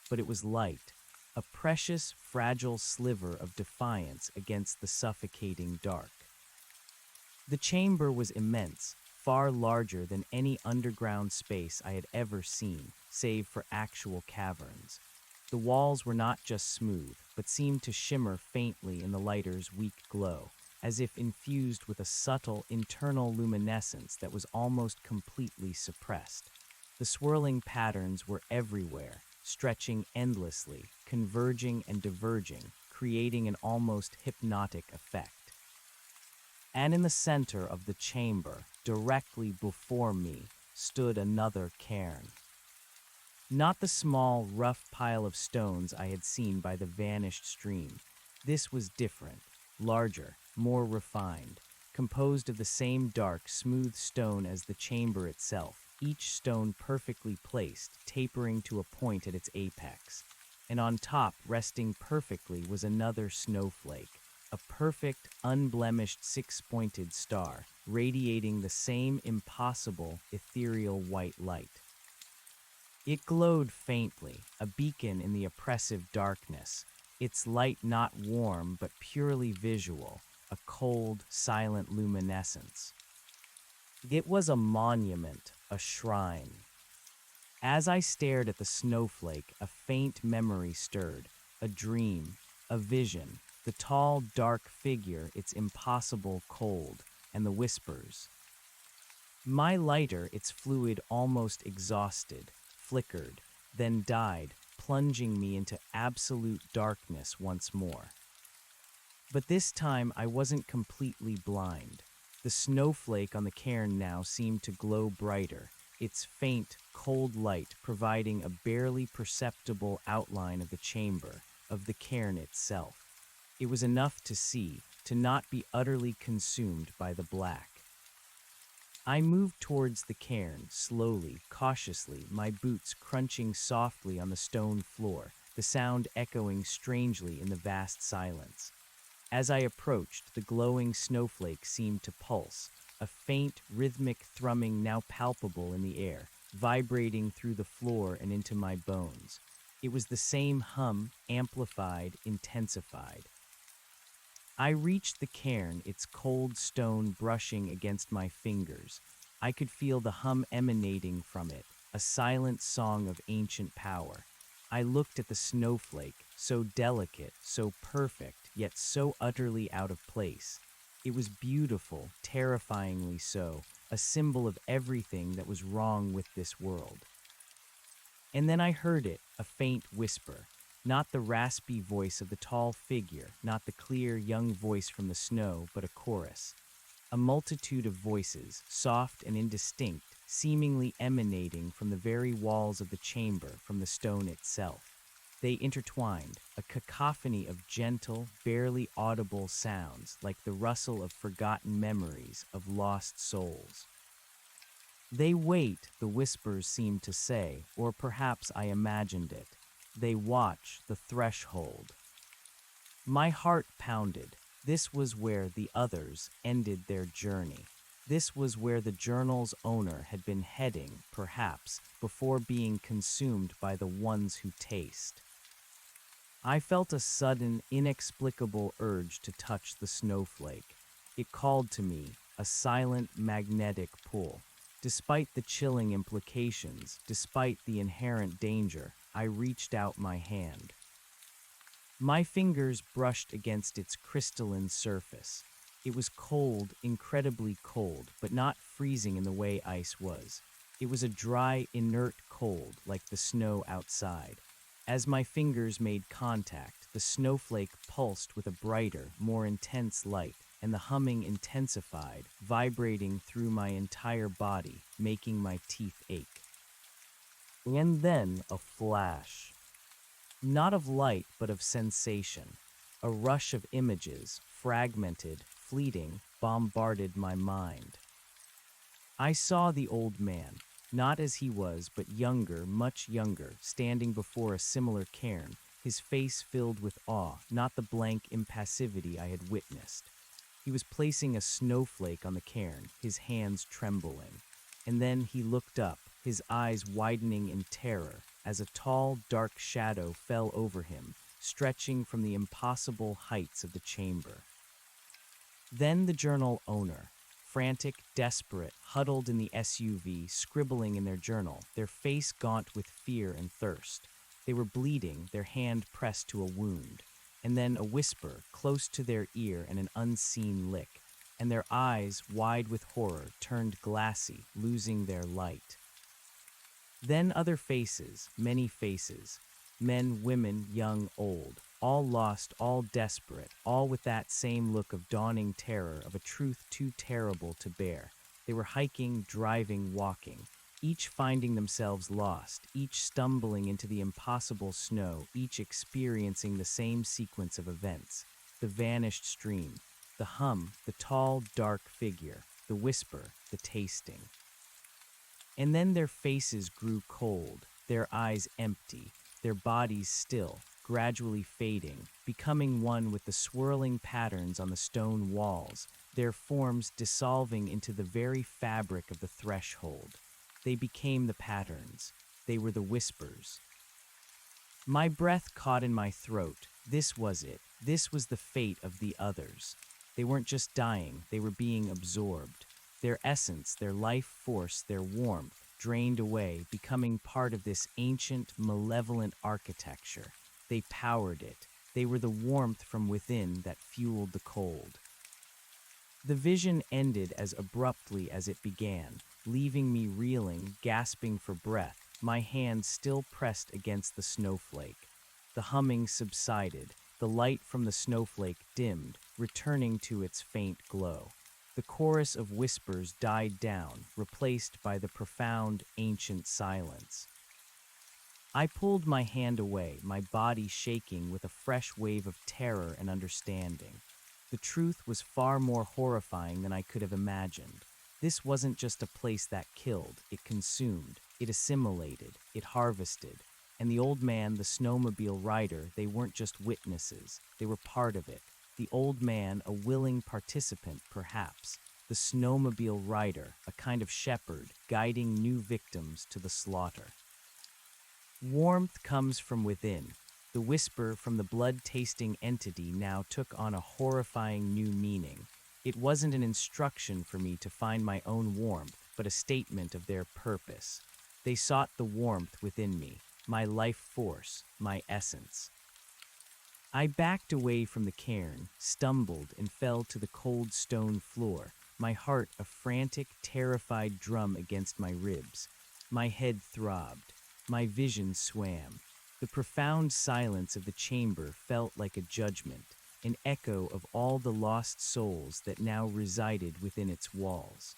But it was light, a precious, fragile sliver of defiance against the suffocating dark. The chamber was immense, far larger than any underground space I had ever seen, save for actual caverns. The walls were not just smooth, but seemed to shimmer faintly in the lighter's weak glow, as if infused with a subtle internal luminescence that was almost completely suppressed. The swirling patterns were everywhere, stretching endlessly, converging and diverging, creating an almost hypnotic effect. And in the center of the chamber, directly before me, stood another cairn. Not the small, rough pile of stones I had seen by the vanished stream. This was different, larger, more refined, composed of the same dark, smooth stone as the chamber itself, each stone perfectly placed, tapering to a point at its apex. And on top, resting perfectly, was another snowflake, a perfect, unblemished six-pointed star, radiating the same impossible, ethereal white light. It glowed faintly, a beacon in the oppressive darkness, its light not warm but purely visual, a cold, silent luminescence. It was a monument, a shrine. As I stared at the snowflake, a faint memory stirred, a dream, a vision, the tall, dark figure, its impossible cold, and the whispers. My lighter, its fluid almost exhausted, flickered, then died, plunging me into absolute darkness once more. But this time I wasn't completely blind. The snowflake on the cairn now seemed to glow brighter, its faint, cold light providing a barely perceptible outline of the chamber, of the cairn itself. It was enough to see, to not be utterly consumed by the black. I moved towards the cairn, slowly, cautiously, my boots crunching softly on the stone floor, the sound echoing strangely in the vast silence. As I approached, the glowing snowflake seemed to pulse, a faint, rhythmic thrumming now palpable in the air, vibrating through the floor and into my bones. It was the same hum, amplified, intensified. I reached the cairn, its cold stone brushing against my fingers. I could feel the hum emanating from it, a silent song of ancient power. I looked at the snowflake, so delicate, so perfect, yet so utterly out of place. It was beautiful, terrifyingly so, a symbol of everything that was wrong with this world. And then I heard it, a faint whisper. Not the raspy voice of the tall figure, not the clear, young voice from the snow, but a chorus. A multitude of voices, soft and indistinct, seemingly emanating from the very walls of the chamber, from the stone itself. They intertwined, a cacophony of gentle, barely audible sounds, like the rustle of forgotten memories of lost souls. They wait, the whispers seemed to say, or perhaps I imagined it. They watch the threshold. My heart pounded. This was where the others ended their journey. This was where the journal's owner had been heading, perhaps, before being consumed by the ones who taste. I felt a sudden, inexplicable urge to touch the snowflake. It called to me, a silent, magnetic pull. Despite the chilling implications, despite the inherent danger, I reached out my hand. My fingers brushed against its crystalline surface. It was cold, incredibly cold, but not freezing in the way ice was. It was a dry, inert cold, like the snow outside. As my fingers made contact, the snowflake pulsed with a brighter, more intense light, and the humming intensified, vibrating through my entire body, making my teeth ache. And then a flash. Not of light, but of sensation. A rush of images, fragmented, fleeting, bombarded my mind. I saw the old man, not as he was, but younger, much younger, standing before a similar cairn, his face filled with awe, not the blank impassivity I had witnessed. He was placing a snowflake on the cairn, his hands trembling. And then he looked up, his eyes widening in terror, as a tall, dark shadow fell over him, stretching from the impossible heights of the chamber. Then the journal owner, frantic, desperate, huddled in the SUV, scribbling in their journal, their face gaunt with fear and thirst. They were bleeding, their hand pressed to a wound. And then a whisper close to their ear and an unseen lick, and their eyes, wide with horror, turned glassy, losing their light. Then other faces, many faces, men, women, young, old, all lost, all desperate, all with that same look of dawning terror, of a truth too terrible to bear. They were hiking, driving, walking, each finding themselves lost, each stumbling into the impossible snow, each experiencing the same sequence of events. The vanished stream, the hum, the tall, dark figure, the whisper, the tasting. And then their faces grew cold, their eyes empty, their bodies still, gradually fading, becoming one with the swirling patterns on the stone walls, their forms dissolving into the very fabric of the threshold. They became the patterns. They were the whispers. My breath caught in my throat. This was it. This was the fate of the others. They weren't just dying, they were being absorbed. Their essence, their life force, their warmth, drained away, becoming part of this ancient, malevolent architecture. They powered it. They were the warmth from within that fueled the cold. The vision ended as abruptly as it began, leaving me reeling, gasping for breath, my hand still pressed against the snowflake. The humming subsided, the light from the snowflake dimmed, returning to its faint glow. The chorus of whispers died down, replaced by the profound, ancient silence. I pulled my hand away, my body shaking with a fresh wave of terror and understanding. The truth was far more horrifying than I could have imagined. This wasn't just a place that killed, it consumed, it assimilated, it harvested. And the old man, the snowmobile rider, they weren't just witnesses, they were part of it. The old man, a willing participant, perhaps. The snowmobile rider, a kind of shepherd, guiding new victims to the slaughter. Warmth comes from within. The whisper from the blood-tasting entity now took on a horrifying new meaning. It wasn't an instruction for me to find my own warmth, but a statement of their purpose. They sought the warmth within me, my life force, my essence. I backed away from the cairn, stumbled, and fell to the cold stone floor, my heart a frantic, terrified drum against my ribs. My head throbbed. My vision swam. The profound silence of the chamber felt like a judgment, an echo of all the lost souls that now resided within its walls.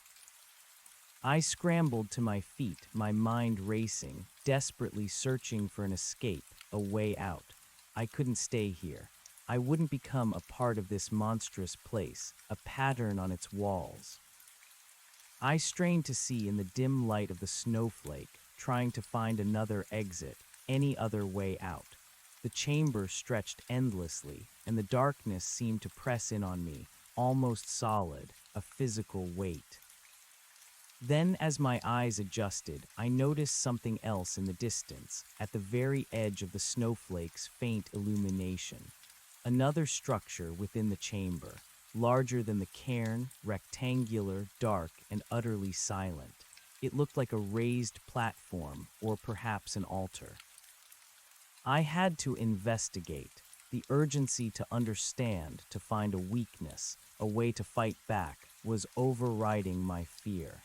I scrambled to my feet, my mind racing, desperately searching for an escape, a way out. I couldn't stay here. I wouldn't become a part of this monstrous place, a pattern on its walls. I strained to see in the dim light of the snowflake, trying to find another exit, any other way out. The chamber stretched endlessly, and the darkness seemed to press in on me, almost solid, a physical weight. Then, as my eyes adjusted, I noticed something else in the distance, at the very edge of the snowflake's faint illumination. Another structure within the chamber, larger than the cairn, rectangular, dark, and utterly silent. It looked like a raised platform, or perhaps an altar. I had to investigate, the urgency to understand, to find a weakness, a way to fight back, was overriding my fear.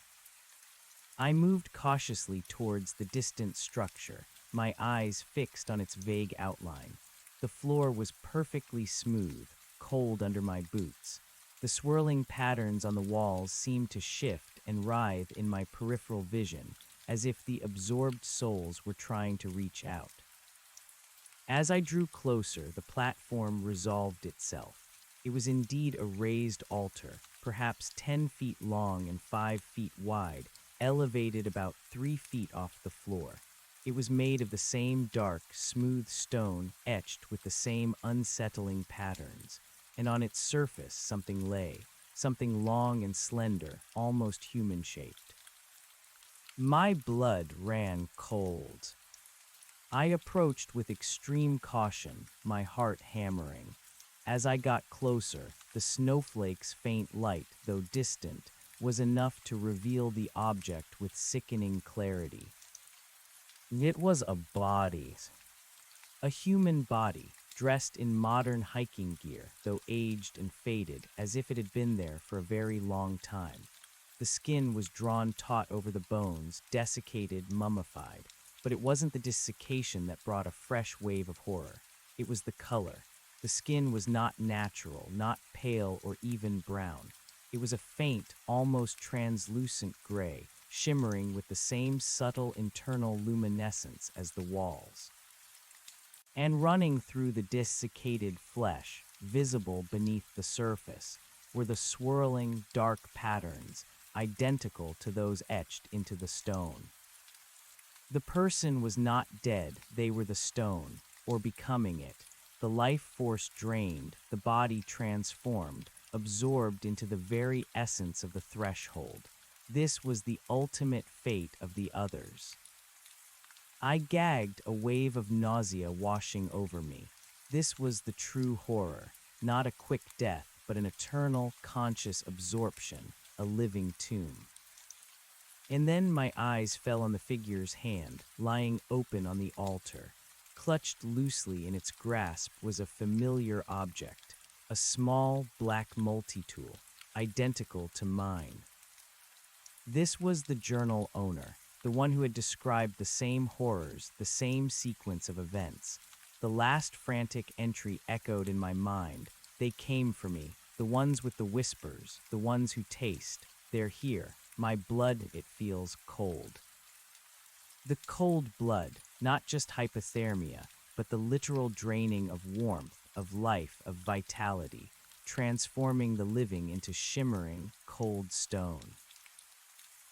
I moved cautiously towards the distant structure, my eyes fixed on its vague outline. The floor was perfectly smooth, cold under my boots. The swirling patterns on the walls seemed to shift and writhe in my peripheral vision, as if the absorbed souls were trying to reach out. As I drew closer, the platform resolved itself. It was indeed a raised altar, perhaps 10 feet long and 5 feet wide, elevated about 3 feet off the floor. It was made of the same dark, smooth stone etched with the same unsettling patterns, and on its surface something lay, something long and slender, almost human-shaped. My blood ran cold. I approached with extreme caution, my heart hammering. As I got closer, the snowflake's faint light, though distant, was enough to reveal the object with sickening clarity. It was a body. A human body, dressed in modern hiking gear, though aged and faded, as if it had been there for a very long time. The skin was drawn taut over the bones, desiccated, mummified. But it wasn't the desiccation that brought a fresh wave of horror. It was the color. The skin was not natural, not pale or even brown. It was a faint, almost translucent gray, shimmering with the same subtle internal luminescence as the walls. And running through the desiccated flesh, visible beneath the surface, were the swirling, dark patterns, identical to those etched into the stone. The person was not dead, they were the stone, or becoming it, the life force drained, the body transformed, absorbed into the very essence of the threshold. This was the ultimate fate of the others. I gagged, a wave of nausea washing over me. This was the true horror, not a quick death, but an eternal, conscious absorption, a living tomb. And then my eyes fell on the figure's hand, lying open on the altar. Clutched loosely in its grasp was a familiar object, a small black multi-tool, identical to mine. This was the journal owner, the one who had described the same horrors, the same sequence of events. The last frantic entry echoed in my mind. They came for me, the ones with the whispers, the ones who taste. They're here. My blood, it feels cold. The cold blood, not just hypothermia, but the literal draining of warmth, of life, of vitality, transforming the living into shimmering, cold stone.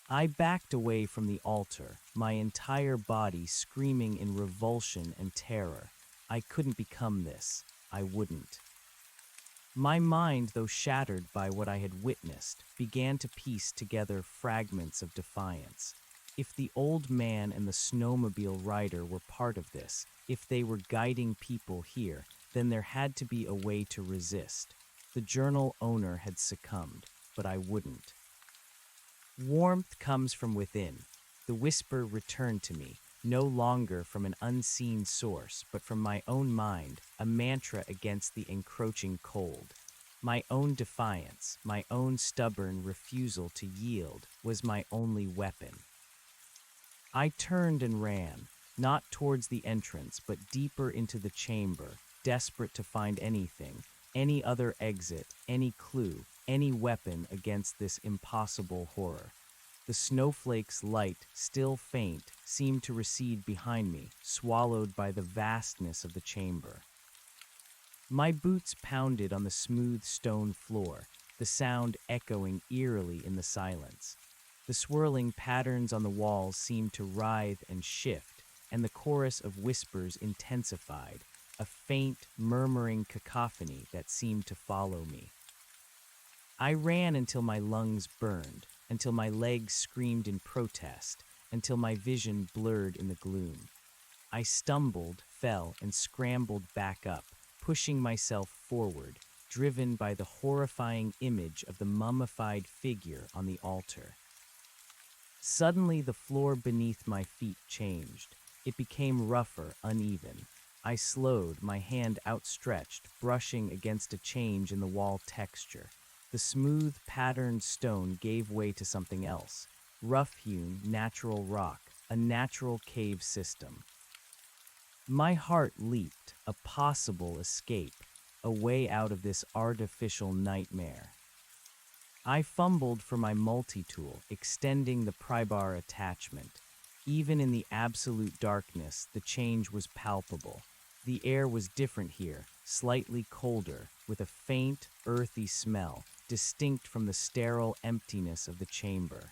I backed away from the altar, my entire body screaming in revulsion and terror. I couldn't become this. I wouldn't. My mind, though shattered by what I had witnessed, began to piece together fragments of defiance. If the old man and the snowmobile rider were part of this, if they were guiding people here, then there had to be a way to resist. The journal owner had succumbed, but I wouldn't. Warmth comes from within. The whisper returned to me, no longer from an unseen source, but from my own mind, a mantra against the encroaching cold. My own defiance, my own stubborn refusal to yield, was my only weapon. I turned and ran, not towards the entrance, but deeper into the chamber, desperate to find anything, any other exit, any clue, any weapon against this impossible horror. The snowflake's light, still faint, seemed to recede behind me, swallowed by the vastness of the chamber. My boots pounded on the smooth stone floor, the sound echoing eerily in the silence. The swirling patterns on the walls seemed to writhe and shift, and the chorus of whispers intensified, a faint, murmuring cacophony that seemed to follow me. I ran until my lungs burned, until my legs screamed in protest, until my vision blurred in the gloom. I stumbled, fell, and scrambled back up, pushing myself forward, driven by the horrifying image of the mummified figure on the altar. Suddenly, the floor beneath my feet changed. It became rougher, uneven. I slowed, my hand outstretched, brushing against a change in the wall texture. The smooth, patterned stone gave way to something else. Rough-hewn, natural rock, a natural cave system. My heart leaped, a possible escape, a way out of this artificial nightmare. I fumbled for my multi-tool, extending the pry-bar attachment. Even in the absolute darkness, the change was palpable. The air was different here, slightly colder, with a faint, earthy smell, distinct from the sterile emptiness of the chamber.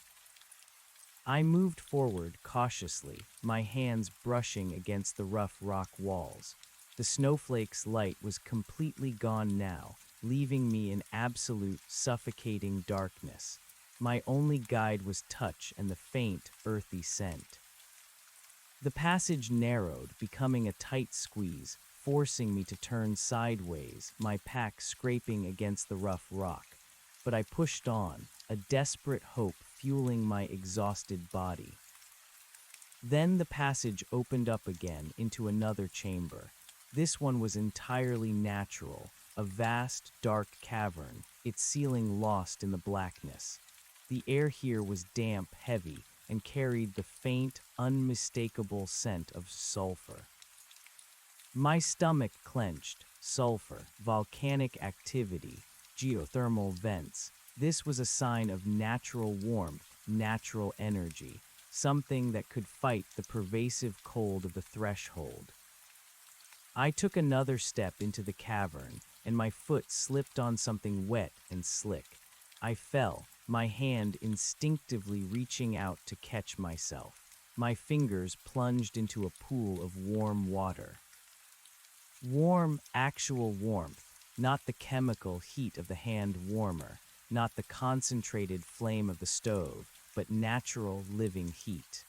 I moved forward cautiously, my hands brushing against the rough rock walls. The snowflake's light was completely gone now, leaving me in absolute, suffocating darkness. My only guide was touch and the faint, earthy scent. The passage narrowed, becoming a tight squeeze, forcing me to turn sideways, my pack scraping against the rough rock. But I pushed on, a desperate hope fueling my exhausted body. Then the passage opened up again into another chamber. This one was entirely natural, a vast, dark cavern, its ceiling lost in the blackness. The air here was damp, heavy, and carried the faint, unmistakable scent of sulfur. My stomach clenched. Sulfur, volcanic activity, geothermal vents. This was a sign of natural warmth, natural energy, something that could fight the pervasive cold of the threshold. I took another step into the cavern, and my foot slipped on something wet and slick. I fell, my hand instinctively reaching out to catch myself. My fingers plunged into a pool of warm water. Warm, actual warmth, not the chemical heat of the hand warmer, not the concentrated flame of the stove, but natural, living heat.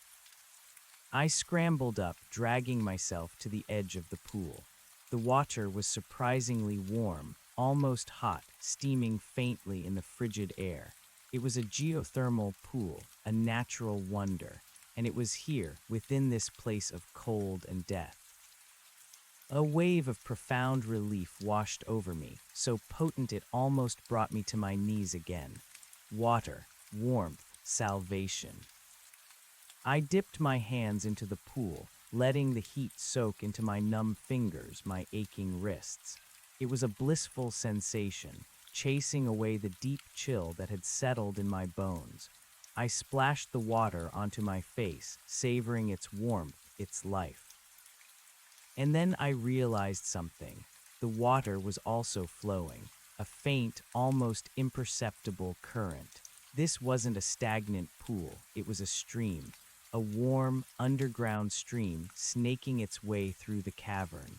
I scrambled up, dragging myself to the edge of the pool. The water was surprisingly warm, almost hot, steaming faintly in the frigid air. It was a geothermal pool, a natural wonder, and it was here, within this place of cold and death. A wave of profound relief washed over me, so potent it almost brought me to my knees again. Water, warmth, salvation. I dipped my hands into the pool, letting the heat soak into my numb fingers, my aching wrists. It was a blissful sensation, chasing away the deep chill that had settled in my bones. I splashed the water onto my face, savoring its warmth, its life. And then I realized something. The water was also flowing, a faint, almost imperceptible current. This wasn't a stagnant pool, it was a stream, a warm, underground stream snaking its way through the cavern.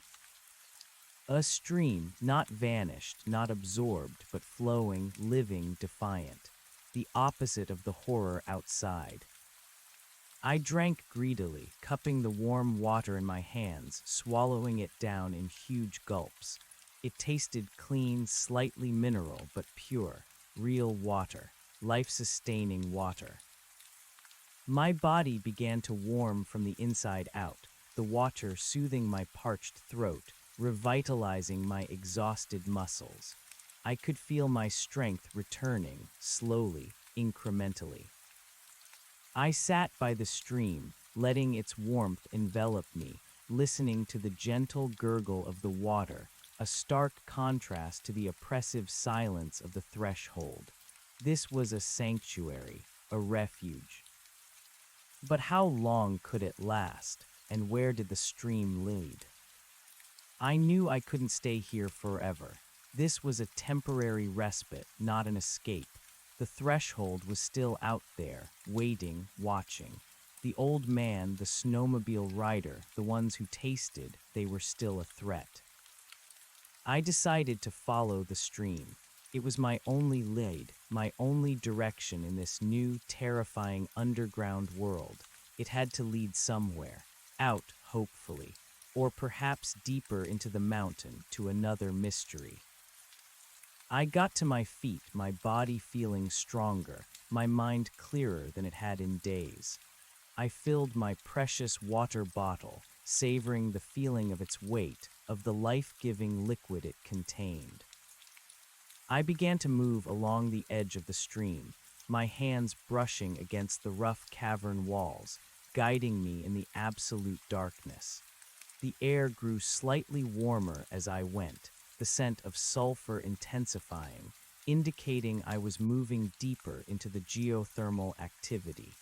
A stream, not vanished, not absorbed, but flowing, living, defiant. The opposite of the horror outside. I drank greedily, cupping the warm water in my hands, swallowing it down in huge gulps. It tasted clean, slightly mineral, but pure, real water, life-sustaining water. My body began to warm from the inside out, the water soothing my parched throat, revitalizing my exhausted muscles. I could feel my strength returning, slowly, incrementally. I sat by the stream, letting its warmth envelop me, listening to the gentle gurgle of the water, a stark contrast to the oppressive silence of the threshold. This was a sanctuary, a refuge. But how long could it last, and where did the stream lead? I knew I couldn't stay here forever. This was a temporary respite, not an escape. The threshold was still out there, waiting, watching. The old man, the snowmobile rider, the ones who tasted, they were still a threat. I decided to follow the stream. It was my only lead, my only direction in this new, terrifying underground world. It had to lead somewhere, out, hopefully, or perhaps deeper into the mountain to another mystery. I got to my feet, my body feeling stronger, my mind clearer than it had in days. I filled my precious water bottle, savoring the feeling of its weight, of the life-giving liquid it contained. I began to move along the edge of the stream, my hands brushing against the rough cavern walls, guiding me in the absolute darkness. The air grew slightly warmer as I went, the scent of sulfur intensifying, indicating I was moving deeper into the geothermal activity.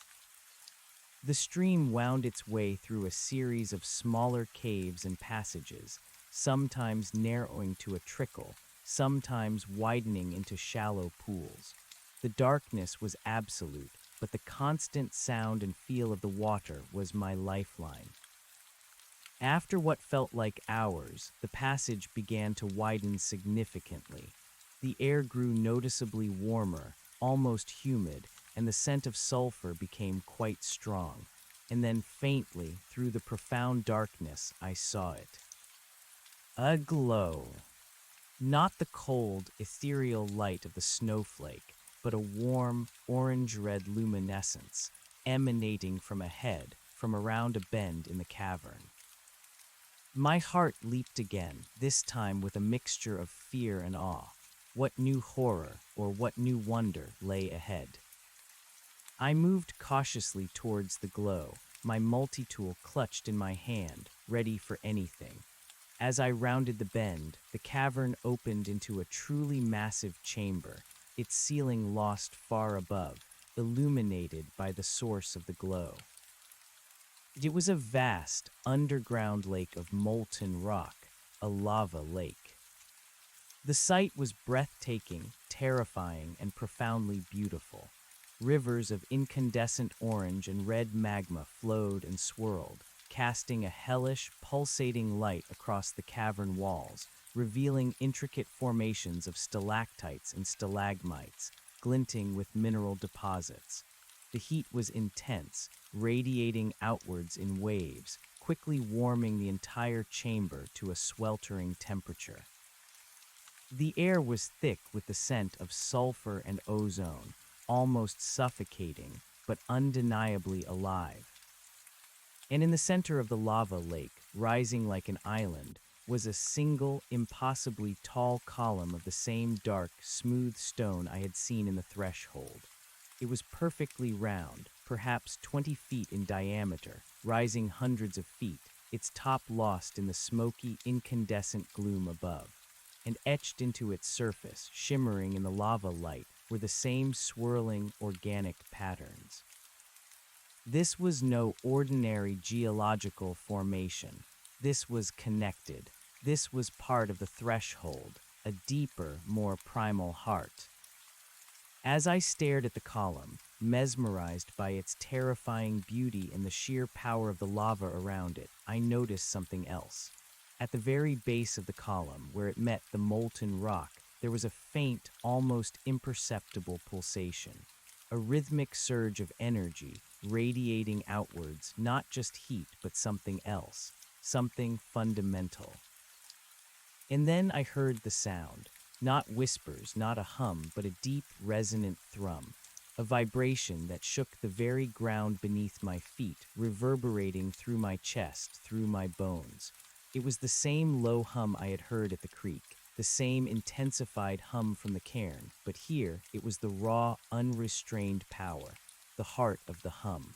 The stream wound its way through a series of smaller caves and passages, sometimes narrowing to a trickle, sometimes widening into shallow pools. The darkness was absolute, but the constant sound and feel of the water was my lifeline. After what felt like hours, the passage began to widen significantly. The air grew noticeably warmer, almost humid, and the scent of sulfur became quite strong. And then faintly, through the profound darkness, I saw it. A glow. Not the cold, ethereal light of the snowflake, but a warm, orange-red luminescence, emanating from ahead, from around a bend in the cavern. My heart leaped again, this time with a mixture of fear and awe. What new horror, or what new wonder, lay ahead? I moved cautiously towards the glow, my multi-tool clutched in my hand, ready for anything. As I rounded the bend, the cavern opened into a truly massive chamber, its ceiling lost far above, illuminated by the source of the glow. It was a vast, underground lake of molten rock, a lava lake. The sight was breathtaking, terrifying, and profoundly beautiful. Rivers of incandescent orange and red magma flowed and swirled, casting a hellish, pulsating light across the cavern walls, revealing intricate formations of stalactites and stalagmites, glinting with mineral deposits. The heat was intense, radiating outwards in waves, quickly warming the entire chamber to a sweltering temperature. The air was thick with the scent of sulfur and ozone, almost suffocating, but undeniably alive. And in the center of the lava lake, rising like an island, was a single, impossibly tall column of the same dark, smooth stone I had seen in the threshold. It was perfectly round, perhaps 20 feet in diameter, rising hundreds of feet, its top lost in the smoky, incandescent gloom above. And etched into its surface, shimmering in the lava light, were the same swirling, organic patterns. This was no ordinary geological formation. This was connected. This was part of the threshold, a deeper, more primal heart. As I stared at the column, mesmerized by its terrifying beauty and the sheer power of the lava around it, I noticed something else. At the very base of the column, where it met the molten rock, there was a faint, almost imperceptible pulsation, a rhythmic surge of energy, radiating outwards, not just heat, but something else, something fundamental. And then I heard the sound, not whispers, not a hum, but a deep, resonant thrum, a vibration that shook the very ground beneath my feet, reverberating through my chest, through my bones. It was the same low hum I had heard at the creek, the same intensified hum from the cairn, but here it was the raw, unrestrained power, the heart of the hum.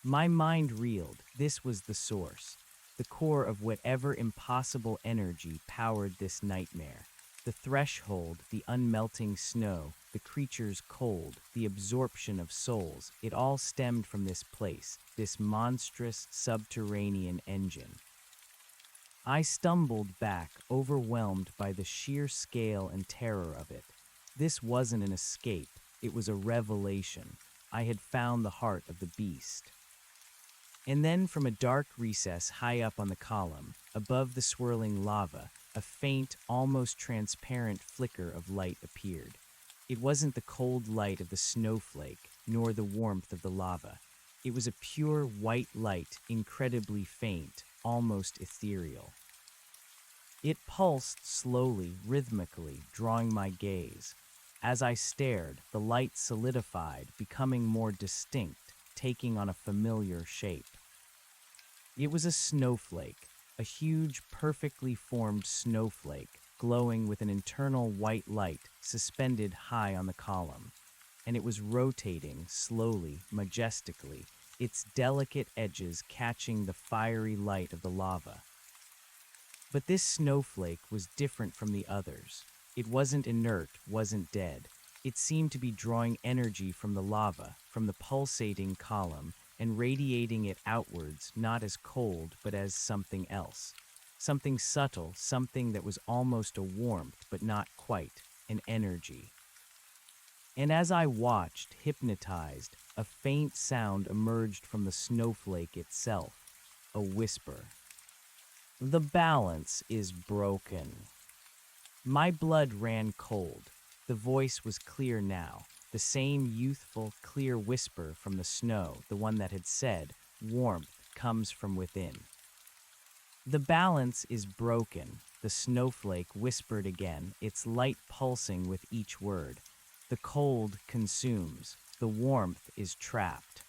My mind reeled. This was the source, the core of whatever impossible energy powered this nightmare. The threshold, the unmelting snow, the creature's cold, the absorption of souls, it all stemmed from this place, this monstrous subterranean engine. I stumbled back, overwhelmed by the sheer scale and terror of it. This wasn't an escape, it was a revelation. I had found the heart of the beast. And then from a dark recess high up on the column, above the swirling lava, a faint, almost transparent flicker of light appeared. It wasn't the cold light of the snowflake, nor the warmth of the lava. It was a pure white light, incredibly faint, almost ethereal. It pulsed slowly, rhythmically, drawing my gaze. As I stared, the light solidified, becoming more distinct, taking on a familiar shape. It was a snowflake, a huge, perfectly formed snowflake, glowing with an internal white light suspended high on the column. And it was rotating, slowly, majestically, its delicate edges catching the fiery light of the lava. But this snowflake was different from the others. It wasn't inert, wasn't dead. It seemed to be drawing energy from the lava, from the pulsating column, and radiating it outwards, not as cold, but as something else. Something subtle, something that was almost a warmth, but not quite, an energy. And as I watched, hypnotized, a faint sound emerged from the snowflake itself, a whisper. "The balance is broken." My blood ran cold. The voice was clear now, the same youthful, clear whisper from the snow, the one that had said, "Warmth comes from within." "The balance is broken," the snowflake whispered again, its light pulsing with each word. "The cold consumes, the warmth is trapped."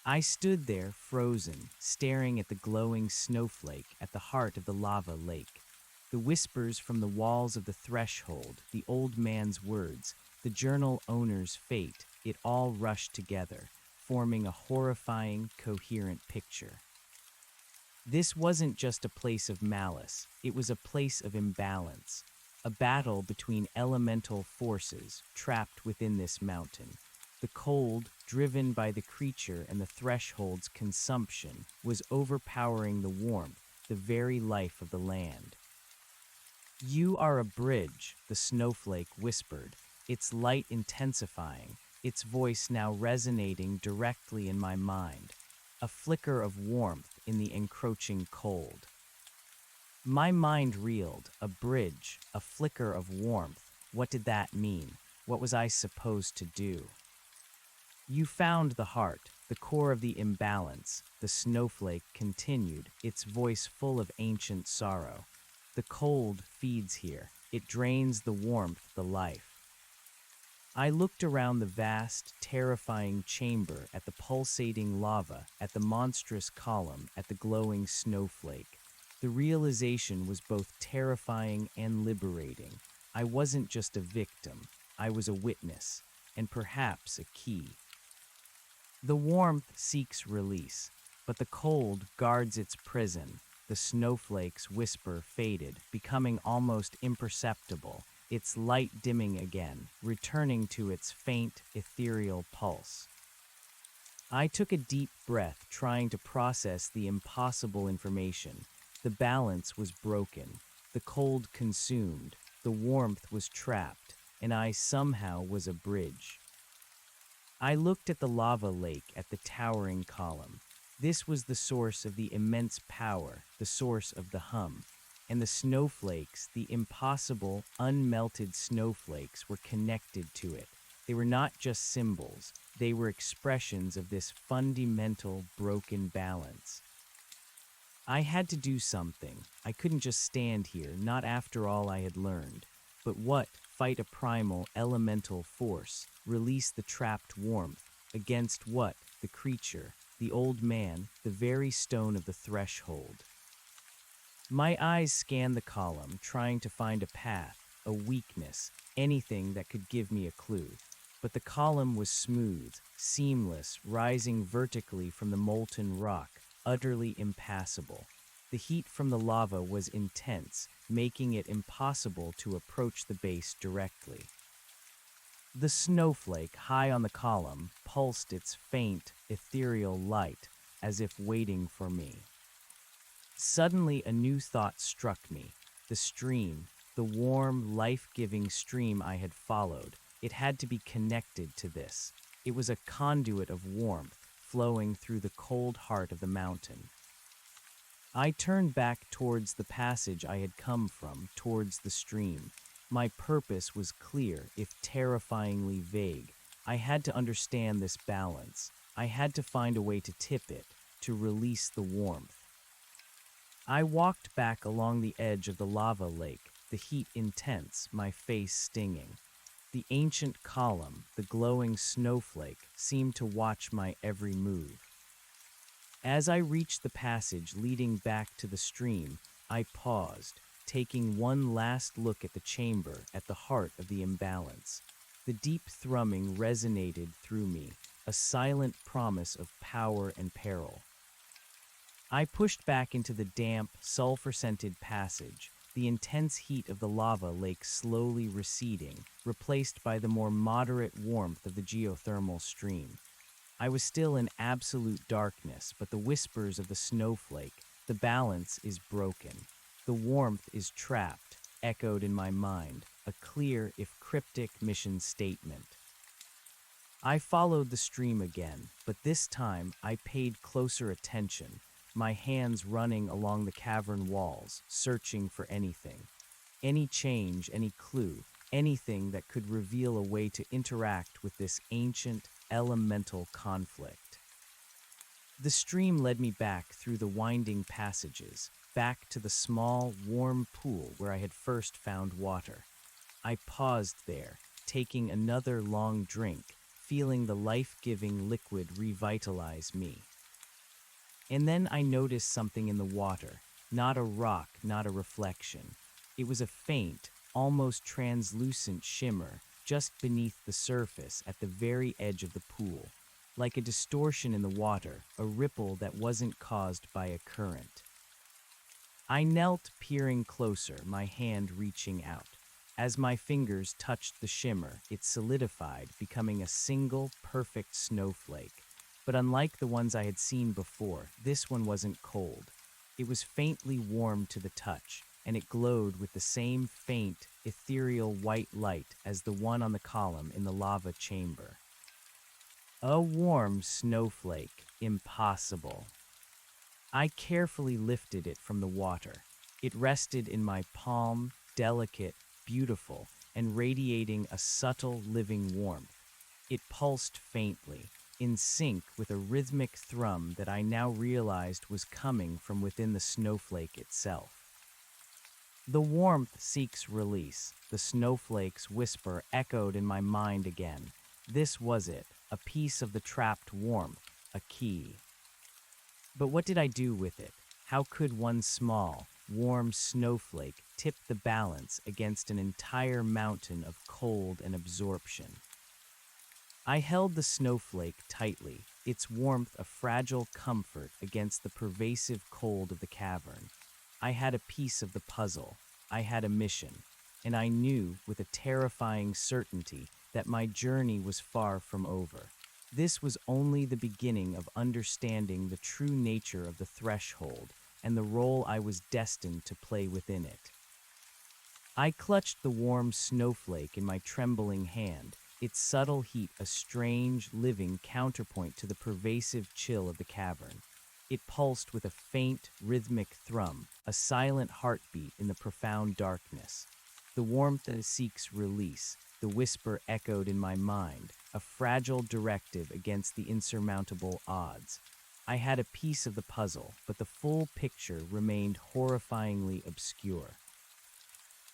I stood there, frozen, staring at the glowing snowflake at the heart of the lava lake. The whispers from the walls of the threshold, the old man's words, the journal owner's fate, it all rushed together, forming a horrifying, coherent picture. This wasn't just a place of malice, it was a place of imbalance, a battle between elemental forces trapped within this mountain. The cold, driven by the creature and the threshold's consumption, was overpowering the warmth, the very life of the land. "You are a bridge," the snowflake whispered, its light intensifying, its voice now resonating directly in my mind, a flicker of warmth in the encroaching cold. My mind reeled, a bridge, a flicker of warmth. What did that mean? What was I supposed to do? "You found the heart, the core of the imbalance," the snowflake continued, its voice full of ancient sorrow. "The cold feeds here. It drains the warmth, the life." I looked around the vast, terrifying chamber, at the pulsating lava, at the monstrous column, at the glowing snowflake. The realization was both terrifying and liberating. I wasn't just a victim. I was a witness, and perhaps a key. The warmth seeks release, but the cold guards its prison. The snowflake's whisper faded, becoming almost imperceptible, its light dimming again, returning to its faint, ethereal pulse. I took a deep breath, trying to process the impossible information. The balance was broken, the cold consumed, the warmth was trapped, and I somehow was a bridge. I looked at the lava lake, at the towering column. This was the source of the immense power, the source of the hum. And the snowflakes, the impossible, unmelted snowflakes, were connected to it. They were not just symbols, they were expressions of this fundamental, broken balance. I had to do something. I couldn't just stand here, not after all I had learned. But what? Fight a primal, elemental force, release the trapped warmth. Against what? The creature, the old man, the very stone of the threshold. My eyes scanned the column, trying to find a path, a weakness, anything that could give me a clue. but the column was smooth, seamless, rising vertically from the molten rock, utterly impassable. The heat from the lava was intense, making it impossible to approach the base directly. The snowflake high on the column pulsed its faint, ethereal light, as if waiting for me. Suddenly a new thought struck me. The stream, the warm, life-giving stream I had followed, it had to be connected to this. It was a conduit of warmth, flowing through the cold heart of the mountain. I turned back towards the passage I had come from, towards the stream. My purpose was clear, if terrifyingly vague. I had to understand this balance. I had to find a way to tip it, to release the warmth. I walked back along the edge of the lava lake, the heat intense, my face stinging. The ancient column, the glowing snowflake, seemed to watch my every move. As I reached the passage leading back to the stream, I paused, taking one last look at the chamber, at the heart of the imbalance. The deep thrumming resonated through me, a silent promise of power and peril. I pushed back into the damp, sulfur-scented passage, the intense heat of the lava lake slowly receding, replaced by the more moderate warmth of the geothermal stream. I was still in absolute darkness, but the whispers of the snowflake, the balance is broken. The warmth is trapped, echoed in my mind, a clear, if cryptic, mission statement. I followed the stream again, but this time I paid closer attention, my hands running along the cavern walls, searching for anything. Any change, any clue, anything that could reveal a way to interact with this ancient, elemental conflict. The stream led me back through the winding passages, back to the small, warm pool where I had first found water. I paused there, taking another long drink, feeling the life-giving liquid revitalize me. And then I noticed something in the water, not a rock, not a reflection. It was a faint, almost translucent shimmer just beneath the surface at the very edge of the pool, like a distortion in the water, a ripple that wasn't caused by a current. I knelt, peering closer, my hand reaching out. As my fingers touched the shimmer, it solidified, becoming a single, perfect snowflake. But unlike the ones I had seen before, this one wasn't cold. It was faintly warm to the touch, and it glowed with the same faint, ethereal white light as the one on the column in the lava chamber. A warm snowflake, impossible. I carefully lifted it from the water. It rested in my palm, delicate, beautiful, and radiating a subtle, living warmth. It pulsed faintly, in sync with a rhythmic thrum that I now realized was coming from within the snowflake itself. The warmth seeks release, the snowflake's whisper echoed in my mind again. This was it, a piece of the trapped warmth, a key. But what did I do with it? How could one small, warm snowflake tip the balance against an entire mountain of cold and absorption? I held the snowflake tightly, its warmth a fragile comfort against the pervasive cold of the cavern. I had a piece of the puzzle, I had a mission, and I knew with a terrifying certainty that my journey was far from over. This was only the beginning of understanding the true nature of the threshold and the role I was destined to play within it. I clutched the warm snowflake in my trembling hand, its subtle heat a strange, living counterpoint to the pervasive chill of the cavern. It pulsed with a faint, rhythmic thrum, a silent heartbeat in the profound darkness. The warmth that seeks release, the whisper echoed in my mind, a fragile directive against the insurmountable odds. I had a piece of the puzzle, but the full picture remained horrifyingly obscure.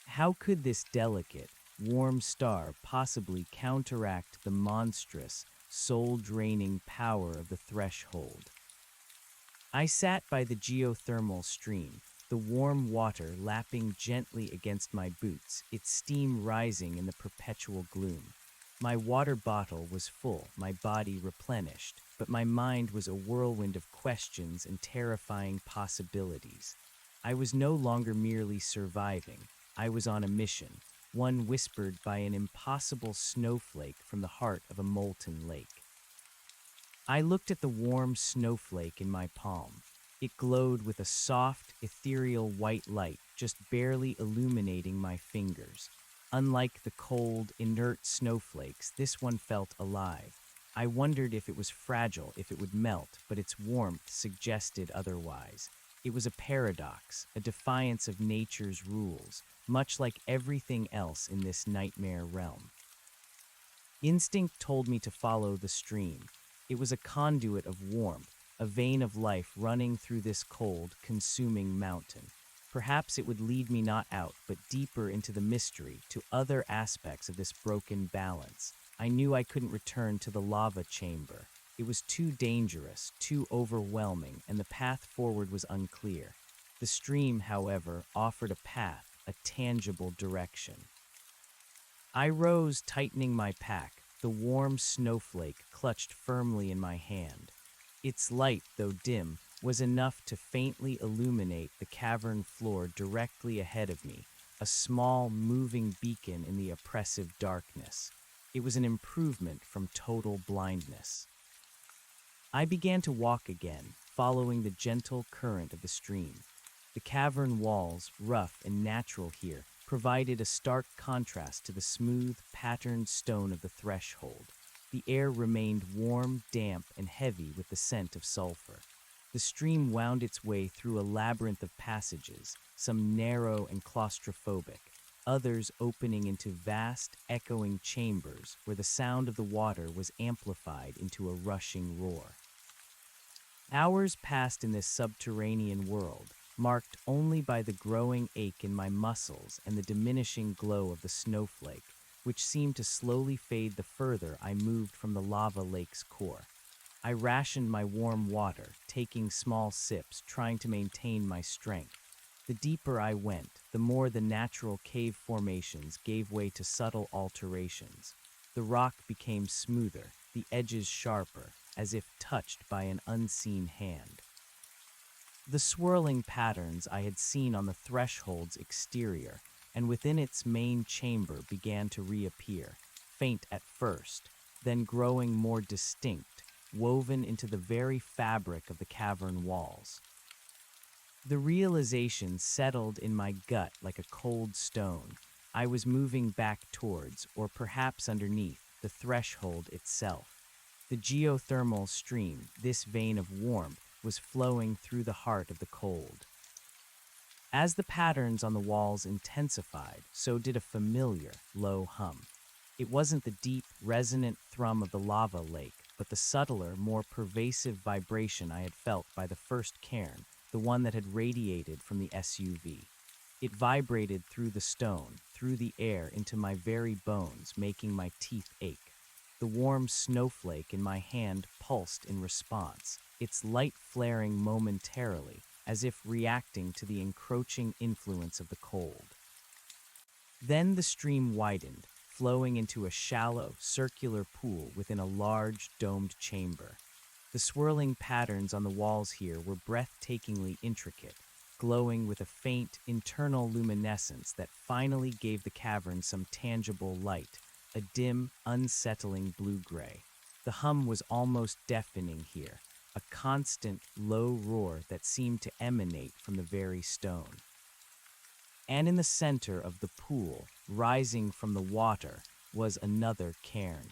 How could this delicate, warm star possibly counteract the monstrous, soul-draining power of the threshold? I sat by the geothermal stream, the warm water lapping gently against my boots, its steam rising in the perpetual gloom. My water bottle was full, my body replenished, but my mind was a whirlwind of questions and terrifying possibilities. I was no longer merely surviving, I was on a mission, one whispered by an impossible snowflake from the heart of a molten lake. I looked at the warm snowflake in my palm. It glowed with a soft, ethereal white light, just barely illuminating my fingers. Unlike the cold, inert snowflakes, this one felt alive. I wondered if it was fragile, if it would melt, but its warmth suggested otherwise. It was a paradox, a defiance of nature's rules, much like everything else in this nightmare realm. Instinct told me to follow the stream. It was a conduit of warmth, a vein of life running through this cold, consuming mountain. Perhaps it would lead me not out, but deeper into the mystery, to other aspects of this broken balance. I knew I couldn't return to the lava chamber. It was too dangerous, too overwhelming, and the path forward was unclear. The stream, however, offered a path, a tangible direction. I rose, tightening my pack, the warm snowflake clutched firmly in my hand. Its light, though dim, was enough to faintly illuminate the cavern floor directly ahead of me, a small, moving beacon in the oppressive darkness. It was an improvement from total blindness. I began to walk again, following the gentle current of the stream. The cavern walls, rough and natural here, provided a stark contrast to the smooth, patterned stone of the threshold. The air remained warm, damp, and heavy with the scent of sulfur. The stream wound its way through a labyrinth of passages, some narrow and claustrophobic, others opening into vast, echoing chambers where the sound of the water was amplified into a rushing roar. Hours passed in this subterranean world, marked only by the growing ache in my muscles and the diminishing glow of the snowflake, which seemed to slowly fade the further I moved from the lava lake's core. I rationed my warm water, taking small sips, trying to maintain my strength. The deeper I went, the more the natural cave formations gave way to subtle alterations. The rock became smoother, the edges sharper, as if touched by an unseen hand. The swirling patterns I had seen on the threshold's exterior and within its main chamber began to reappear, faint at first, then growing more distinct, woven into the very fabric of the cavern walls. The realization settled in my gut like a cold stone. I was moving back towards, or perhaps underneath, the threshold itself. The geothermal stream, this vein of warmth, was flowing through the heart of the cold. As the patterns on the walls intensified, so did a familiar, low hum. It wasn't the deep, resonant thrum of the lava lake, but the subtler, more pervasive vibration I had felt by the first cairn, the one that had radiated from the SUV. It vibrated through the stone, through the air, into my very bones, making my teeth ache. The warm snowflake in my hand pulsed in response, its light flaring momentarily, as if reacting to the encroaching influence of the cold. Then the stream widened, flowing into a shallow, circular pool within a large, domed chamber. The swirling patterns on the walls here were breathtakingly intricate, glowing with a faint, internal luminescence that finally gave the cavern some tangible light, a dim, unsettling blue-gray. The hum was almost deafening here, a constant, low roar that seemed to emanate from the very stone. And in the center of the pool, rising from the water, was another cairn.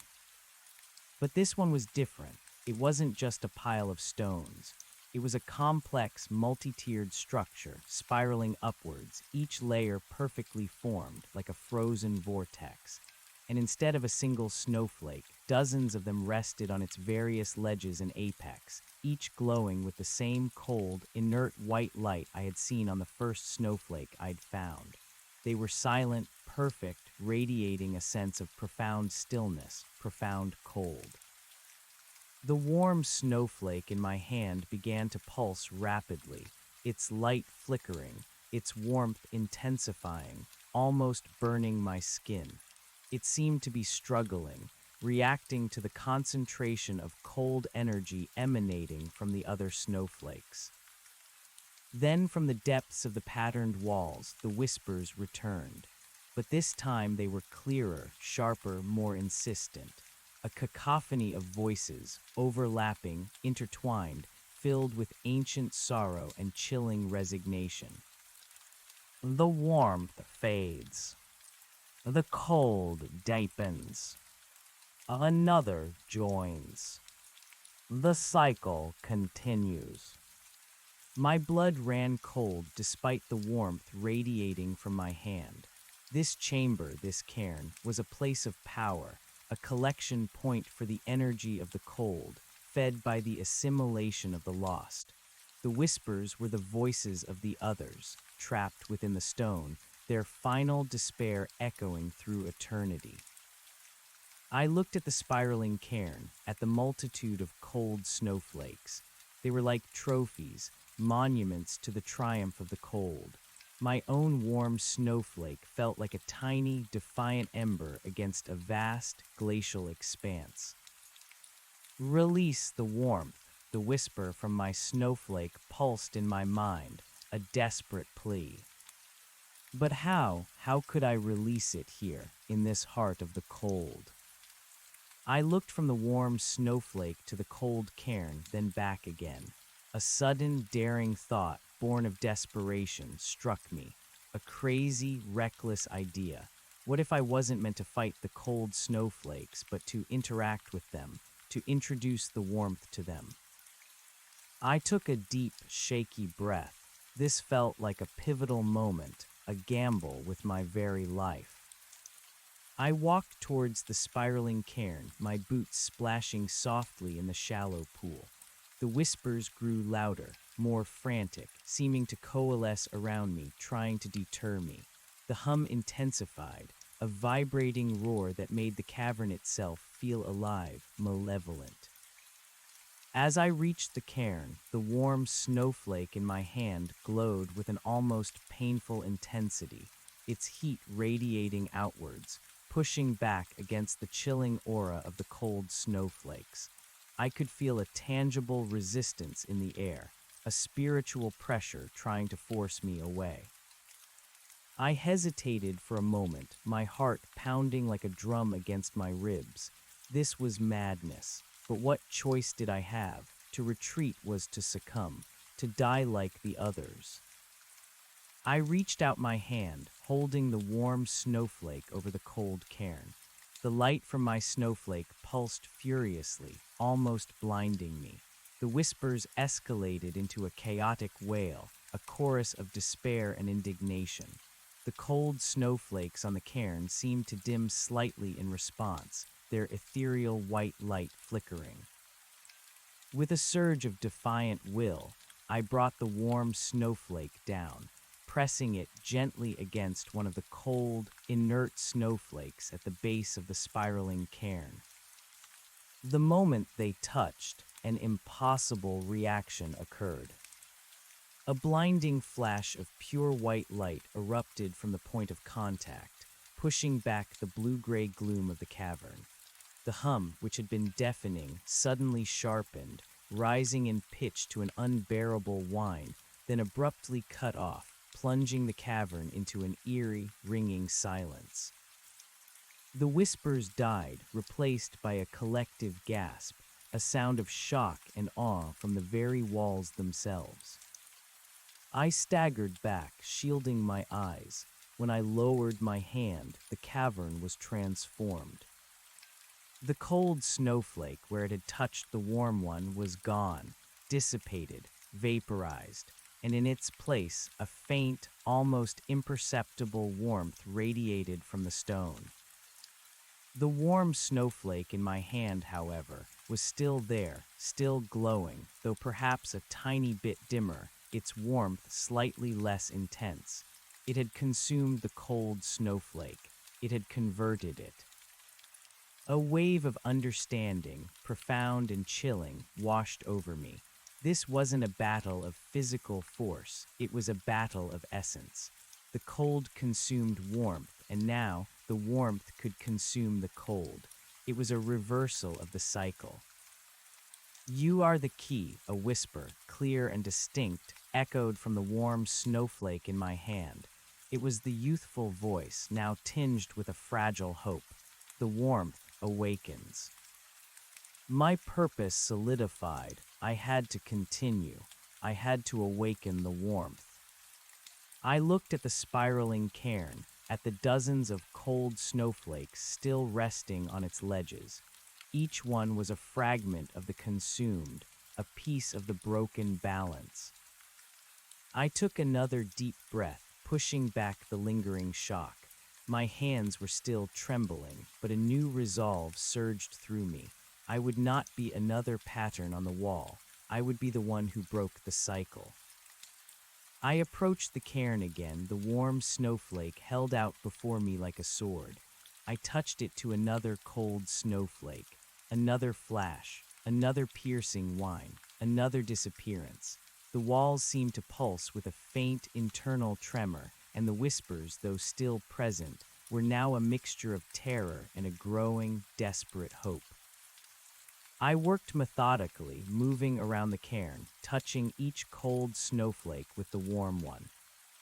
But this one was different. It wasn't just a pile of stones. It was a complex, multi-tiered structure, spiraling upwards, each layer perfectly formed, like a frozen vortex. And instead of a single snowflake, dozens of them rested on its various ledges and apex, each glowing with the same cold, inert white light I had seen on the first snowflake I'd found. They were silent, perfect, radiating a sense of profound stillness, profound cold. The warm snowflake in my hand began to pulse rapidly, its light flickering, its warmth intensifying, almost burning my skin. It seemed to be struggling, reacting to the concentration of cold energy emanating from the other snowflakes. Then from the depths of the patterned walls, the whispers returned. But this time they were clearer, sharper, more insistent. A cacophony of voices, overlapping, intertwined, filled with ancient sorrow and chilling resignation. The warmth fades. The cold deepens. Another joins. The cycle continues. My blood ran cold despite the warmth radiating from my hand. This chamber, this cairn, was a place of power, a collection point for the energy of the cold, fed by the assimilation of the lost. The whispers were the voices of the others, trapped within the stone, their final despair echoing through eternity. I looked at the spiraling cairn, at the multitude of cold snowflakes. They were like trophies, monuments to the triumph of the cold. My own warm snowflake felt like a tiny, defiant ember against a vast, glacial expanse. Release the warmth, the whisper from my snowflake pulsed in my mind, a desperate plea. But how? How could I release it here, in this heart of the cold? I looked from the warm snowflake to the cold cairn, then back again. A sudden, daring thought, born of desperation, struck me. A crazy, reckless idea. What if I wasn't meant to fight the cold snowflakes, but to interact with them, to introduce the warmth to them? I took a deep, shaky breath. This felt like a pivotal moment, a gamble with my very life. I walked towards the spiraling cairn, my boots splashing softly in the shallow pool. The whispers grew louder, more frantic, seeming to coalesce around me, trying to deter me. The hum intensified, a vibrating roar that made the cavern itself feel alive, malevolent. As I reached the cairn, the warm snowflake in my hand glowed with an almost painful intensity, its heat radiating outwards, pushing back against the chilling aura of the cold snowflakes. I could feel a tangible resistance in the air, a spiritual pressure trying to force me away. I hesitated for a moment, my heart pounding like a drum against my ribs. This was madness, but what choice did I have? To retreat was to succumb, to die like the others. I reached out my hand, holding the warm snowflake over the cold cairn. The light from my snowflake pulsed furiously, almost blinding me. The whispers escalated into a chaotic wail, a chorus of despair and indignation. The cold snowflakes on the cairn seemed to dim slightly in response, their ethereal white light flickering. With a surge of defiant will, I brought the warm snowflake down, pressing it gently against one of the cold, inert snowflakes at the base of the spiraling cairn. The moment they touched, an impossible reaction occurred. A blinding flash of pure white light erupted from the point of contact, pushing back the blue-gray gloom of the cavern. The hum, which had been deafening, suddenly sharpened, rising in pitch to an unbearable whine, then abruptly cut off, plunging the cavern into an eerie, ringing silence. The whispers died, replaced by a collective gasp, a sound of shock and awe from the very walls themselves. I staggered back, shielding my eyes. When I lowered my hand, the cavern was transformed. The cold snowflake, where it had touched the warm one, was gone, dissipated, vaporized, and in its place, a faint, almost imperceptible warmth radiated from the stone. The warm snowflake in my hand, however, was still there, still glowing, though perhaps a tiny bit dimmer, its warmth slightly less intense. It had consumed the cold snowflake. It had converted it. A wave of understanding, profound and chilling, washed over me. This wasn't a battle of physical force, it was a battle of essence. The cold consumed warmth, and now the warmth could consume the cold. It was a reversal of the cycle. "You are the key," a whisper, clear and distinct, echoed from the warm snowflake in my hand. It was the youthful voice, now tinged with a fragile hope. The warmth awakens. My purpose solidified. I had to continue. I had to awaken the warmth. I looked at the spiraling cairn, at the dozens of cold snowflakes still resting on its ledges. Each one was a fragment of the consumed, a piece of the broken balance. I took another deep breath, pushing back the lingering shock. My hands were still trembling, but a new resolve surged through me. I would not be another pattern on the wall. I would be the one who broke the cycle. I approached the cairn again, the warm snowflake held out before me like a sword. I touched it to another cold snowflake, another flash, another piercing whine, another disappearance. The walls seemed to pulse with a faint internal tremor, and the whispers, though still present, were now a mixture of terror and a growing, desperate hope. I worked methodically, moving around the cairn, touching each cold snowflake with the warm one.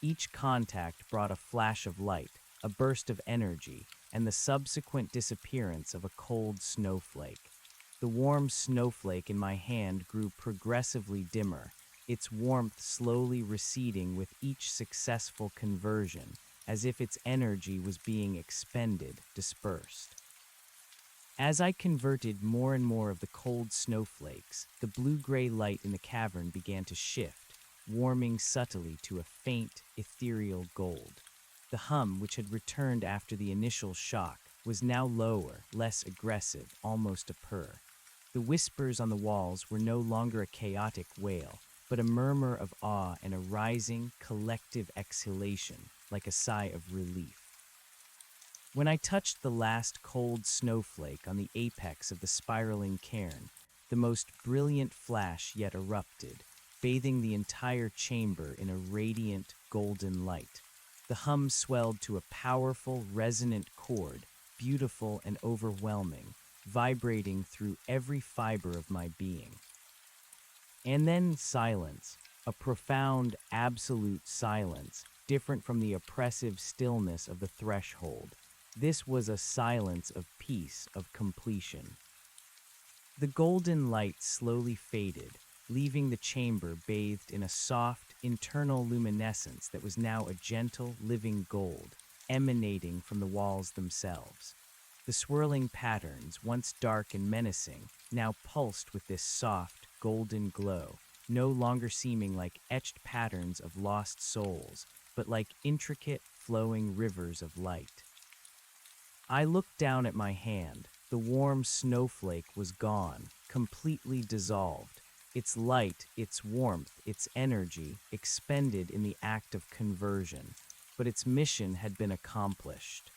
Each contact brought a flash of light, a burst of energy, and the subsequent disappearance of a cold snowflake. The warm snowflake in my hand grew progressively dimmer, its warmth slowly receding with each successful conversion, as if its energy was being expended, dispersed. As I converted more and more of the cold snowflakes, the blue-gray light in the cavern began to shift, warming subtly to a faint, ethereal gold. The hum, which had returned after the initial shock, was now lower, less aggressive, almost a purr. The whispers on the walls were no longer a chaotic wail, but a murmur of awe and a rising, collective exhalation, like a sigh of relief. When I touched the last cold snowflake on the apex of the spiraling cairn, the most brilliant flash yet erupted, bathing the entire chamber in a radiant, golden light. The hum swelled to a powerful, resonant chord, beautiful and overwhelming, vibrating through every fiber of my being. And then silence, a profound, absolute silence, different from the oppressive stillness of the threshold. This was a silence of peace, of completion. The golden light slowly faded, leaving the chamber bathed in a soft, internal luminescence that was now a gentle, living gold, emanating from the walls themselves. The swirling patterns, once dark and menacing, now pulsed with this soft, golden glow, no longer seeming like etched patterns of lost souls, but like intricate, flowing rivers of light. I looked down at my hand. The warm snowflake was gone, completely dissolved. Its light, its warmth, its energy expended in the act of conversion, but its mission had been accomplished.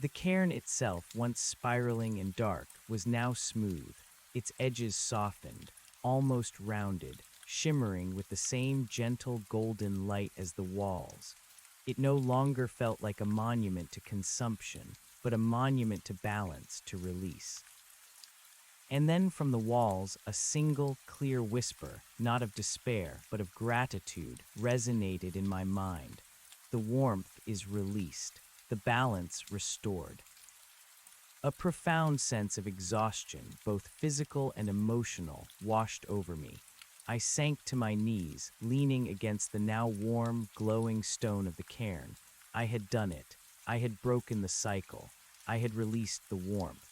The cairn itself, once spiraling and dark, was now smooth, its edges softened, almost rounded, shimmering with the same gentle golden light as the walls. It no longer felt like a monument to consumption, but a monument to balance, to release. And then from the walls, a single, clear whisper, not of despair, but of gratitude, resonated in my mind. The warmth is released, the balance restored. A profound sense of exhaustion, both physical and emotional, washed over me. I sank to my knees, leaning against the now warm, glowing stone of the cairn. I had done it. I had broken the cycle. I had released the warmth.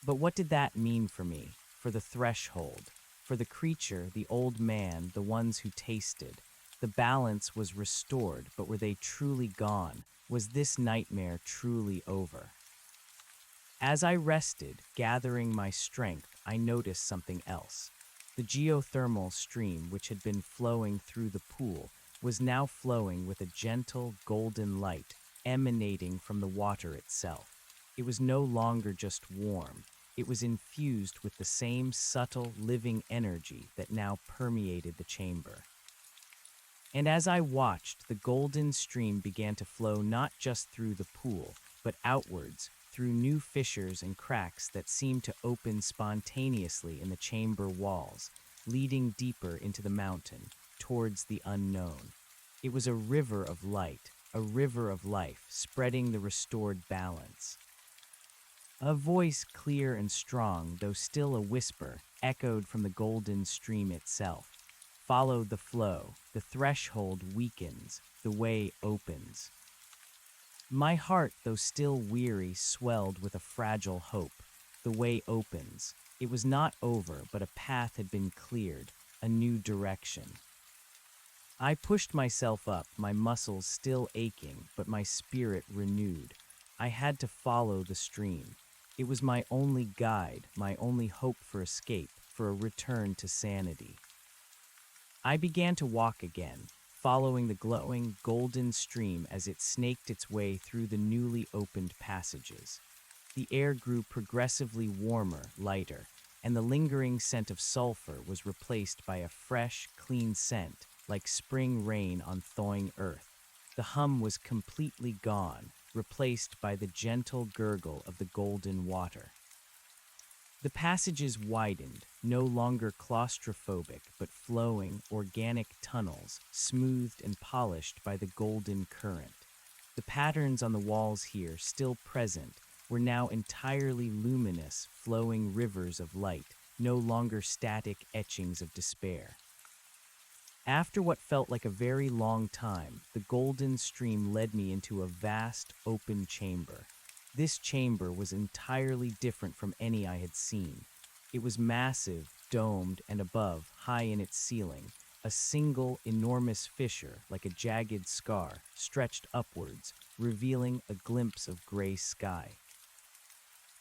But what did that mean for me, for the threshold, for the creature, the old man, the ones who tasted? The balance was restored, but were they truly gone? Was this nightmare truly over? As I rested, gathering my strength, I noticed something else. The geothermal stream, which had been flowing through the pool, was now flowing with a gentle, golden light emanating from the water itself. It was no longer just warm. It was infused with the same subtle, living energy that now permeated the chamber. And as I watched, the golden stream began to flow not just through the pool, but outwards, through new fissures and cracks that seemed to open spontaneously in the chamber walls, leading deeper into the mountain, towards the unknown. It was a river of light, a river of life, spreading the restored balance. A voice clear and strong, though still a whisper, echoed from the golden stream itself. Follow the flow, the threshold weakens, the way opens. My heart, though still weary, swelled with a fragile hope. The way opens. It was not over, but a path had been cleared, a new direction. I pushed myself up, my muscles still aching, but my spirit renewed. I had to follow the stream. It was my only guide, my only hope for escape, for a return to sanity. I began to walk again, following the glowing, golden stream as it snaked its way through the newly opened passages. The air grew progressively warmer, lighter, and the lingering scent of sulfur was replaced by a fresh, clean scent, like spring rain on thawing earth. The hum was completely gone, replaced by the gentle gurgle of the golden water. The passages widened, no longer claustrophobic, but flowing, organic tunnels, smoothed and polished by the golden current. The patterns on the walls here, still present, were now entirely luminous, flowing rivers of light, no longer static etchings of despair. After what felt like a very long time, the golden stream led me into a vast, open chamber. This chamber was entirely different from any I had seen. It was massive, domed, and above, high in its ceiling, a single, enormous fissure, like a jagged scar, stretched upwards, revealing a glimpse of gray sky.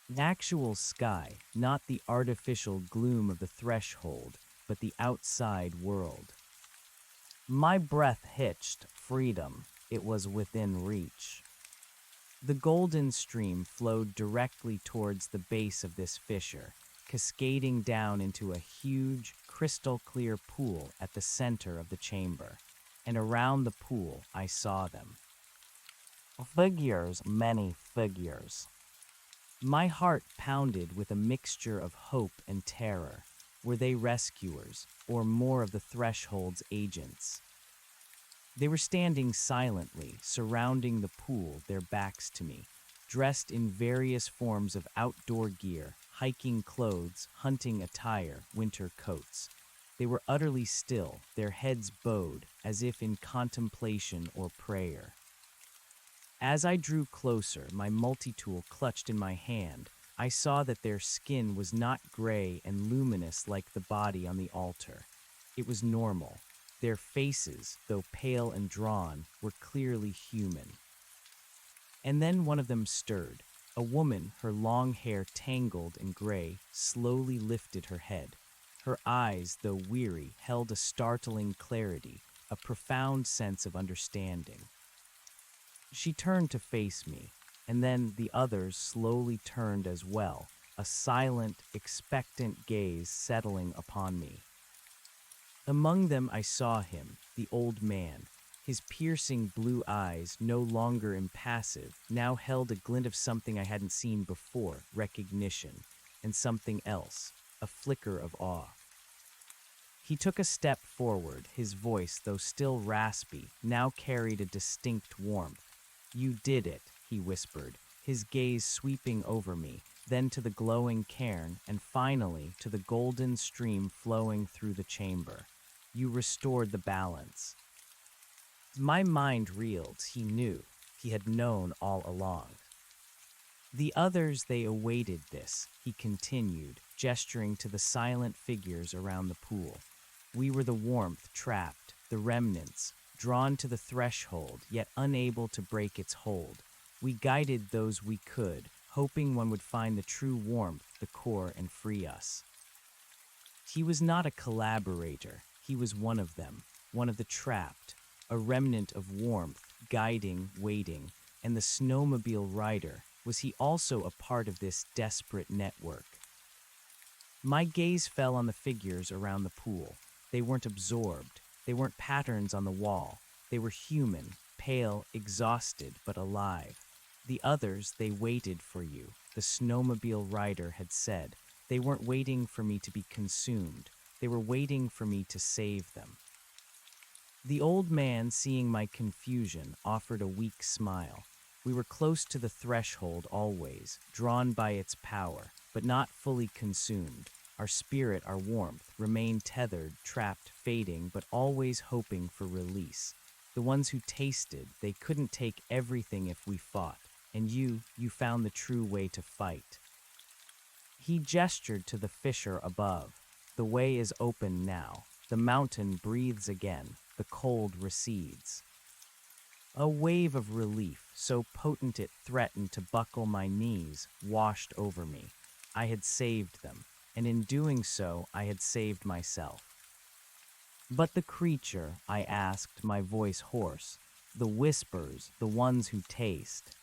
An actual sky, not the artificial gloom of the threshold, but the outside world. My breath hitched. Freedom. It was within reach. The golden stream flowed directly towards the base of this fissure, cascading down into a huge, crystal-clear pool at the center of the chamber. And around the pool, I saw them. Figures, many figures. My heart pounded with a mixture of hope and terror. Were they rescuers, or more of the threshold's agents? They were standing silently, surrounding the pool, their backs to me, dressed in various forms of outdoor gear, hiking clothes, hunting attire, winter coats. They were utterly still, their heads bowed, as if in contemplation or prayer. As I drew closer, my multi-tool clutched in my hand, I saw that their skin was not gray and luminous like the body on the altar. It was normal. Their faces, though pale and drawn, were clearly human. And then one of them stirred. A woman, her long hair tangled and gray, slowly lifted her head. Her eyes, though weary, held a startling clarity, a profound sense of understanding. She turned to face me, and then the others slowly turned as well, a silent, expectant gaze settling upon me. Among them I saw him, the old man. His piercing blue eyes, no longer impassive, now held a glint of something I hadn't seen before, recognition, and something else, a flicker of awe. He took a step forward, his voice, though still raspy, now carried a distinct warmth. "You did it," he whispered, his gaze sweeping over me, then to the glowing cairn, and finally to the golden stream flowing through the chamber. "You restored the balance." My mind reeled. He knew. He had known all along. The others, they awaited this, he continued, gesturing to the silent figures around the pool. We were the warmth trapped, the remnants, drawn to the threshold, yet unable to break its hold. We guided those we could, hoping one would find the true warmth, the core, and free us. He was not a collaborator. He was one of them, one of the trapped, a remnant of warmth, guiding, waiting, and the snowmobile rider. Was he also a part of this desperate network? My gaze fell on the figures around the pool. They weren't absorbed. They weren't patterns on the wall. They were human, pale, exhausted, but alive. The others, they waited for you, the snowmobile rider had said. They weren't waiting for me to be consumed. They were waiting for me to save them. The old man, seeing my confusion, offered a weak smile. We were close to the threshold always, drawn by its power, but not fully consumed. Our spirit, our warmth, remained tethered, trapped, fading, but always hoping for release. The ones who tasted, they couldn't take everything if we fought. And you found the true way to fight. He gestured to the fissure above. The way is open now. The mountain breathes again. The cold recedes. A wave of relief, so potent it threatened to buckle my knees, washed over me. I had saved them, and in doing so, I had saved myself. But the creature, I asked, my voice hoarse, the whispers, the ones who taste.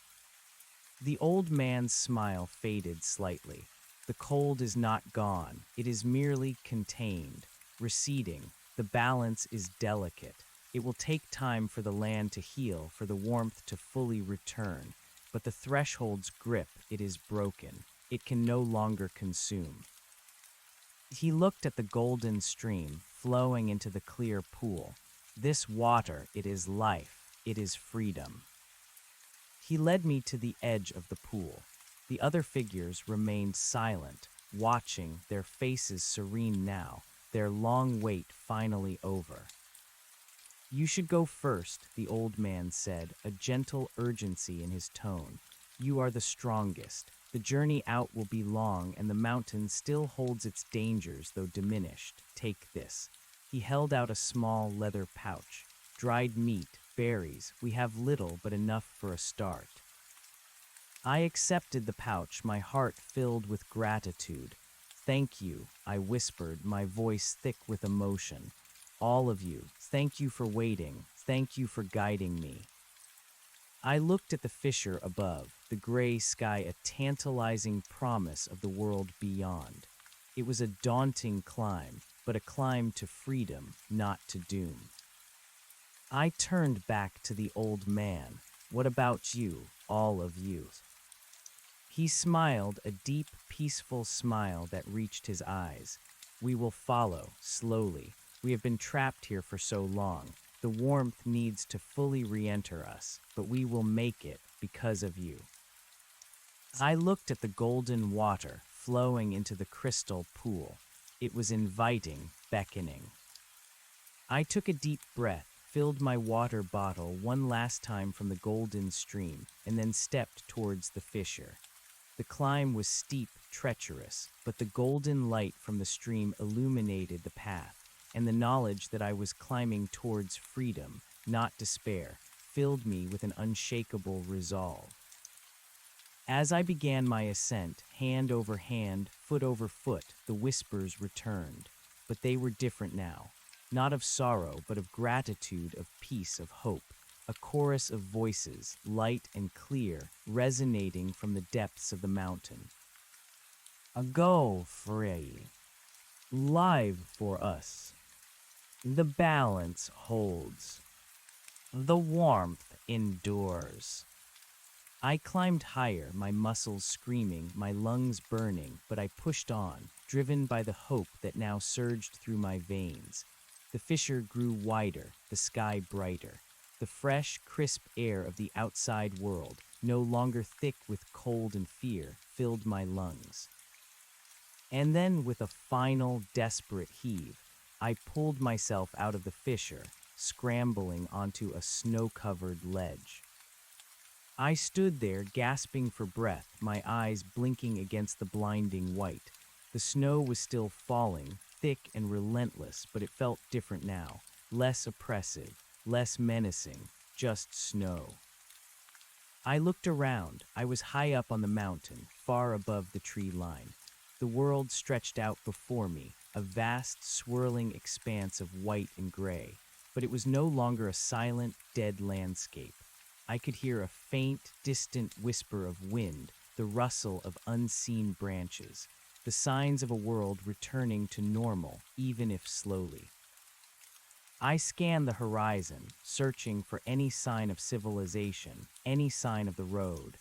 The old man's smile faded slightly. The cold is not gone, it is merely contained, receding. The balance is delicate. It will take time for the land to heal, for the warmth to fully return. But the threshold's grip, it is broken. It can no longer consume. He looked at the golden stream, flowing into the clear pool. This water, it is life, it is freedom. He led me to the edge of the pool. The other figures remained silent, watching, their faces serene now, their long wait finally over. You should go first, the old man said, a gentle urgency in his tone. You are the strongest. The journey out will be long, and the mountain still holds its dangers, though diminished. Take this. He held out a small leather pouch. Dried meat, berries, we have little but enough for a start. I accepted the pouch, my heart filled with gratitude. Thank you, I whispered, my voice thick with emotion. All of you, thank you for waiting, thank you for guiding me. I looked at the fissure above, the gray sky a tantalizing promise of the world beyond. It was a daunting climb, but a climb to freedom, not to doom. I turned back to the old man. What about you, all of you? He smiled, a deep, peaceful smile that reached his eyes. We will follow, slowly. We have been trapped here for so long. The warmth needs to fully re-enter us, but we will make it because of you. I looked at the golden water flowing into the crystal pool. It was inviting, beckoning. I took a deep breath, filled my water bottle one last time from the golden stream, and then stepped towards the fissure. The climb was steep, treacherous, but the golden light from the stream illuminated the path, and the knowledge that I was climbing towards freedom, not despair, filled me with an unshakable resolve. As I began my ascent, hand over hand, foot over foot, the whispers returned. But they were different now, not of sorrow, but of gratitude, of peace, of hope. A chorus of voices, light and clear, resonating from the depths of the mountain. A go free, live for us. The balance holds. The warmth endures. I climbed higher, my muscles screaming, my lungs burning, but I pushed on, driven by the hope that now surged through my veins. The fissure grew wider, the sky brighter. The fresh, crisp air of the outside world, no longer thick with cold and fear, filled my lungs. And then, with a final, desperate heave, I pulled myself out of the fissure, scrambling onto a snow-covered ledge. I stood there, gasping for breath, my eyes blinking against the blinding white. The snow was still falling, thick and relentless, but it felt different now, less oppressive, less menacing, just snow. I looked around. I was high up on the mountain, far above the tree line. The world stretched out before me, a vast, swirling expanse of white and gray, but it was no longer a silent, dead landscape. I could hear a faint, distant whisper of wind, the rustle of unseen branches, the signs of a world returning to normal, even if slowly. I scanned the horizon, searching for any sign of civilization, any sign of the road.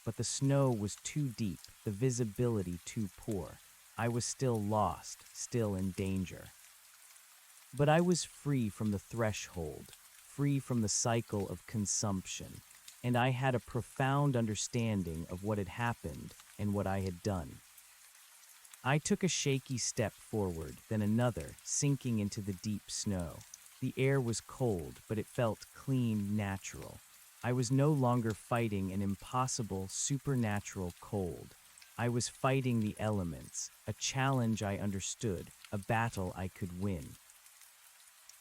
but the snow was too deep, the visibility too poor. I was still lost, still in danger. But I was free from the threshold, free from the cycle of consumption, and I had a profound understanding of what had happened and what I had done. I took a shaky step forward, then another, sinking into the deep snow. The air was cold, but it felt clean, natural. I was no longer fighting an impossible, supernatural cold. I was fighting the elements, a challenge I understood, a battle I could win.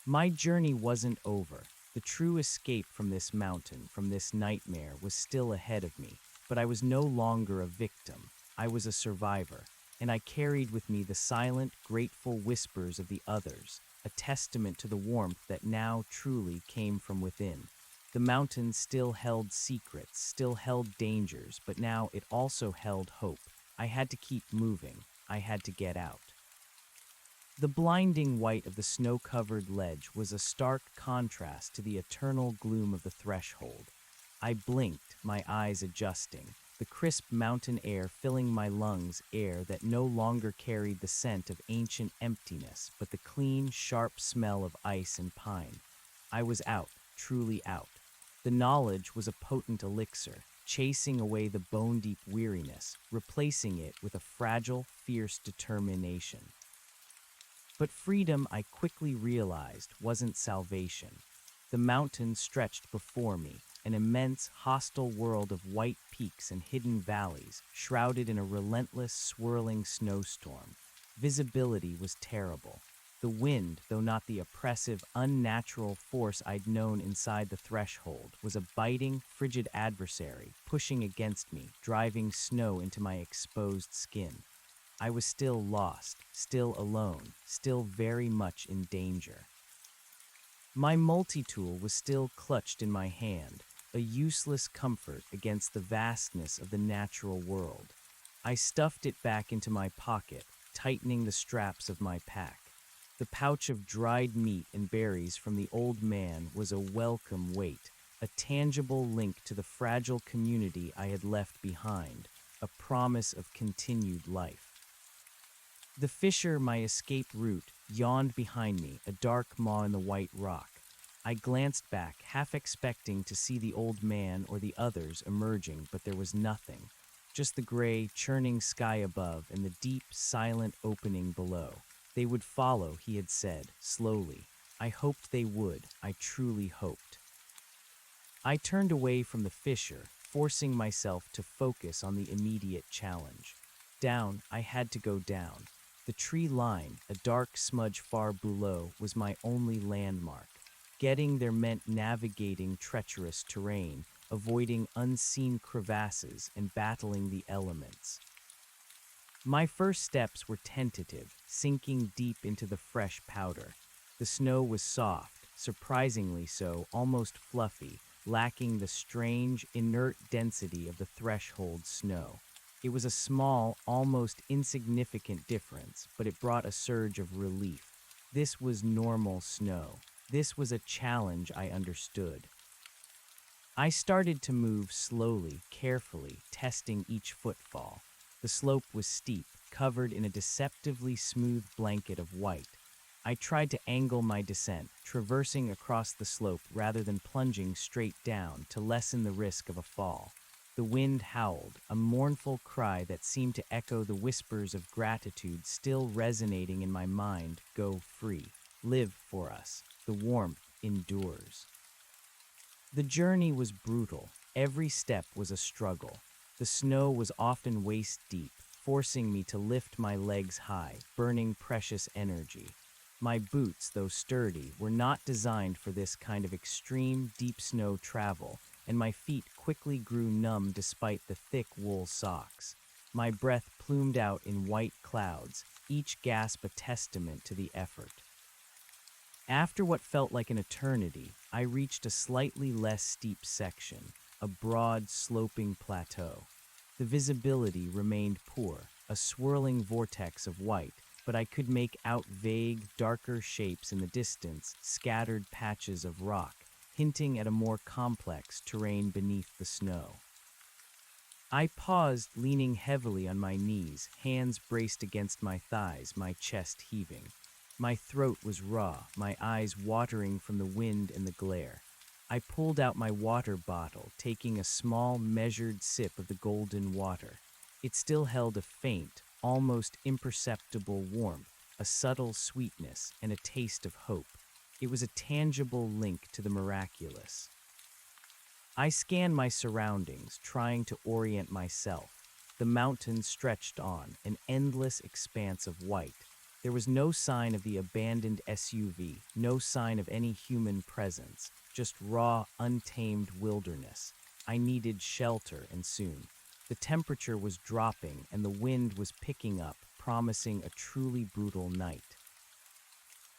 My journey wasn't over. The true escape from this mountain, from this nightmare, was still ahead of me, but I was no longer a victim. I was a survivor, and I carried with me the silent, grateful whispers of the others, a testament to the warmth that now truly came from within. The mountain still held secrets, still held dangers, but now it also held hope. I had to keep moving. I had to get out. The blinding white of the snow-covered ledge was a stark contrast to the eternal gloom of the threshold. I blinked, my eyes adjusting, the crisp mountain air filling my lungs, air that no longer carried the scent of ancient emptiness, but the clean, sharp smell of ice and pine. I was out, truly out. The knowledge was a potent elixir, chasing away the bone-deep weariness, replacing it with a fragile, fierce determination. But freedom, I quickly realized, wasn't salvation. The mountain stretched before me, an immense, hostile world of white peaks and hidden valleys, shrouded in a relentless, swirling snowstorm. Visibility was terrible. The wind, though not the oppressive, unnatural force I'd known inside the threshold, was a biting, frigid adversary, pushing against me, driving snow into my exposed skin. I was still lost, still alone, still very much in danger. My multi-tool was still clutched in my hand, a useless comfort against the vastness of the natural world. I stuffed it back into my pocket, tightening the straps of my pack. The pouch of dried meat and berries from the old man was a welcome weight, a tangible link to the fragile community I had left behind, a promise of continued life. The fissure, my escape route, yawned behind me, a dark maw in the white rock. I glanced back, half expecting to see the old man or the others emerging, but there was nothing. Just the gray, churning sky above and the deep, silent opening below. They would follow, he had said, slowly. I hoped they would. I truly hoped. I turned away from the fissure, forcing myself to focus on the immediate challenge. Down, I had to go down. The tree line, a dark smudge far below, was my only landmark. Getting there meant navigating treacherous terrain, avoiding unseen crevasses, and battling the elements. My first steps were tentative, sinking deep into the fresh powder. The snow was soft, surprisingly so, almost fluffy, lacking the strange, inert density of the threshold snow. It was a small, almost insignificant difference, but it brought a surge of relief. This was normal snow. This was a challenge I understood. I started to move slowly, carefully, testing each footfall. The slope was steep, covered in a deceptively smooth blanket of white. I tried to angle my descent, traversing across the slope rather than plunging straight down to lessen the risk of a fall. The wind howled, a mournful cry that seemed to echo the whispers of gratitude still resonating in my mind. Go free. Live for us. The warmth endures. The journey was brutal. Every step was a struggle. The snow was often waist-deep, forcing me to lift my legs high, burning precious energy. My boots, though sturdy, were not designed for this kind of extreme, deep snow travel, and my feet quickly grew numb despite the thick wool socks. My breath plumed out in white clouds, each gasp a testament to the effort. After what felt like an eternity, I reached a slightly less steep section, a broad, sloping plateau. The visibility remained poor, a swirling vortex of white, but I could make out vague, darker shapes in the distance, scattered patches of rock, hinting at a more complex terrain beneath the snow. I paused, leaning heavily on my knees, hands braced against my thighs, my chest heaving. My throat was raw, my eyes watering from the wind and the glare. I pulled out my water bottle, taking a small, measured sip of the golden water. It still held a faint, almost imperceptible warmth, a subtle sweetness, and a taste of hope. It was a tangible link to the miraculous. I scanned my surroundings, trying to orient myself. The mountains stretched on, an endless expanse of white. There was no sign of the abandoned SUV, no sign of any human presence, just raw, untamed wilderness. I needed shelter, and soon. The temperature was dropping, and the wind was picking up, promising a truly brutal night.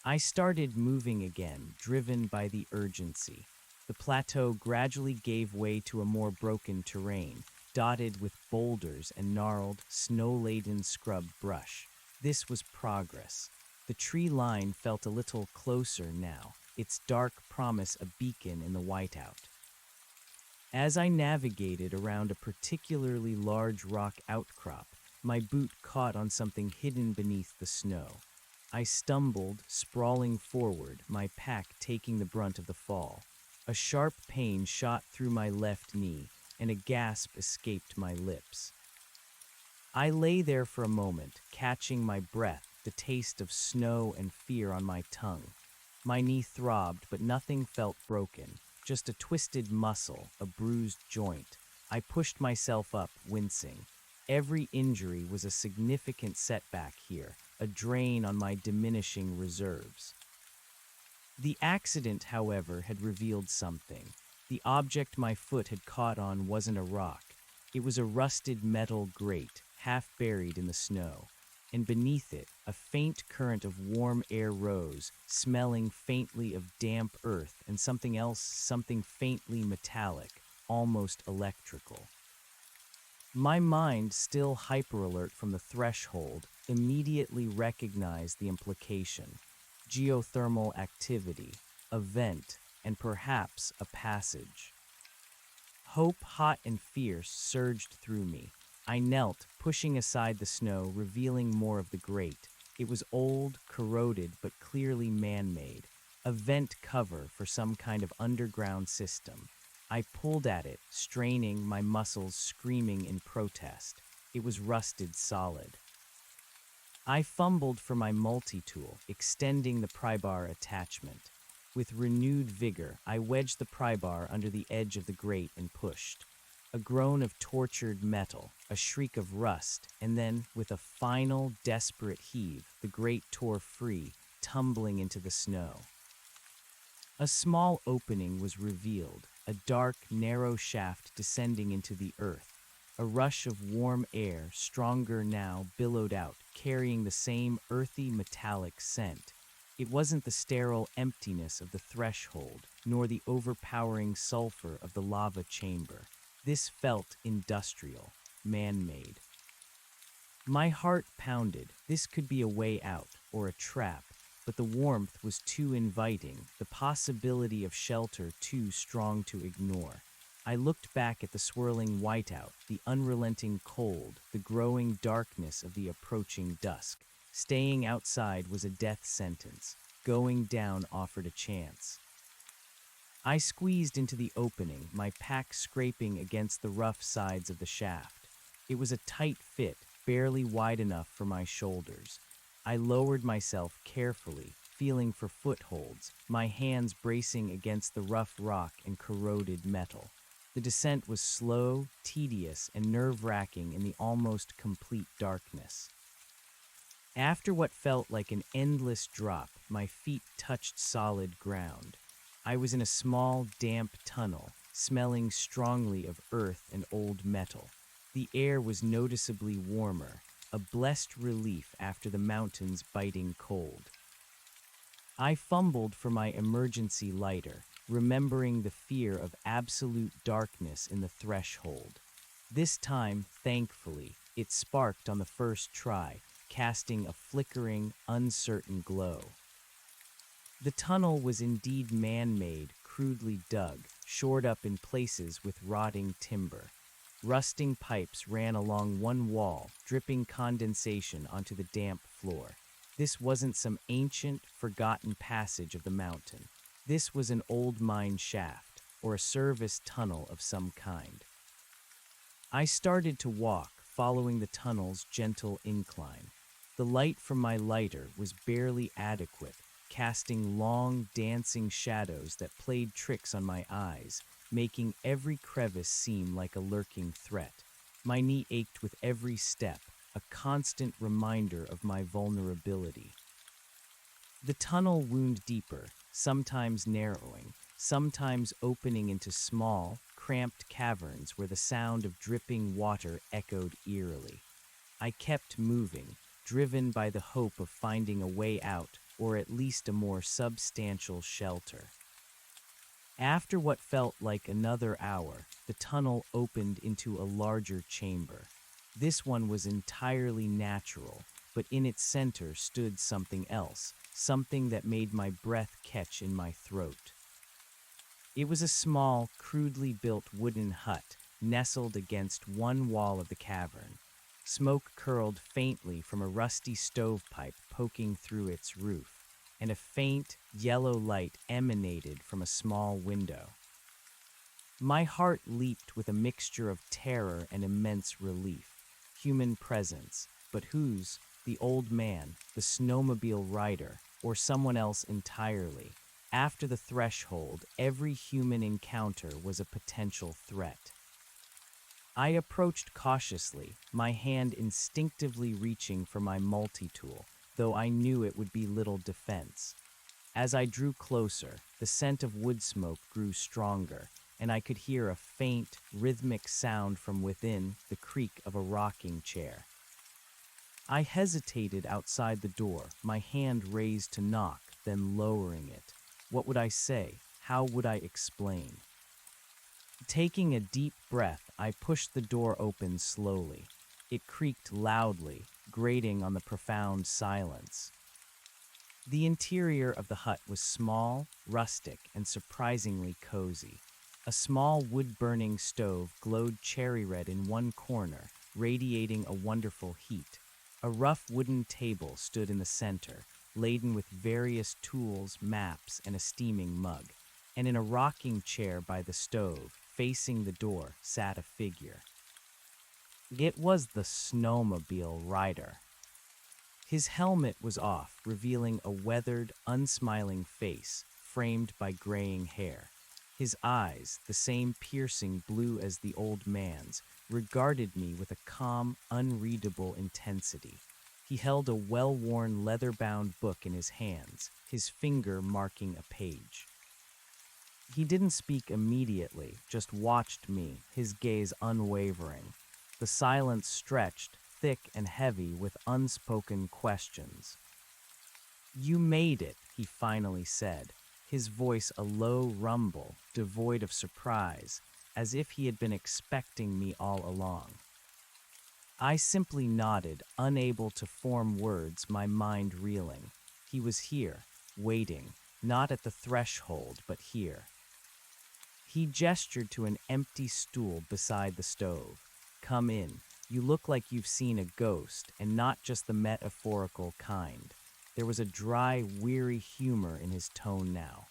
I started moving again, driven by the urgency. The plateau gradually gave way to a more broken terrain, dotted with boulders and gnarled, snow-laden scrub brush. This was progress. The tree line felt a little closer now, its dark promise a beacon in the whiteout. As I navigated around a particularly large rock outcrop, my boot caught on something hidden beneath the snow. I stumbled, sprawling forward, my pack taking the brunt of the fall. A sharp pain shot through my left knee, and a gasp escaped my lips. I lay there for a moment, catching my breath, the taste of snow and fear on my tongue. My knee throbbed, but nothing felt broken, just a twisted muscle, a bruised joint. I pushed myself up, wincing. Every injury was a significant setback here, a drain on my diminishing reserves. The accident, however, had revealed something. The object my foot had caught on wasn't a rock. It was a rusted metal grate, half buried in the snow. And beneath it, a faint current of warm air rose, smelling faintly of damp earth and something else, something faintly metallic, almost electrical. My mind, still hyperalert from the threshold, immediately recognized the implication. Geothermal activity, a vent, and perhaps a passage. Hope, hot and fierce, surged through me. I knelt, pushing aside the snow, revealing more of the grate. It was old, corroded, but clearly man-made, a vent cover for some kind of underground system. I pulled at it, straining, my muscles screaming in protest. It was rusted solid. I fumbled for my multi-tool, extending the pry-bar attachment. With renewed vigor, I wedged the pry-bar under the edge of the grate and pushed. A groan of tortured metal, a shriek of rust, and then, with a final, desperate heave, the grate tore free, tumbling into the snow. A small opening was revealed, a dark, narrow shaft descending into the earth. A rush of warm air, stronger now, billowed out, carrying the same earthy, metallic scent. It wasn't the sterile emptiness of the threshold, nor the overpowering sulfur of the lava chamber. This felt industrial, man-made. My heart pounded. This could be a way out, or a trap, but the warmth was too inviting, the possibility of shelter too strong to ignore. I looked back at the swirling whiteout, the unrelenting cold, the growing darkness of the approaching dusk. Staying outside was a death sentence. Going down offered a chance. I squeezed into the opening, my pack scraping against the rough sides of the shaft. It was a tight fit, barely wide enough for my shoulders. I lowered myself carefully, feeling for footholds, my hands bracing against the rough rock and corroded metal. The descent was slow, tedious, and nerve-wracking in the almost complete darkness. After what felt like an endless drop, my feet touched solid ground. I was in a small, damp tunnel, smelling strongly of earth and old metal. The air was noticeably warmer, a blessed relief after the mountain's biting cold. I fumbled for my emergency lighter, remembering the fear of absolute darkness in the threshold. This time, thankfully, it sparked on the first try, casting a flickering, uncertain glow. The tunnel was indeed man-made, crudely dug, shored up in places with rotting timber. Rusting pipes ran along one wall, dripping condensation onto the damp floor. This wasn't some ancient, forgotten passage of the mountain. This was an old mine shaft, or a service tunnel of some kind. I started to walk, following the tunnel's gentle incline. The light from my lighter was barely adequate, casting long, dancing shadows that played tricks on my eyes, making every crevice seem like a lurking threat. My knee ached with every step, a constant reminder of my vulnerability. The tunnel wound deeper, sometimes narrowing, sometimes opening into small, cramped caverns where the sound of dripping water echoed eerily. I kept moving, driven by the hope of finding a way out, or at least a more substantial shelter. After what felt like another hour, the tunnel opened into a larger chamber. This one was entirely natural, but in its center stood something else, something that made my breath catch in my throat. It was a small, crudely built wooden hut, nestled against one wall of the cavern. Smoke curled faintly from a rusty stovepipe poking through its roof, and a faint, yellow light emanated from a small window. My heart leaped with a mixture of terror and immense relief. Human presence, but whose? The old man, the snowmobile rider, or someone else entirely? After the threshold, every human encounter was a potential threat. I approached cautiously, my hand instinctively reaching for my multi-tool, though I knew it would be little defense. As I drew closer, the scent of wood smoke grew stronger, and I could hear a faint, rhythmic sound from within, the creak of a rocking chair. I hesitated outside the door, my hand raised to knock, then lowering it. What would I say? How would I explain? Taking a deep breath, I pushed the door open slowly. It creaked loudly, grating on the profound silence. The interior of the hut was small, rustic, and surprisingly cozy. A small wood-burning stove glowed cherry red in one corner, radiating a wonderful heat. A rough wooden table stood in the center, laden with various tools, maps, and a steaming mug. And in a rocking chair by the stove, facing the door, sat a figure. It was the snowmobile rider. His helmet was off, revealing a weathered, unsmiling face, framed by graying hair. His eyes, the same piercing blue as the old man's, regarded me with a calm, unreadable intensity. He held a well-worn leather-bound book in his hands, his finger marking a page. He didn't speak immediately, just watched me, his gaze unwavering. The silence stretched, thick and heavy with unspoken questions. "You made it," he finally said, his voice a low rumble, devoid of surprise, as if he had been expecting me all along. I simply nodded, unable to form words, my mind reeling. He was here, waiting, not at the threshold, but here. He gestured to an empty stool beside the stove. "Come in. You look like you've seen a ghost, and not just the metaphorical kind." There was a dry, weary humor in his tone now.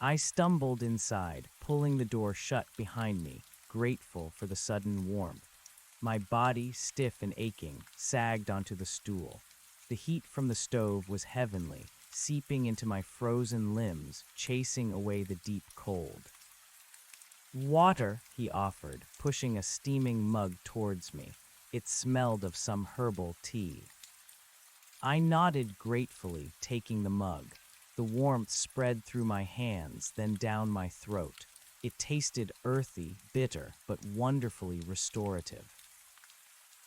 I stumbled inside, pulling the door shut behind me, grateful for the sudden warmth. My body, stiff and aching, sagged onto the stool. The heat from the stove was heavenly, seeping into my frozen limbs, chasing away the deep cold. "Water," he offered, pushing a steaming mug towards me. It smelled of some herbal tea. I nodded gratefully, taking the mug. The warmth spread through my hands, then down my throat. It tasted earthy, bitter, but wonderfully restorative.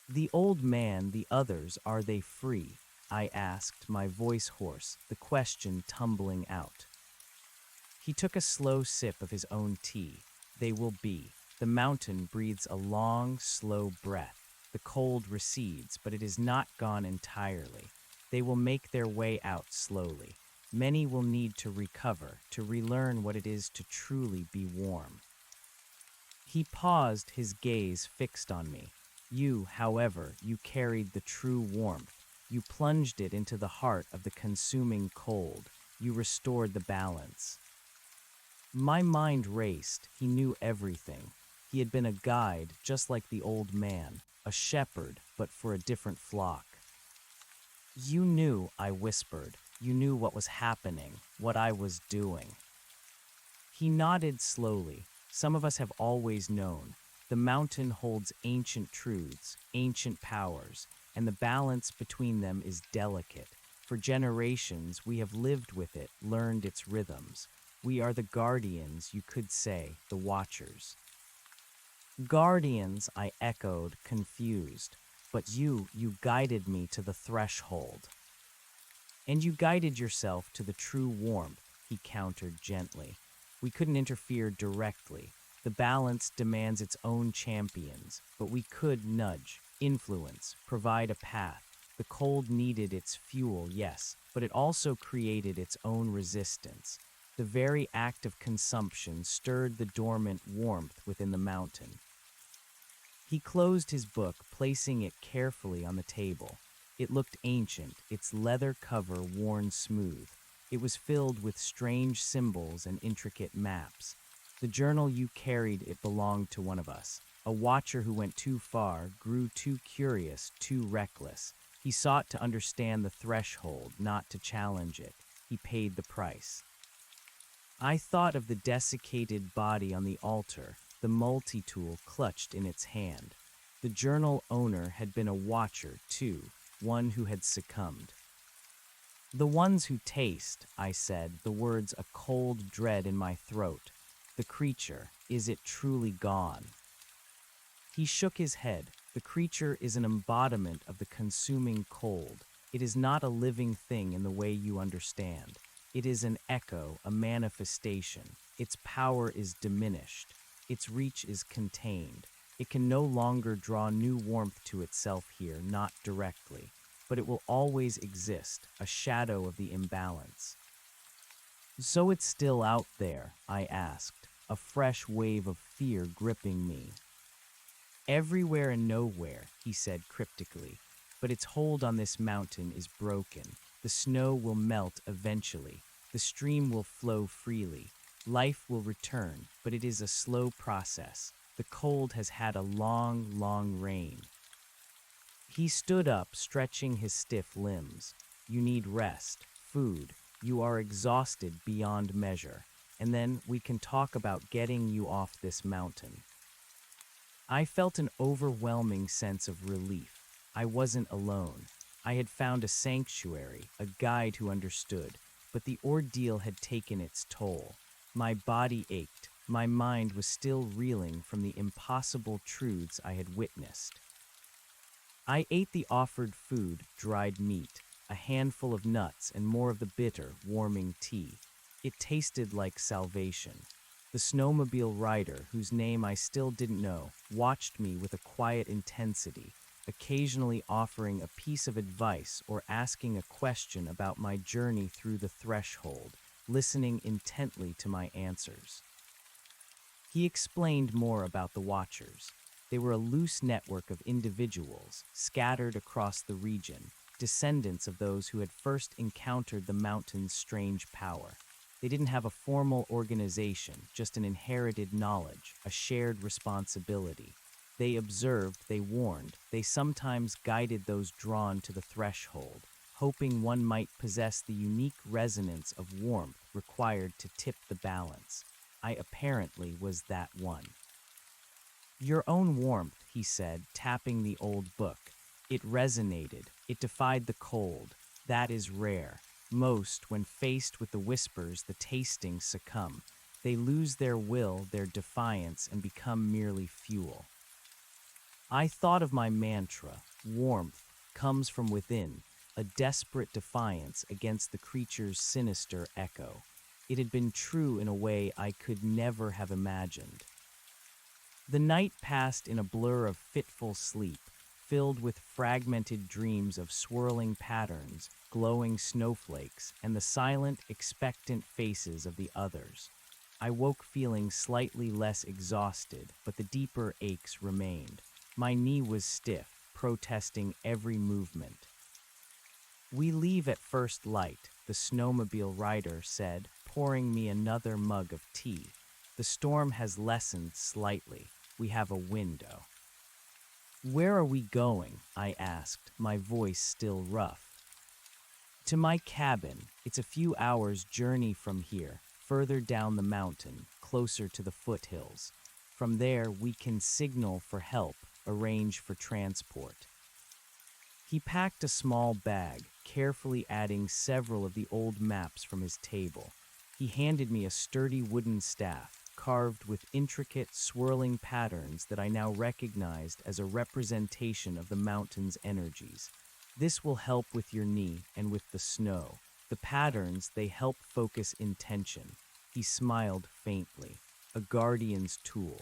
"The old man, the others, are they free?" I asked, my voice hoarse, the question tumbling out. He took a slow sip of his own tea. "They will be." The mountain breathes a long, slow breath. The cold recedes, but it is not gone entirely. They will make their way out slowly. Many will need to recover, to relearn what it is to truly be warm. He paused, his gaze fixed on me. You, however, you carried the true warmth. You plunged it into the heart of the consuming cold. You restored the balance. My mind raced. He knew everything. He had been a guide, just like the old man, a shepherd, but for a different flock. You knew, I whispered. You knew what was happening, what I was doing. He nodded slowly. Some of us have always known. The mountain holds ancient truths, ancient powers, and the balance between them is delicate. For generations, we have lived with it, learned its rhythms. We are the guardians, you could say, the watchers. Guardians, I echoed, confused. But you guided me to the threshold. And you guided yourself to the true warmth, he countered gently. We couldn't interfere directly. The balance demands its own champions, but we could nudge, influence, provide a path. The cold needed its fuel, yes, but it also created its own resistance. The very act of consumption stirred the dormant warmth within the mountain. He closed his book, placing it carefully on the table. It looked ancient, its leather cover worn smooth. It was filled with strange symbols and intricate maps. The journal you carried, it belonged to one of us. A watcher who went too far, grew too curious, too reckless. He sought to understand the threshold, not to challenge it. He paid the price. I thought of the desiccated body on the altar, the multi-tool clutched in its hand. The journal owner had been a watcher, too, one who had succumbed. The ones who taste, I said, the words a cold dread in my throat. The creature, is it truly gone? He shook his head. The creature is an embodiment of the consuming cold. It is not a living thing in the way you understand. It is an echo, a manifestation. Its power is diminished. Its reach is contained. It can no longer draw new warmth to itself here, not directly, but it will always exist, a shadow of the imbalance. So it's still out there, I asked, a fresh wave of fear gripping me. Everywhere and nowhere, he said cryptically, but its hold on this mountain is broken. The snow will melt eventually. The stream will flow freely. Life will return, but it is a slow process. The cold has had a long, long reign. He stood up, stretching his stiff limbs. You need rest, food. You are exhausted beyond measure. And then we can talk about getting you off this mountain. I felt an overwhelming sense of relief. I wasn't alone. I had found a sanctuary, a guide who understood, but the ordeal had taken its toll. My body ached. My mind was still reeling from the impossible truths I had witnessed. I ate the offered food, dried meat, a handful of nuts, and more of the bitter, warming tea. It tasted like salvation. The snowmobile rider, whose name I still didn't know, watched me with a quiet intensity, occasionally offering a piece of advice or asking a question about my journey through the threshold, listening intently to my answers. He explained more about the Watchers. They were a loose network of individuals scattered across the region, descendants of those who had first encountered the mountain's strange power. They didn't have a formal organization, just an inherited knowledge, a shared responsibility. They observed, they warned, they sometimes guided those drawn to the threshold, hoping one might possess the unique resonance of warmth required to tip the balance. I apparently was that one. Your own warmth, he said, tapping the old book. It resonated. It defied the cold. That is rare. Most, when faced with the whispers, the tasting succumb. They lose their will, their defiance, and become merely fuel. I thought of my mantra. Warmth comes from within, a desperate defiance against the creature's sinister echo. It had been true in a way I could never have imagined. The night passed in a blur of fitful sleep, filled with fragmented dreams of swirling patterns, glowing snowflakes, and the silent, expectant faces of the others. I woke feeling slightly less exhausted, but the deeper aches remained. My knee was stiff, protesting every movement. "We leave at first light," the snowmobile rider said, pouring me another mug of tea. "The storm has lessened slightly. We have a window." "Where are we going?" I asked, my voice still rough. "To my cabin. It's a few hours' journey from here, further down the mountain, closer to the foothills. From there, we can signal for help, arrange for transport." He packed a small bag, carefully adding several of the old maps from his table. He handed me a sturdy wooden staff, carved with intricate, swirling patterns that I now recognized as a representation of the mountain's energies. "This will help with your knee and with the snow. The patterns, they help focus intention." He smiled faintly. "A guardian's tool."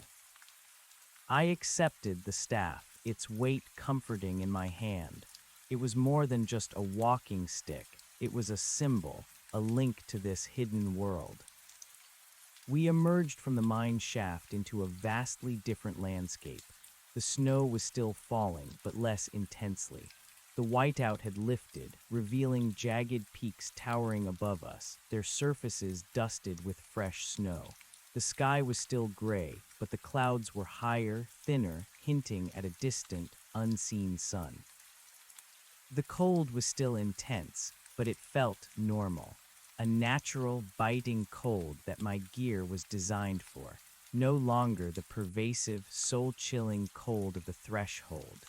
I accepted the staff, its weight comforting in my hand. It was more than just a walking stick. It was a symbol, a link to this hidden world. We emerged from the mine shaft into a vastly different landscape. The snow was still falling, but less intensely. The whiteout had lifted, revealing jagged peaks towering above us, their surfaces dusted with fresh snow. The sky was still gray, but the clouds were higher, thinner, hinting at a distant, unseen sun. The cold was still intense, but it felt normal. A natural, biting cold that my gear was designed for. No longer the pervasive, soul-chilling cold of the threshold.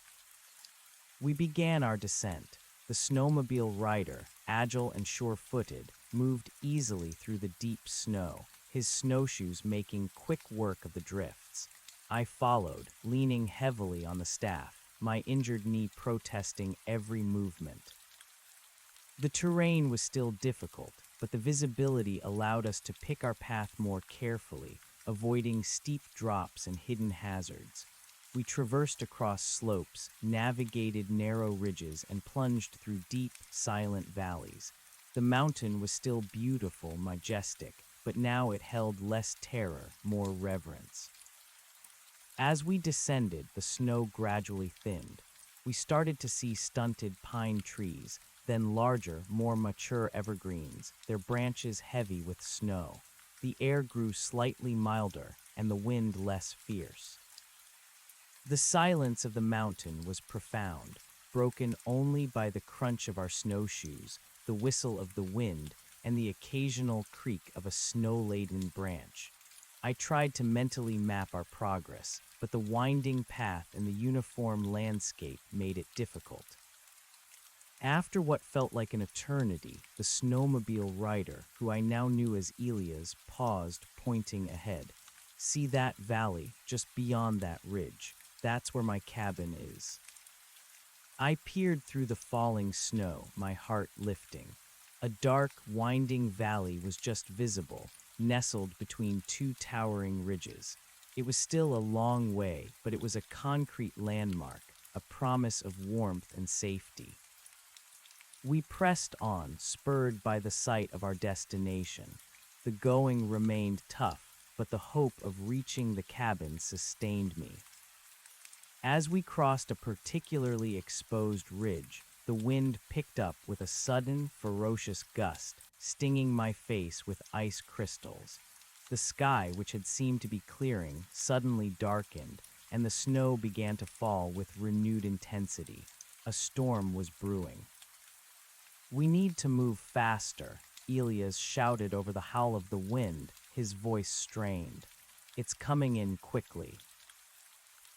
We began our descent. The snowmobile rider, agile and sure-footed, moved easily through the deep snow, his snowshoes making quick work of the drifts. I followed, leaning heavily on the staff, my injured knee protesting every movement. The terrain was still difficult, but the visibility allowed us to pick our path more carefully, avoiding steep drops and hidden hazards. We traversed across slopes, navigated narrow ridges, and plunged through deep, silent valleys. The mountain was still beautiful, majestic, but now it held less terror, more reverence. As we descended, the snow gradually thinned. We started to see stunted pine trees, then larger, more mature evergreens, their branches heavy with snow. The air grew slightly milder, and the wind less fierce. The silence of the mountain was profound, broken only by the crunch of our snowshoes, the whistle of the wind, and the occasional creak of a snow-laden branch. I tried to mentally map our progress, but the winding path and the uniform landscape made it difficult. After what felt like an eternity, the snowmobile rider, who I now knew as Elias, paused, pointing ahead. "See that valley, just beyond that ridge. That's where my cabin is." I peered through the falling snow, my heart lifting. A dark, winding valley was just visible, nestled between two towering ridges. It was still a long way, but it was a concrete landmark, a promise of warmth and safety. We pressed on, spurred by the sight of our destination. The going remained tough, but the hope of reaching the cabin sustained me. As we crossed a particularly exposed ridge, the wind picked up with a sudden, ferocious gust, stinging my face with ice crystals. The sky, which had seemed to be clearing, suddenly darkened, and the snow began to fall with renewed intensity. A storm was brewing. "We need to move faster," Elias shouted over the howl of the wind, his voice strained. "It's coming in quickly."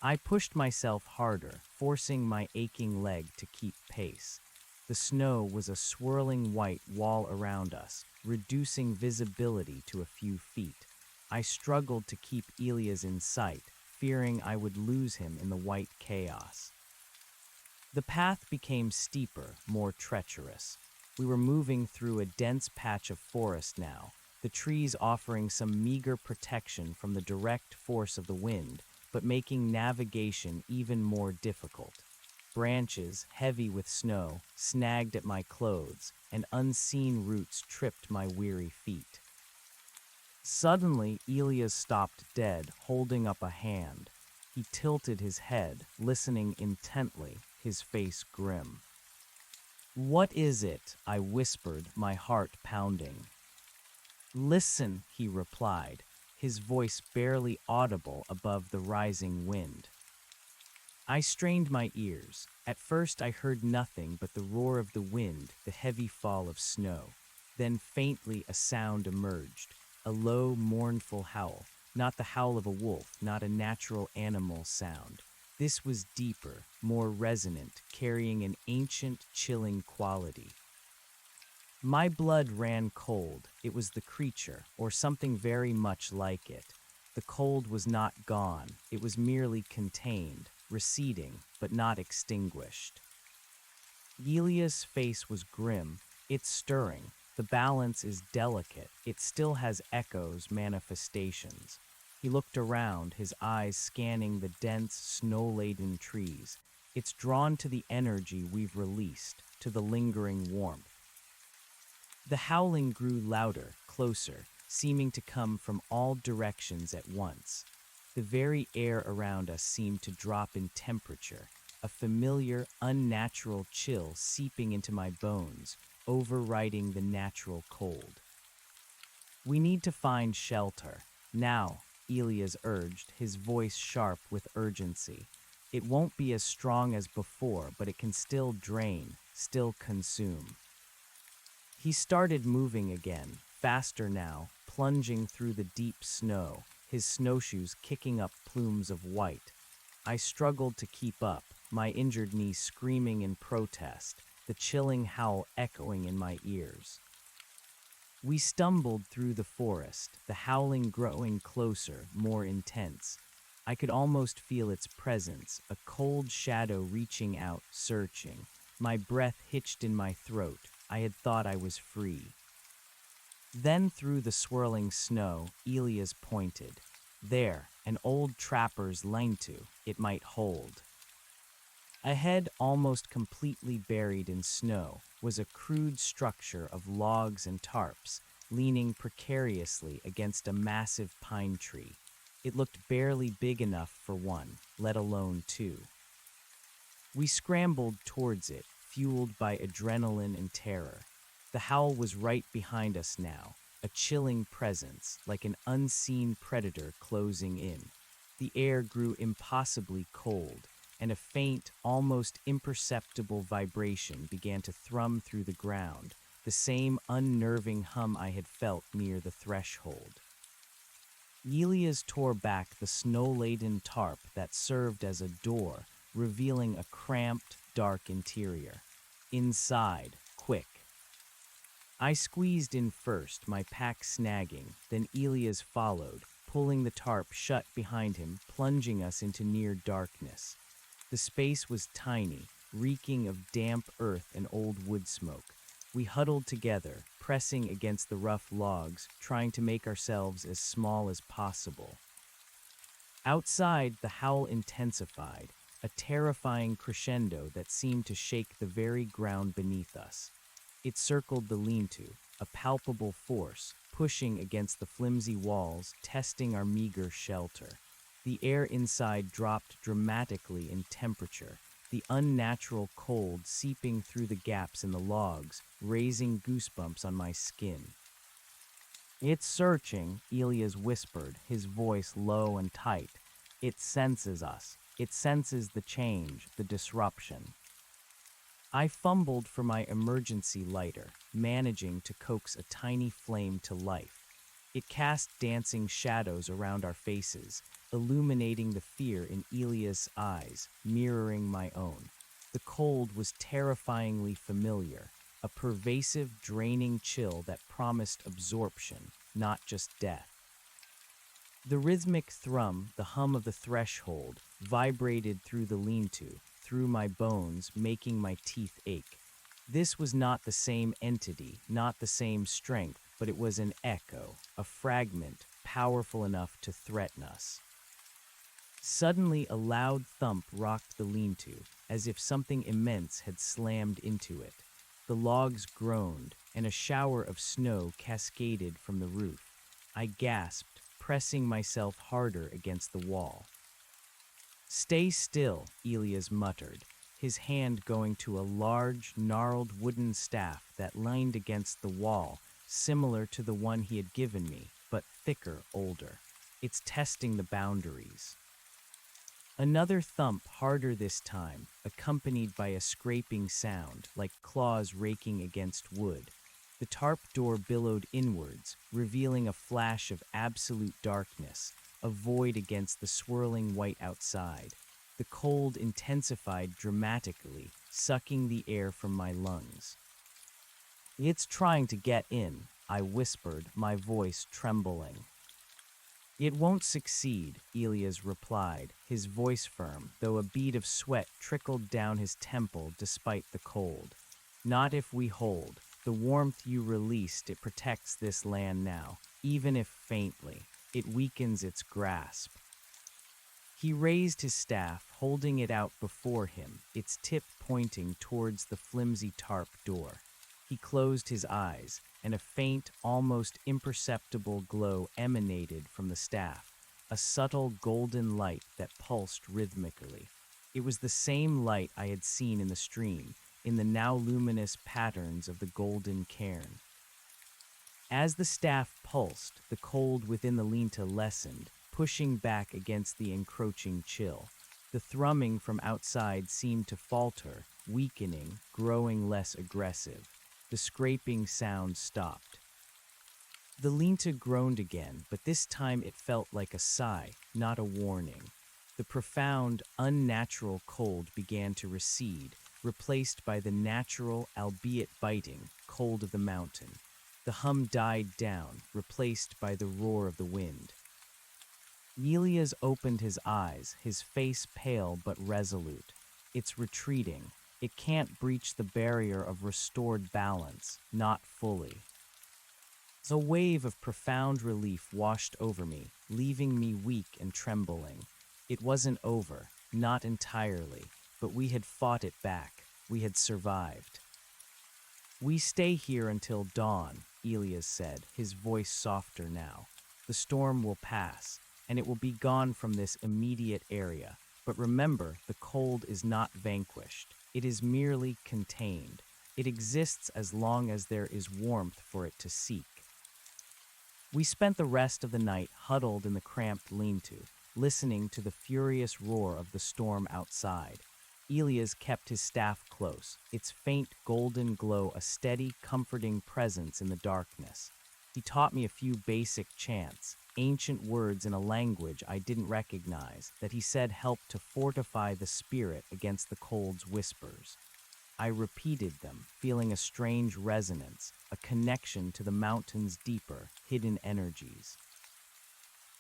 I pushed myself harder, forcing my aching leg to keep pace. The snow was a swirling white wall around us, reducing visibility to a few feet. I struggled to keep Elias in sight, fearing I would lose him in the white chaos. The path became steeper, more treacherous. We were moving through a dense patch of forest now, the trees offering some meager protection from the direct force of the wind, but making navigation even more difficult. Branches, heavy with snow, snagged at my clothes, and unseen roots tripped my weary feet. Suddenly, Elias stopped dead, holding up a hand. He tilted his head, listening intently, his face grim. "What is it?" I whispered, my heart pounding. "Listen," he replied, his voice barely audible above the rising wind. I strained my ears. At first I heard nothing but the roar of the wind, the heavy fall of snow. Then faintly a sound emerged, a low, mournful howl, not the howl of a wolf, not a natural animal sound. This was deeper, more resonant, carrying an ancient, chilling quality. My blood ran cold. It was the creature, or something very much like it. The cold was not gone. It was merely contained, receding, but not extinguished. Elia's face was grim. It's stirring. The balance is delicate. It still has echoes, manifestations. He looked around, his eyes scanning the dense, snow-laden trees. It's drawn to the energy we've released, to the lingering warmth. The howling grew louder, closer, seeming to come from all directions at once. The very air around us seemed to drop in temperature, a familiar, unnatural chill seeping into my bones, overriding the natural cold. "We need to find shelter. Now," Elias urged, his voice sharp with urgency. "It won't be as strong as before, but it can still drain, still consume." He started moving again, faster now, plunging through the deep snow, his snowshoes kicking up plumes of white. I struggled to keep up, my injured knee screaming in protest, the chilling howl echoing in my ears. We stumbled through the forest, the howling growing closer, more intense. I could almost feel its presence, a cold shadow reaching out, searching. My breath hitched in my throat. I had thought I was free. Then through the swirling snow, Elias pointed. There, an old trapper's lean-to, it might hold. Ahead, almost completely buried in snow, was a crude structure of logs and tarps, leaning precariously against a massive pine tree. It looked barely big enough for one, let alone two. We scrambled towards it, fueled by adrenaline and terror. The howl was right behind us now, a chilling presence, like an unseen predator closing in. The air grew impossibly cold, and a faint, almost imperceptible vibration began to thrum through the ground, the same unnerving hum I had felt near the threshold. Elias tore back the snow-laden tarp that served as a door, revealing a cramped, dark interior. Inside, quick. I squeezed in first, my pack snagging, then Elias followed, pulling the tarp shut behind him, plunging us into near darkness. The space was tiny, reeking of damp earth and old wood smoke. We huddled together, pressing against the rough logs, trying to make ourselves as small as possible. Outside, the howl intensified, a terrifying crescendo that seemed to shake the very ground beneath us. It circled the lean-to, a palpable force, pushing against the flimsy walls, testing our meager shelter. The air inside dropped dramatically in temperature, the unnatural cold seeping through the gaps in the logs, raising goosebumps on my skin. "It's searching," Elias whispered, his voice low and tight. "It senses us. It senses the change, the disruption." I fumbled for my emergency lighter, managing to coax a tiny flame to life. It cast dancing shadows around our faces, illuminating the fear in Elias' eyes, mirroring my own. The cold was terrifyingly familiar, a pervasive, draining chill that promised absorption, not just death. The rhythmic thrum, the hum of the threshold, vibrated through the lean-to, through my bones, making my teeth ache. This was not the same entity, not the same strength, but it was an echo, a fragment, powerful enough to threaten us. Suddenly, a loud thump rocked the lean-to, as if something immense had slammed into it. The logs groaned, and a shower of snow cascaded from the roof. I gasped, pressing myself harder against the wall. Stay still, Elias muttered, his hand going to a large, gnarled wooden staff that leaned against the wall, similar to the one he had given me, but thicker, older. It's testing the boundaries. Another thump, harder this time, accompanied by a scraping sound, like claws raking against wood. The tarp door billowed inwards, revealing a flash of absolute darkness, a void against the swirling white outside. The cold intensified dramatically, sucking the air from my lungs. "It's trying to get in," I whispered, my voice trembling. "It won't succeed," Elias replied, his voice firm, though a bead of sweat trickled down his temple despite the cold. "Not if we hold. The warmth you released, it protects this land now, even if faintly. It weakens its grasp." He raised his staff, holding it out before him, its tip pointing towards the flimsy tarp door. He closed his eyes, and a faint, almost imperceptible glow emanated from the staff, a subtle golden light that pulsed rhythmically. It was the same light I had seen in the stream, in the now luminous patterns of the golden cairn. As the staff pulsed, the cold within the linta lessened, pushing back against the encroaching chill. The thrumming from outside seemed to falter, weakening, growing less aggressive. The scraping sound stopped. The linta groaned again, but this time it felt like a sigh, not a warning. The profound, unnatural cold began to recede, replaced by the natural, albeit biting, cold of the mountain. The hum died down, replaced by the roar of the wind. Elias opened his eyes, his face pale but resolute. "It's retreating. It can't breach the barrier of restored balance, not fully." A wave of profound relief washed over me, leaving me weak and trembling. It wasn't over, not entirely, but we had fought it back. We had survived. "We stay here until dawn," Elias said, his voice softer now. "The storm will pass, and it will be gone from this immediate area. But remember, the cold is not vanquished. It is merely contained. It exists as long as there is warmth for it to seek." We spent the rest of the night huddled in the cramped lean-to, listening to the furious roar of the storm outside. Elias kept his staff close, its faint golden glow a steady, comforting presence in the darkness. He taught me a few basic chants, ancient words in a language I didn't recognize, that he said helped to fortify the spirit against the cold's whispers. I repeated them, feeling a strange resonance, a connection to the mountain's deeper, hidden energies.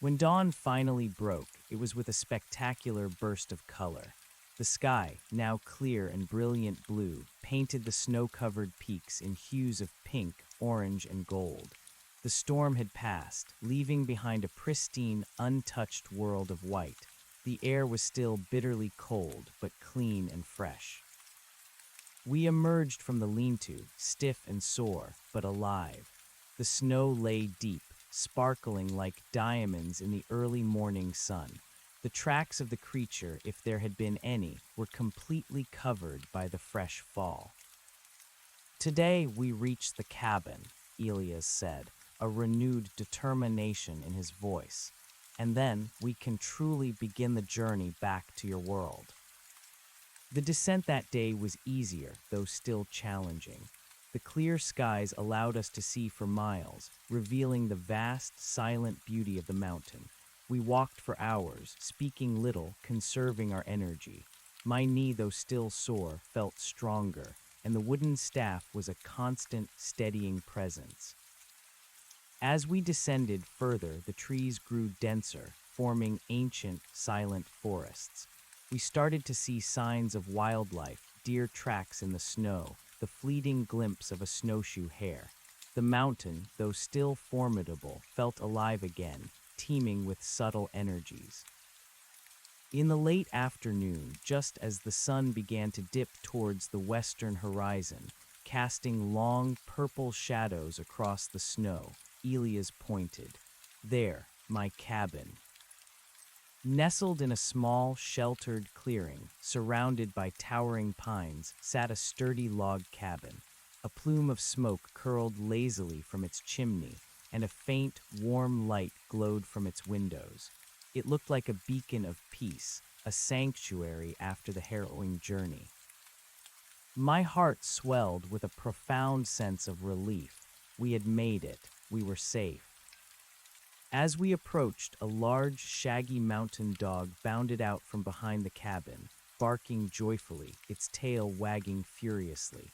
When dawn finally broke, it was with a spectacular burst of color. The sky, now clear and brilliant blue, painted the snow-covered peaks in hues of pink, orange, and gold. The storm had passed, leaving behind a pristine, untouched world of white. The air was still bitterly cold, but clean and fresh. We emerged from the lean-to, stiff and sore, but alive. The snow lay deep, sparkling like diamonds in the early morning sun. The tracks of the creature, if there had been any, were completely covered by the fresh fall. "Today we reached the cabin," Elias said, a renewed determination in his voice. "And then we can truly begin the journey back to your world." The descent that day was easier, though still challenging. The clear skies allowed us to see for miles, revealing the vast, silent beauty of the mountain. We walked for hours, speaking little, conserving our energy. My knee, though still sore, felt stronger, and the wooden staff was a constant, steadying presence. As we descended further, the trees grew denser, forming ancient, silent forests. We started to see signs of wildlife, deer tracks in the snow, the fleeting glimpse of a snowshoe hare. The mountain, though still formidable, felt alive again, teeming with subtle energies. In the late afternoon, just as the sun began to dip towards the western horizon, casting long, purple shadows across the snow, Elias pointed. There, my cabin. Nestled in a small, sheltered clearing, surrounded by towering pines, sat a sturdy log cabin. A plume of smoke curled lazily from its chimney, and a faint, warm light glowed from its windows. It looked like a beacon of peace, a sanctuary after the harrowing journey. My heart swelled with a profound sense of relief. We had made it. We were safe. As we approached, a large, shaggy mountain dog bounded out from behind the cabin, barking joyfully, its tail wagging furiously.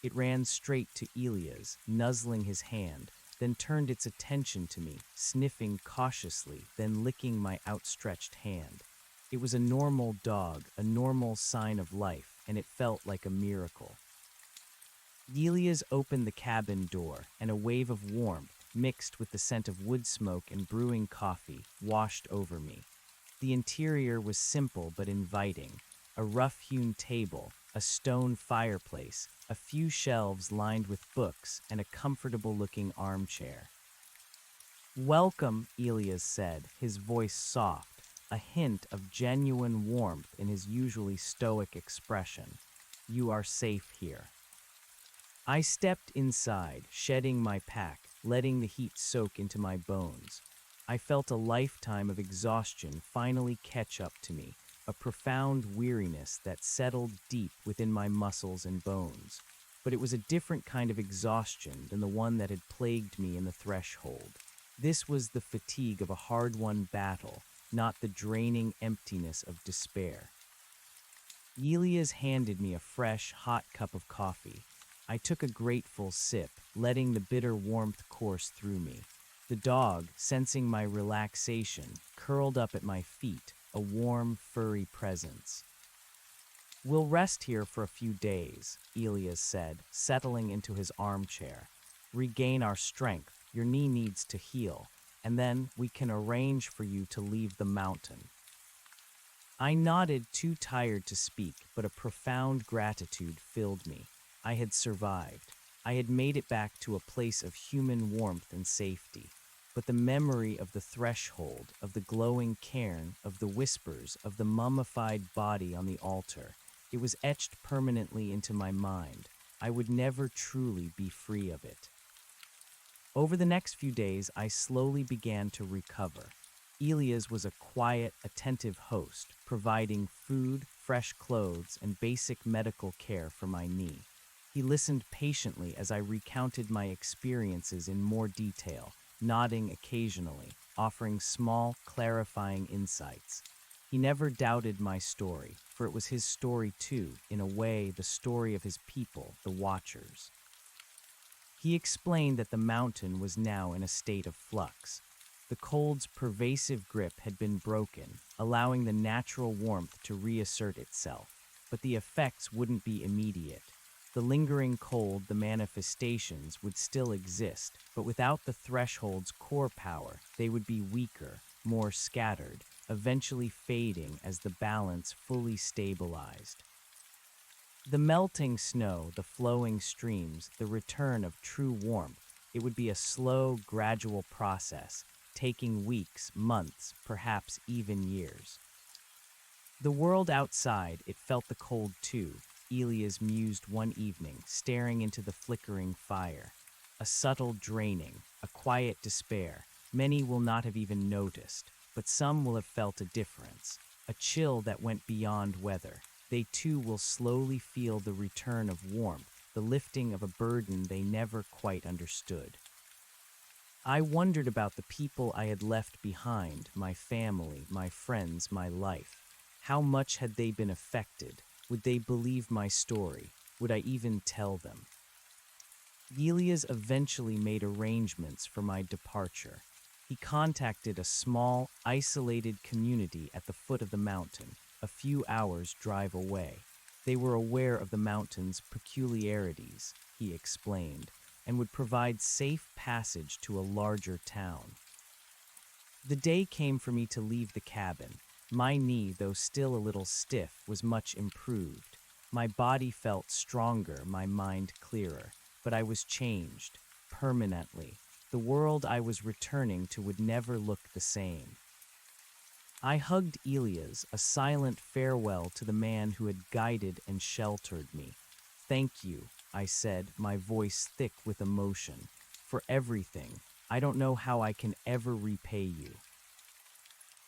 It ran straight to Elias, nuzzling his hand, then turned its attention to me, sniffing cautiously, then licking my outstretched hand. It was a normal dog, a normal sign of life, and it felt like a miracle. Elias opened the cabin door, and a wave of warmth, mixed with the scent of wood smoke and brewing coffee, washed over me. The interior was simple but inviting. A rough-hewn table, a stone fireplace, a few shelves lined with books, and a comfortable-looking armchair. "Welcome," Elias said, his voice soft, a hint of genuine warmth in his usually stoic expression. "You are safe here." I stepped inside, shedding my pack, letting the heat soak into my bones. I felt a lifetime of exhaustion finally catch up to me, a profound weariness that settled deep within my muscles and bones. But it was a different kind of exhaustion than the one that had plagued me in the threshold. This was the fatigue of a hard-won battle, not the draining emptiness of despair. Elias handed me a fresh, hot cup of coffee. I took a grateful sip, letting the bitter warmth course through me. The dog, sensing my relaxation, curled up at my feet, a warm, furry presence. "We'll rest here for a few days," Elias said, settling into his armchair. "Regain our strength, your knee needs to heal, and then we can arrange for you to leave the mountain." I nodded, too tired to speak, but a profound gratitude filled me. I had survived. I had made it back to a place of human warmth and safety. But the memory of the threshold, of the glowing cairn, of the whispers, of the mummified body on the altar, it was etched permanently into my mind. I would never truly be free of it. Over the next few days, I slowly began to recover. Elias was a quiet, attentive host, providing food, fresh clothes, and basic medical care for my knee. He listened patiently as I recounted my experiences in more detail, nodding occasionally, offering small, clarifying insights. He never doubted my story, for it was his story too, in a way, the story of his people, the Watchers. He explained that the mountain was now in a state of flux. The cold's pervasive grip had been broken, allowing the natural warmth to reassert itself, but the effects wouldn't be immediate. The lingering cold, the manifestations, would still exist, but without the threshold's core power, they would be weaker, more scattered, eventually fading as the balance fully stabilized. The melting snow, the flowing streams, the return of true warmth, it would be a slow, gradual process, taking weeks, months, perhaps even years. The world outside, it felt the cold too. Elias mused one evening, staring into the flickering fire. A subtle draining, a quiet despair. Many will not have even noticed, but some will have felt a difference. A chill that went beyond weather. They too will slowly feel the return of warmth, the lifting of a burden they never quite understood. I wondered about the people I had left behind, my family, my friends, my life. How much had they been affected? Would they believe my story? Would I even tell them? Elias eventually made arrangements for my departure. He contacted a small, isolated community at the foot of the mountain, a few hours' drive away. They were aware of the mountain's peculiarities, he explained, and would provide safe passage to a larger town. The day came for me to leave the cabin. My knee, though still a little stiff, was much improved. My body felt stronger, my mind clearer, but I was changed, permanently. the world I was returning to would never look the same. I hugged Elias, a silent farewell to the man who had guided and sheltered me. "Thank you," I said, my voice thick with emotion, "for everything. I don't know how I can ever repay you."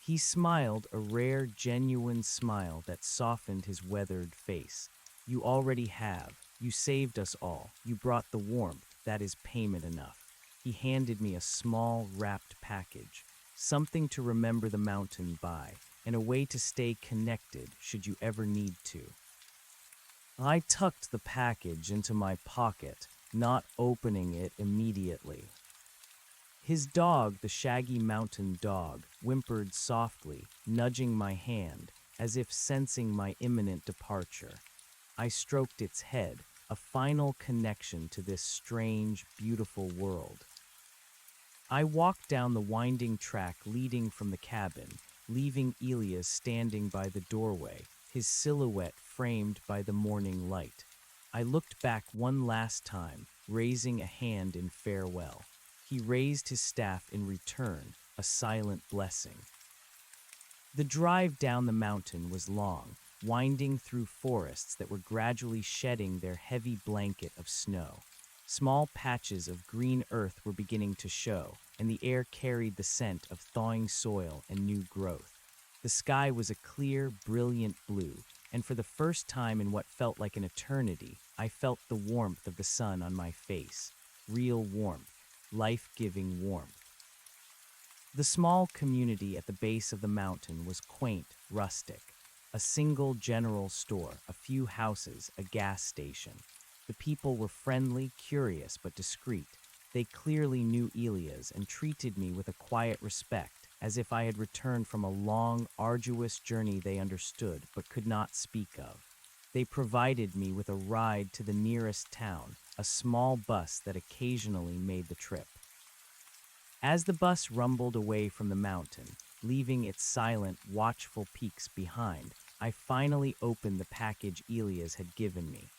He smiled, a rare, genuine smile that softened his weathered face. "You already have. You saved us all. You brought the warmth. That is payment enough." He handed me a small, wrapped package, something to remember the mountain by, and a way to stay connected should you ever need to. I tucked the package into my pocket, not opening it immediately. His dog, the shaggy mountain dog, whimpered softly, nudging my hand, as if sensing my imminent departure. I stroked its head, a final connection to this strange, beautiful world. I walked down the winding track leading from the cabin, leaving Elias standing by the doorway, his silhouette framed by the morning light. I looked back one last time, raising a hand in farewell. He raised his staff in return, a silent blessing. The drive down the mountain was long, winding through forests that were gradually shedding their heavy blanket of snow. Small patches of green earth were beginning to show, and the air carried the scent of thawing soil and new growth. The sky was a clear, brilliant blue, and for the first time in what felt like an eternity, I felt the warmth of the sun on my face. Real warmth, life-giving warmth. The small community at the base of the mountain was quaint, rustic. A single general store, a few houses, a gas station. The people were friendly, curious, but discreet. They clearly knew Elias and treated me with a quiet respect, as if I had returned from a long, arduous journey they understood but could not speak of. They provided me with a ride to the nearest town, a small bus that occasionally made the trip. As the bus rumbled away from the mountain, leaving its silent, watchful peaks behind, I finally opened the package Elias had given me.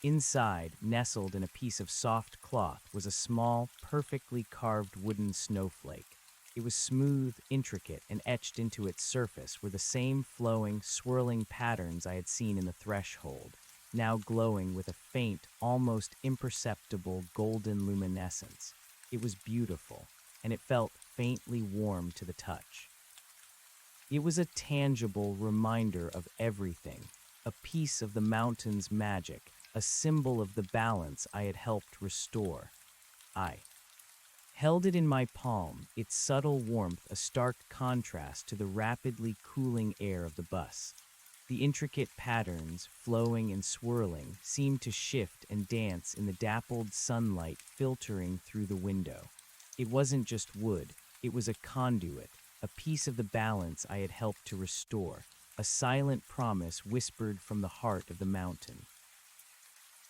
Inside, nestled in a piece of soft cloth, was a small, perfectly carved wooden snowflake. It was smooth, intricate, and etched into its surface were the same flowing, swirling patterns I had seen in the threshold, now glowing with a faint, almost imperceptible golden luminescence. It was beautiful, and it felt faintly warm to the touch. It was a tangible reminder of everything, a piece of the mountain's magic, a symbol of the balance I had helped restore. I held it in my palm, its subtle warmth a stark contrast to the rapidly cooling air of the bus. The intricate patterns, flowing and swirling, seemed to shift and dance in the dappled sunlight filtering through the window. It wasn't just wood, it was a conduit, a piece of the balance I had helped to restore, a silent promise whispered from the heart of the mountain.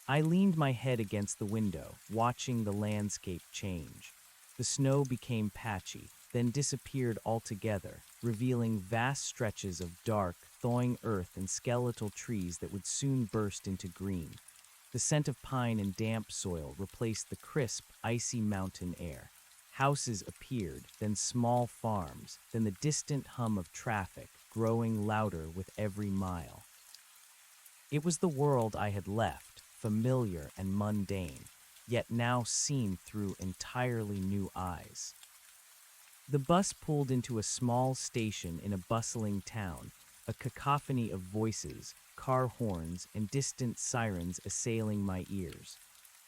I leaned my head against the window, watching the landscape change. The snow became patchy, then disappeared altogether, revealing vast stretches of dark, thawing earth and skeletal trees that would soon burst into green. The scent of pine and damp soil replaced the crisp, icy mountain air. Houses appeared, then small farms, then the distant hum of traffic, growing louder with every mile. It was the world I had left, familiar and mundane, yet now seen through entirely new eyes. The bus pulled into a small station in a bustling town, a cacophony of voices, car horns, and distant sirens assailing my ears.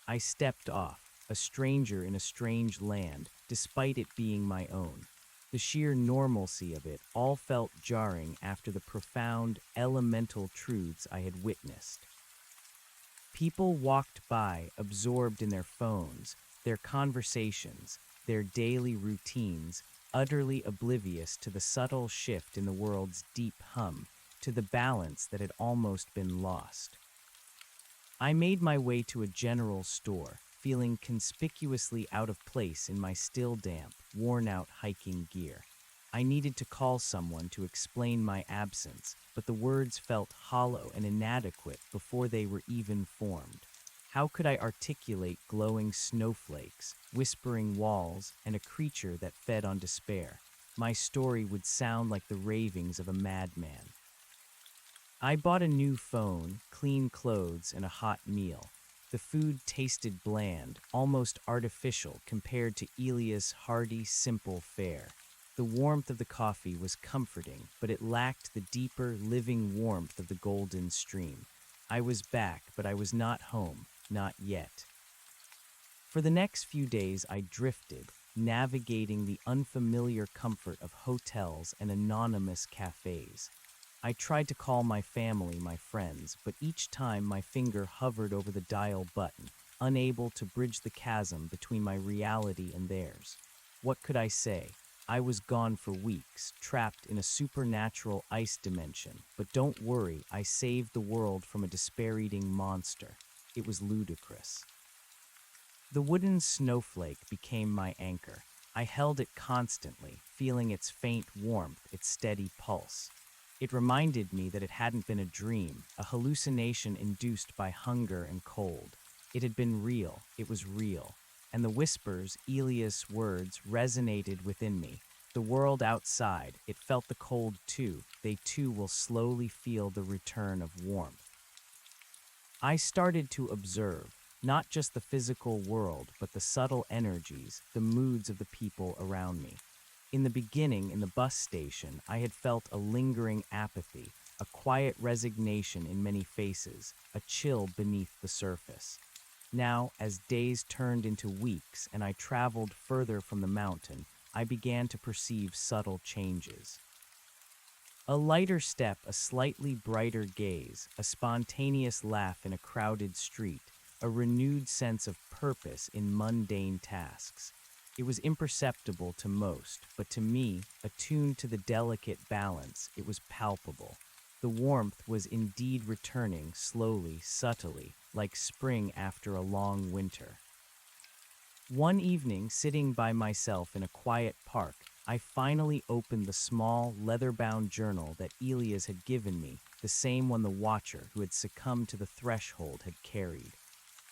I stepped off, a stranger in a strange land, despite it being my own. The sheer normalcy of it all felt jarring after the profound, elemental truths I had witnessed. People walked by, absorbed in their phones, their conversations, their daily routines, utterly oblivious to the subtle shift in the world's deep hum, to the balance that had almost been lost. I made my way to a general store, feeling conspicuously out of place in my still damp, worn-out hiking gear. I needed to call someone to explain my absence, but the words felt hollow and inadequate before they were even formed. How could I articulate glowing snowflakes, whispering walls, and a creature that fed on despair? My story would sound like the ravings of a madman. I bought a new phone, clean clothes, and a hot meal. The food tasted bland, almost artificial compared to Elia's hearty, simple fare. The warmth of the coffee was comforting, but it lacked the deeper, living warmth of the golden stream. I was back, but I was not home, not yet. For the next few days, I drifted, navigating the unfamiliar comfort of hotels and anonymous cafes. I tried to call my family, my friends, but each time my finger hovered over the dial button, unable to bridge the chasm between my reality and theirs. What could I say? I was gone for weeks, trapped in a supernatural ice dimension, but don't worry, I saved the world from a despair-eating monster. It was ludicrous. The wooden snowflake became my anchor. I held it constantly, feeling its faint warmth, its steady pulse. It reminded me that it hadn't been a dream, a hallucination induced by hunger and cold. It had been real, it was real. And the whispers, Elias' words, resonated within me. The world outside, it felt the cold too. They too will slowly feel the return of warmth. I started to observe, not just the physical world, but the subtle energies, the moods of the people around me. In the beginning, in the bus station, I had felt a lingering apathy, a quiet resignation in many faces, a chill beneath the surface. Now, as days turned into weeks and I traveled further from the mountain, I began to perceive subtle changes. A lighter step, a slightly brighter gaze, a spontaneous laugh in a crowded street, a renewed sense of purpose in mundane tasks. It was imperceptible to most, but to me, attuned to the delicate balance, it was palpable. The warmth was indeed returning, slowly, subtly, like spring after a long winter. One evening, sitting by myself in a quiet park, I finally opened the small, leather-bound journal that Elias had given me, the same one the watcher who had succumbed to the threshold had carried.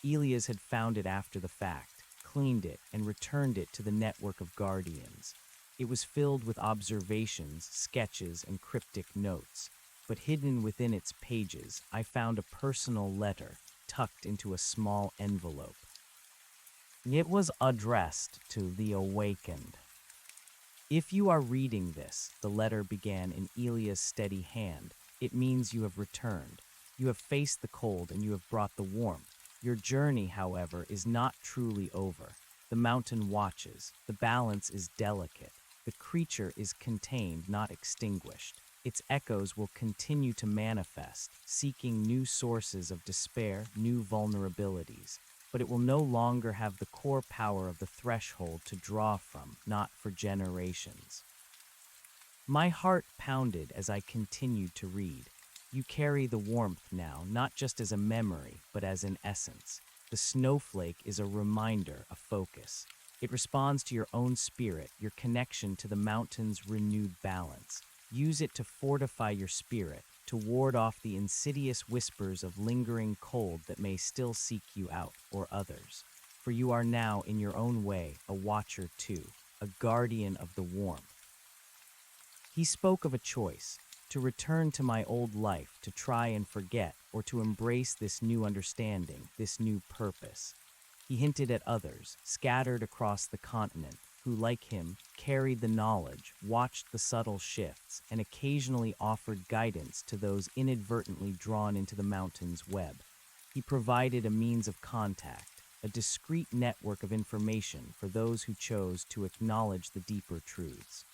Elias had found it after the fact, cleaned it, and returned it to the network of guardians. It was filled with observations, sketches, and cryptic notes. But hidden within its pages, I found a personal letter, tucked into a small envelope. It was addressed to the awakened. If you are reading this, the letter began in Elia's steady hand, it means you have returned. You have faced the cold and you have brought the warmth. Your journey, however, is not truly over. The mountain watches. The balance is delicate. The creature is contained, not extinguished. Its echoes will continue to manifest, seeking new sources of despair, new vulnerabilities. But it will no longer have the core power of the threshold to draw from, not for generations. My heart pounded as I continued to read. You carry the warmth now, not just as a memory, but as an essence. The snowflake is a reminder, a focus. It responds to your own spirit, your connection to the mountain's renewed balance. Use it to fortify your spirit, to ward off the insidious whispers of lingering cold that may still seek you out, or others. For you are now, in your own way, a watcher too, a guardian of the warmth. He spoke of a choice, to return to my old life, to try and forget, or to embrace this new understanding, this new purpose. He hinted at others, scattered across the continent, who, like him, carried the knowledge, watched the subtle shifts, and occasionally offered guidance to those inadvertently drawn into the mountain's web. He provided a means of contact, a discreet network of information for those who chose to acknowledge the deeper truths.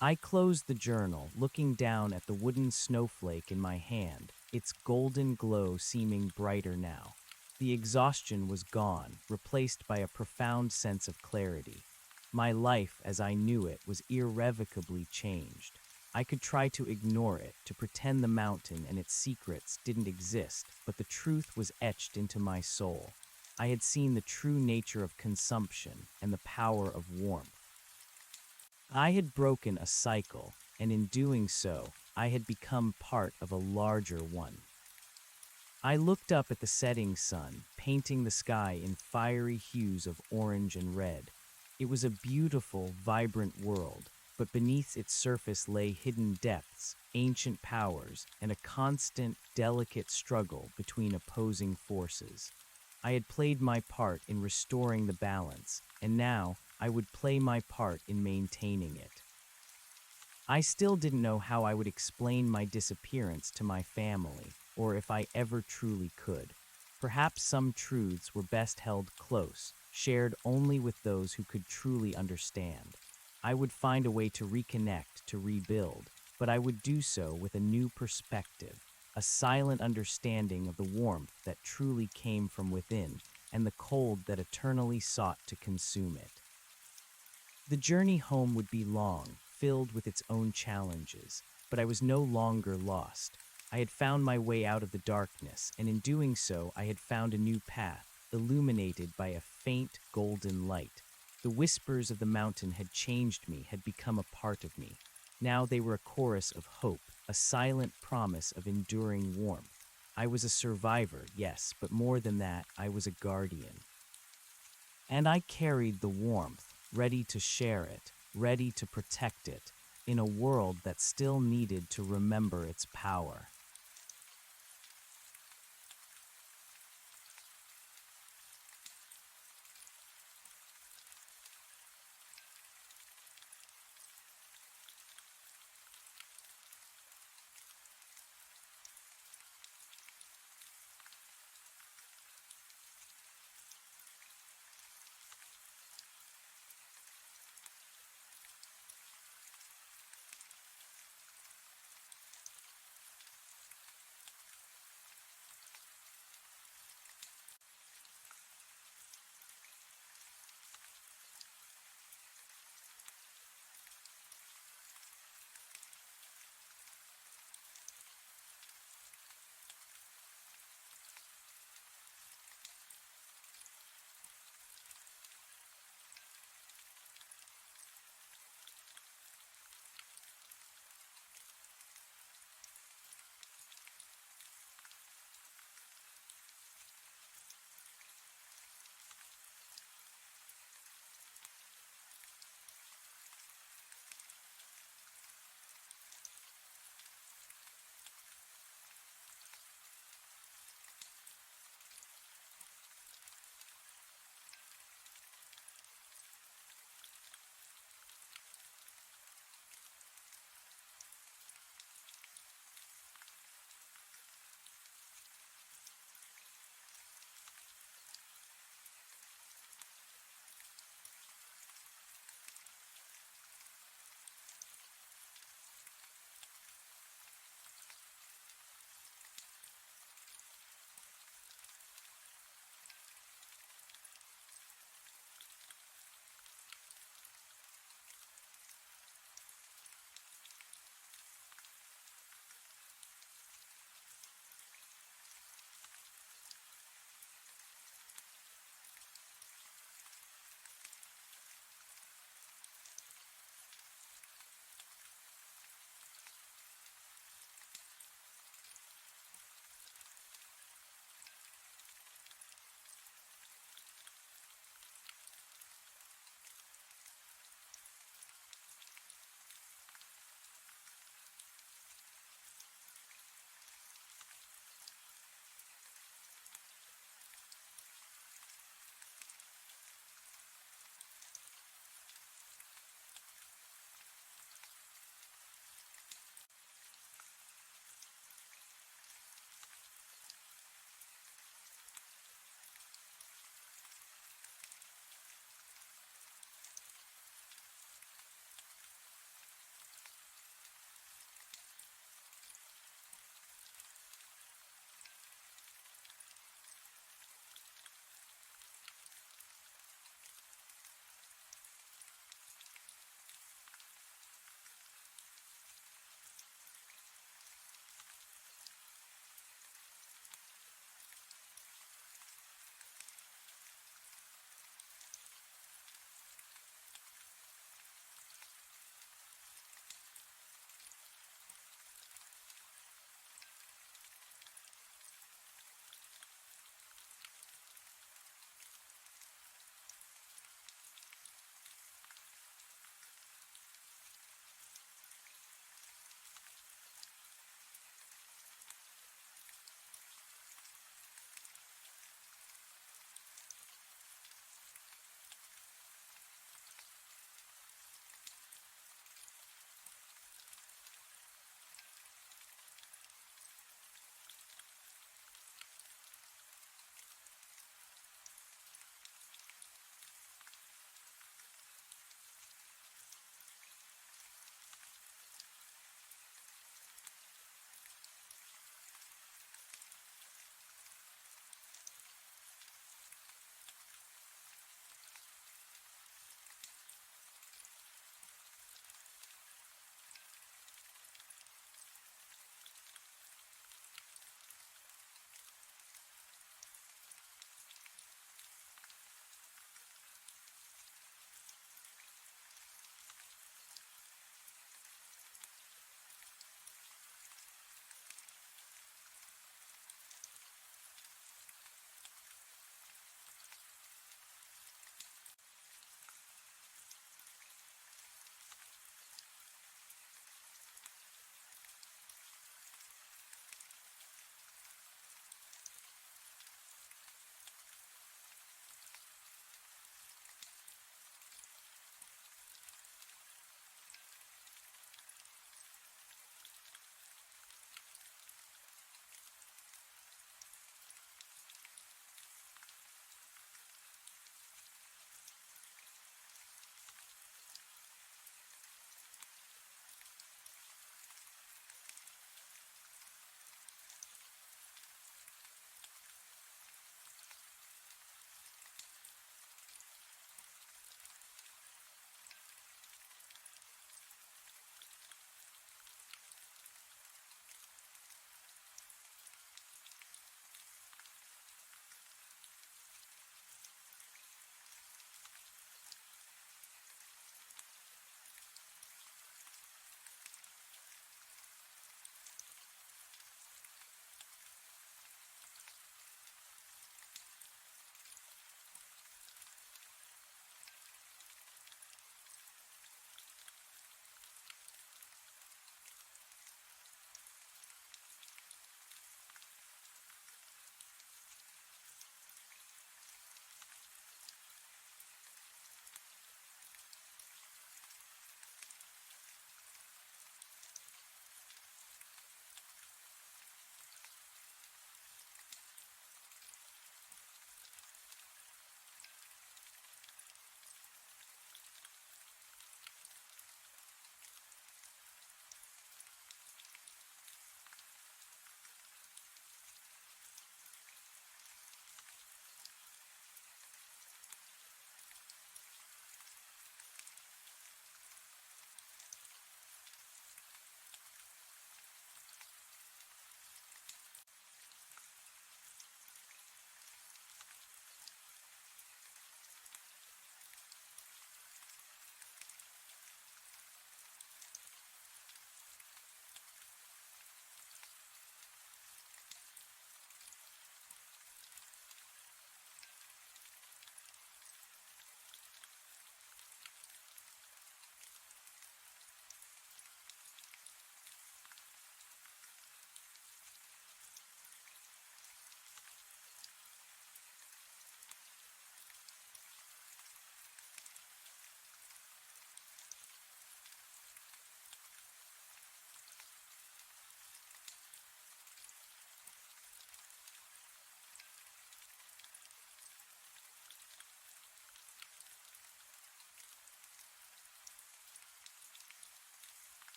I closed the journal, looking down at the wooden snowflake in my hand, its golden glow seeming brighter now. The exhaustion was gone, replaced by a profound sense of clarity. My life, as I knew it, was irrevocably changed. I could try to ignore it, to pretend the mountain and its secrets didn't exist, but the truth was etched into my soul. I had seen the true nature of consumption and the power of warmth. I had broken a cycle, and in doing so, I had become part of a larger one. I looked up at the setting sun, painting the sky in fiery hues of orange and red. It was a beautiful, vibrant world, but beneath its surface lay hidden depths, ancient powers, and a constant, delicate struggle between opposing forces. I had played my part in restoring the balance, and now I would play my part in maintaining it. I still didn't know how I would explain my disappearance to my family, or if I ever truly could. Perhaps some truths were best held close, shared only with those who could truly understand. I would find a way to reconnect, to rebuild, but I would do so with a new perspective, a silent understanding of the warmth that truly came from within, and the cold that eternally sought to consume it. The journey home would be long, filled with its own challenges, but I was no longer lost. I had found my way out of the darkness, and in doing so, I had found a new path, illuminated by a faint golden light. The whispers of the mountain had changed me, had become a part of me. Now they were a chorus of hope, a silent promise of enduring warmth. I was a survivor, yes, but more than that, I was a guardian. And I carried the warmth, ready to share it, ready to protect it, in a world that still needed to remember its power.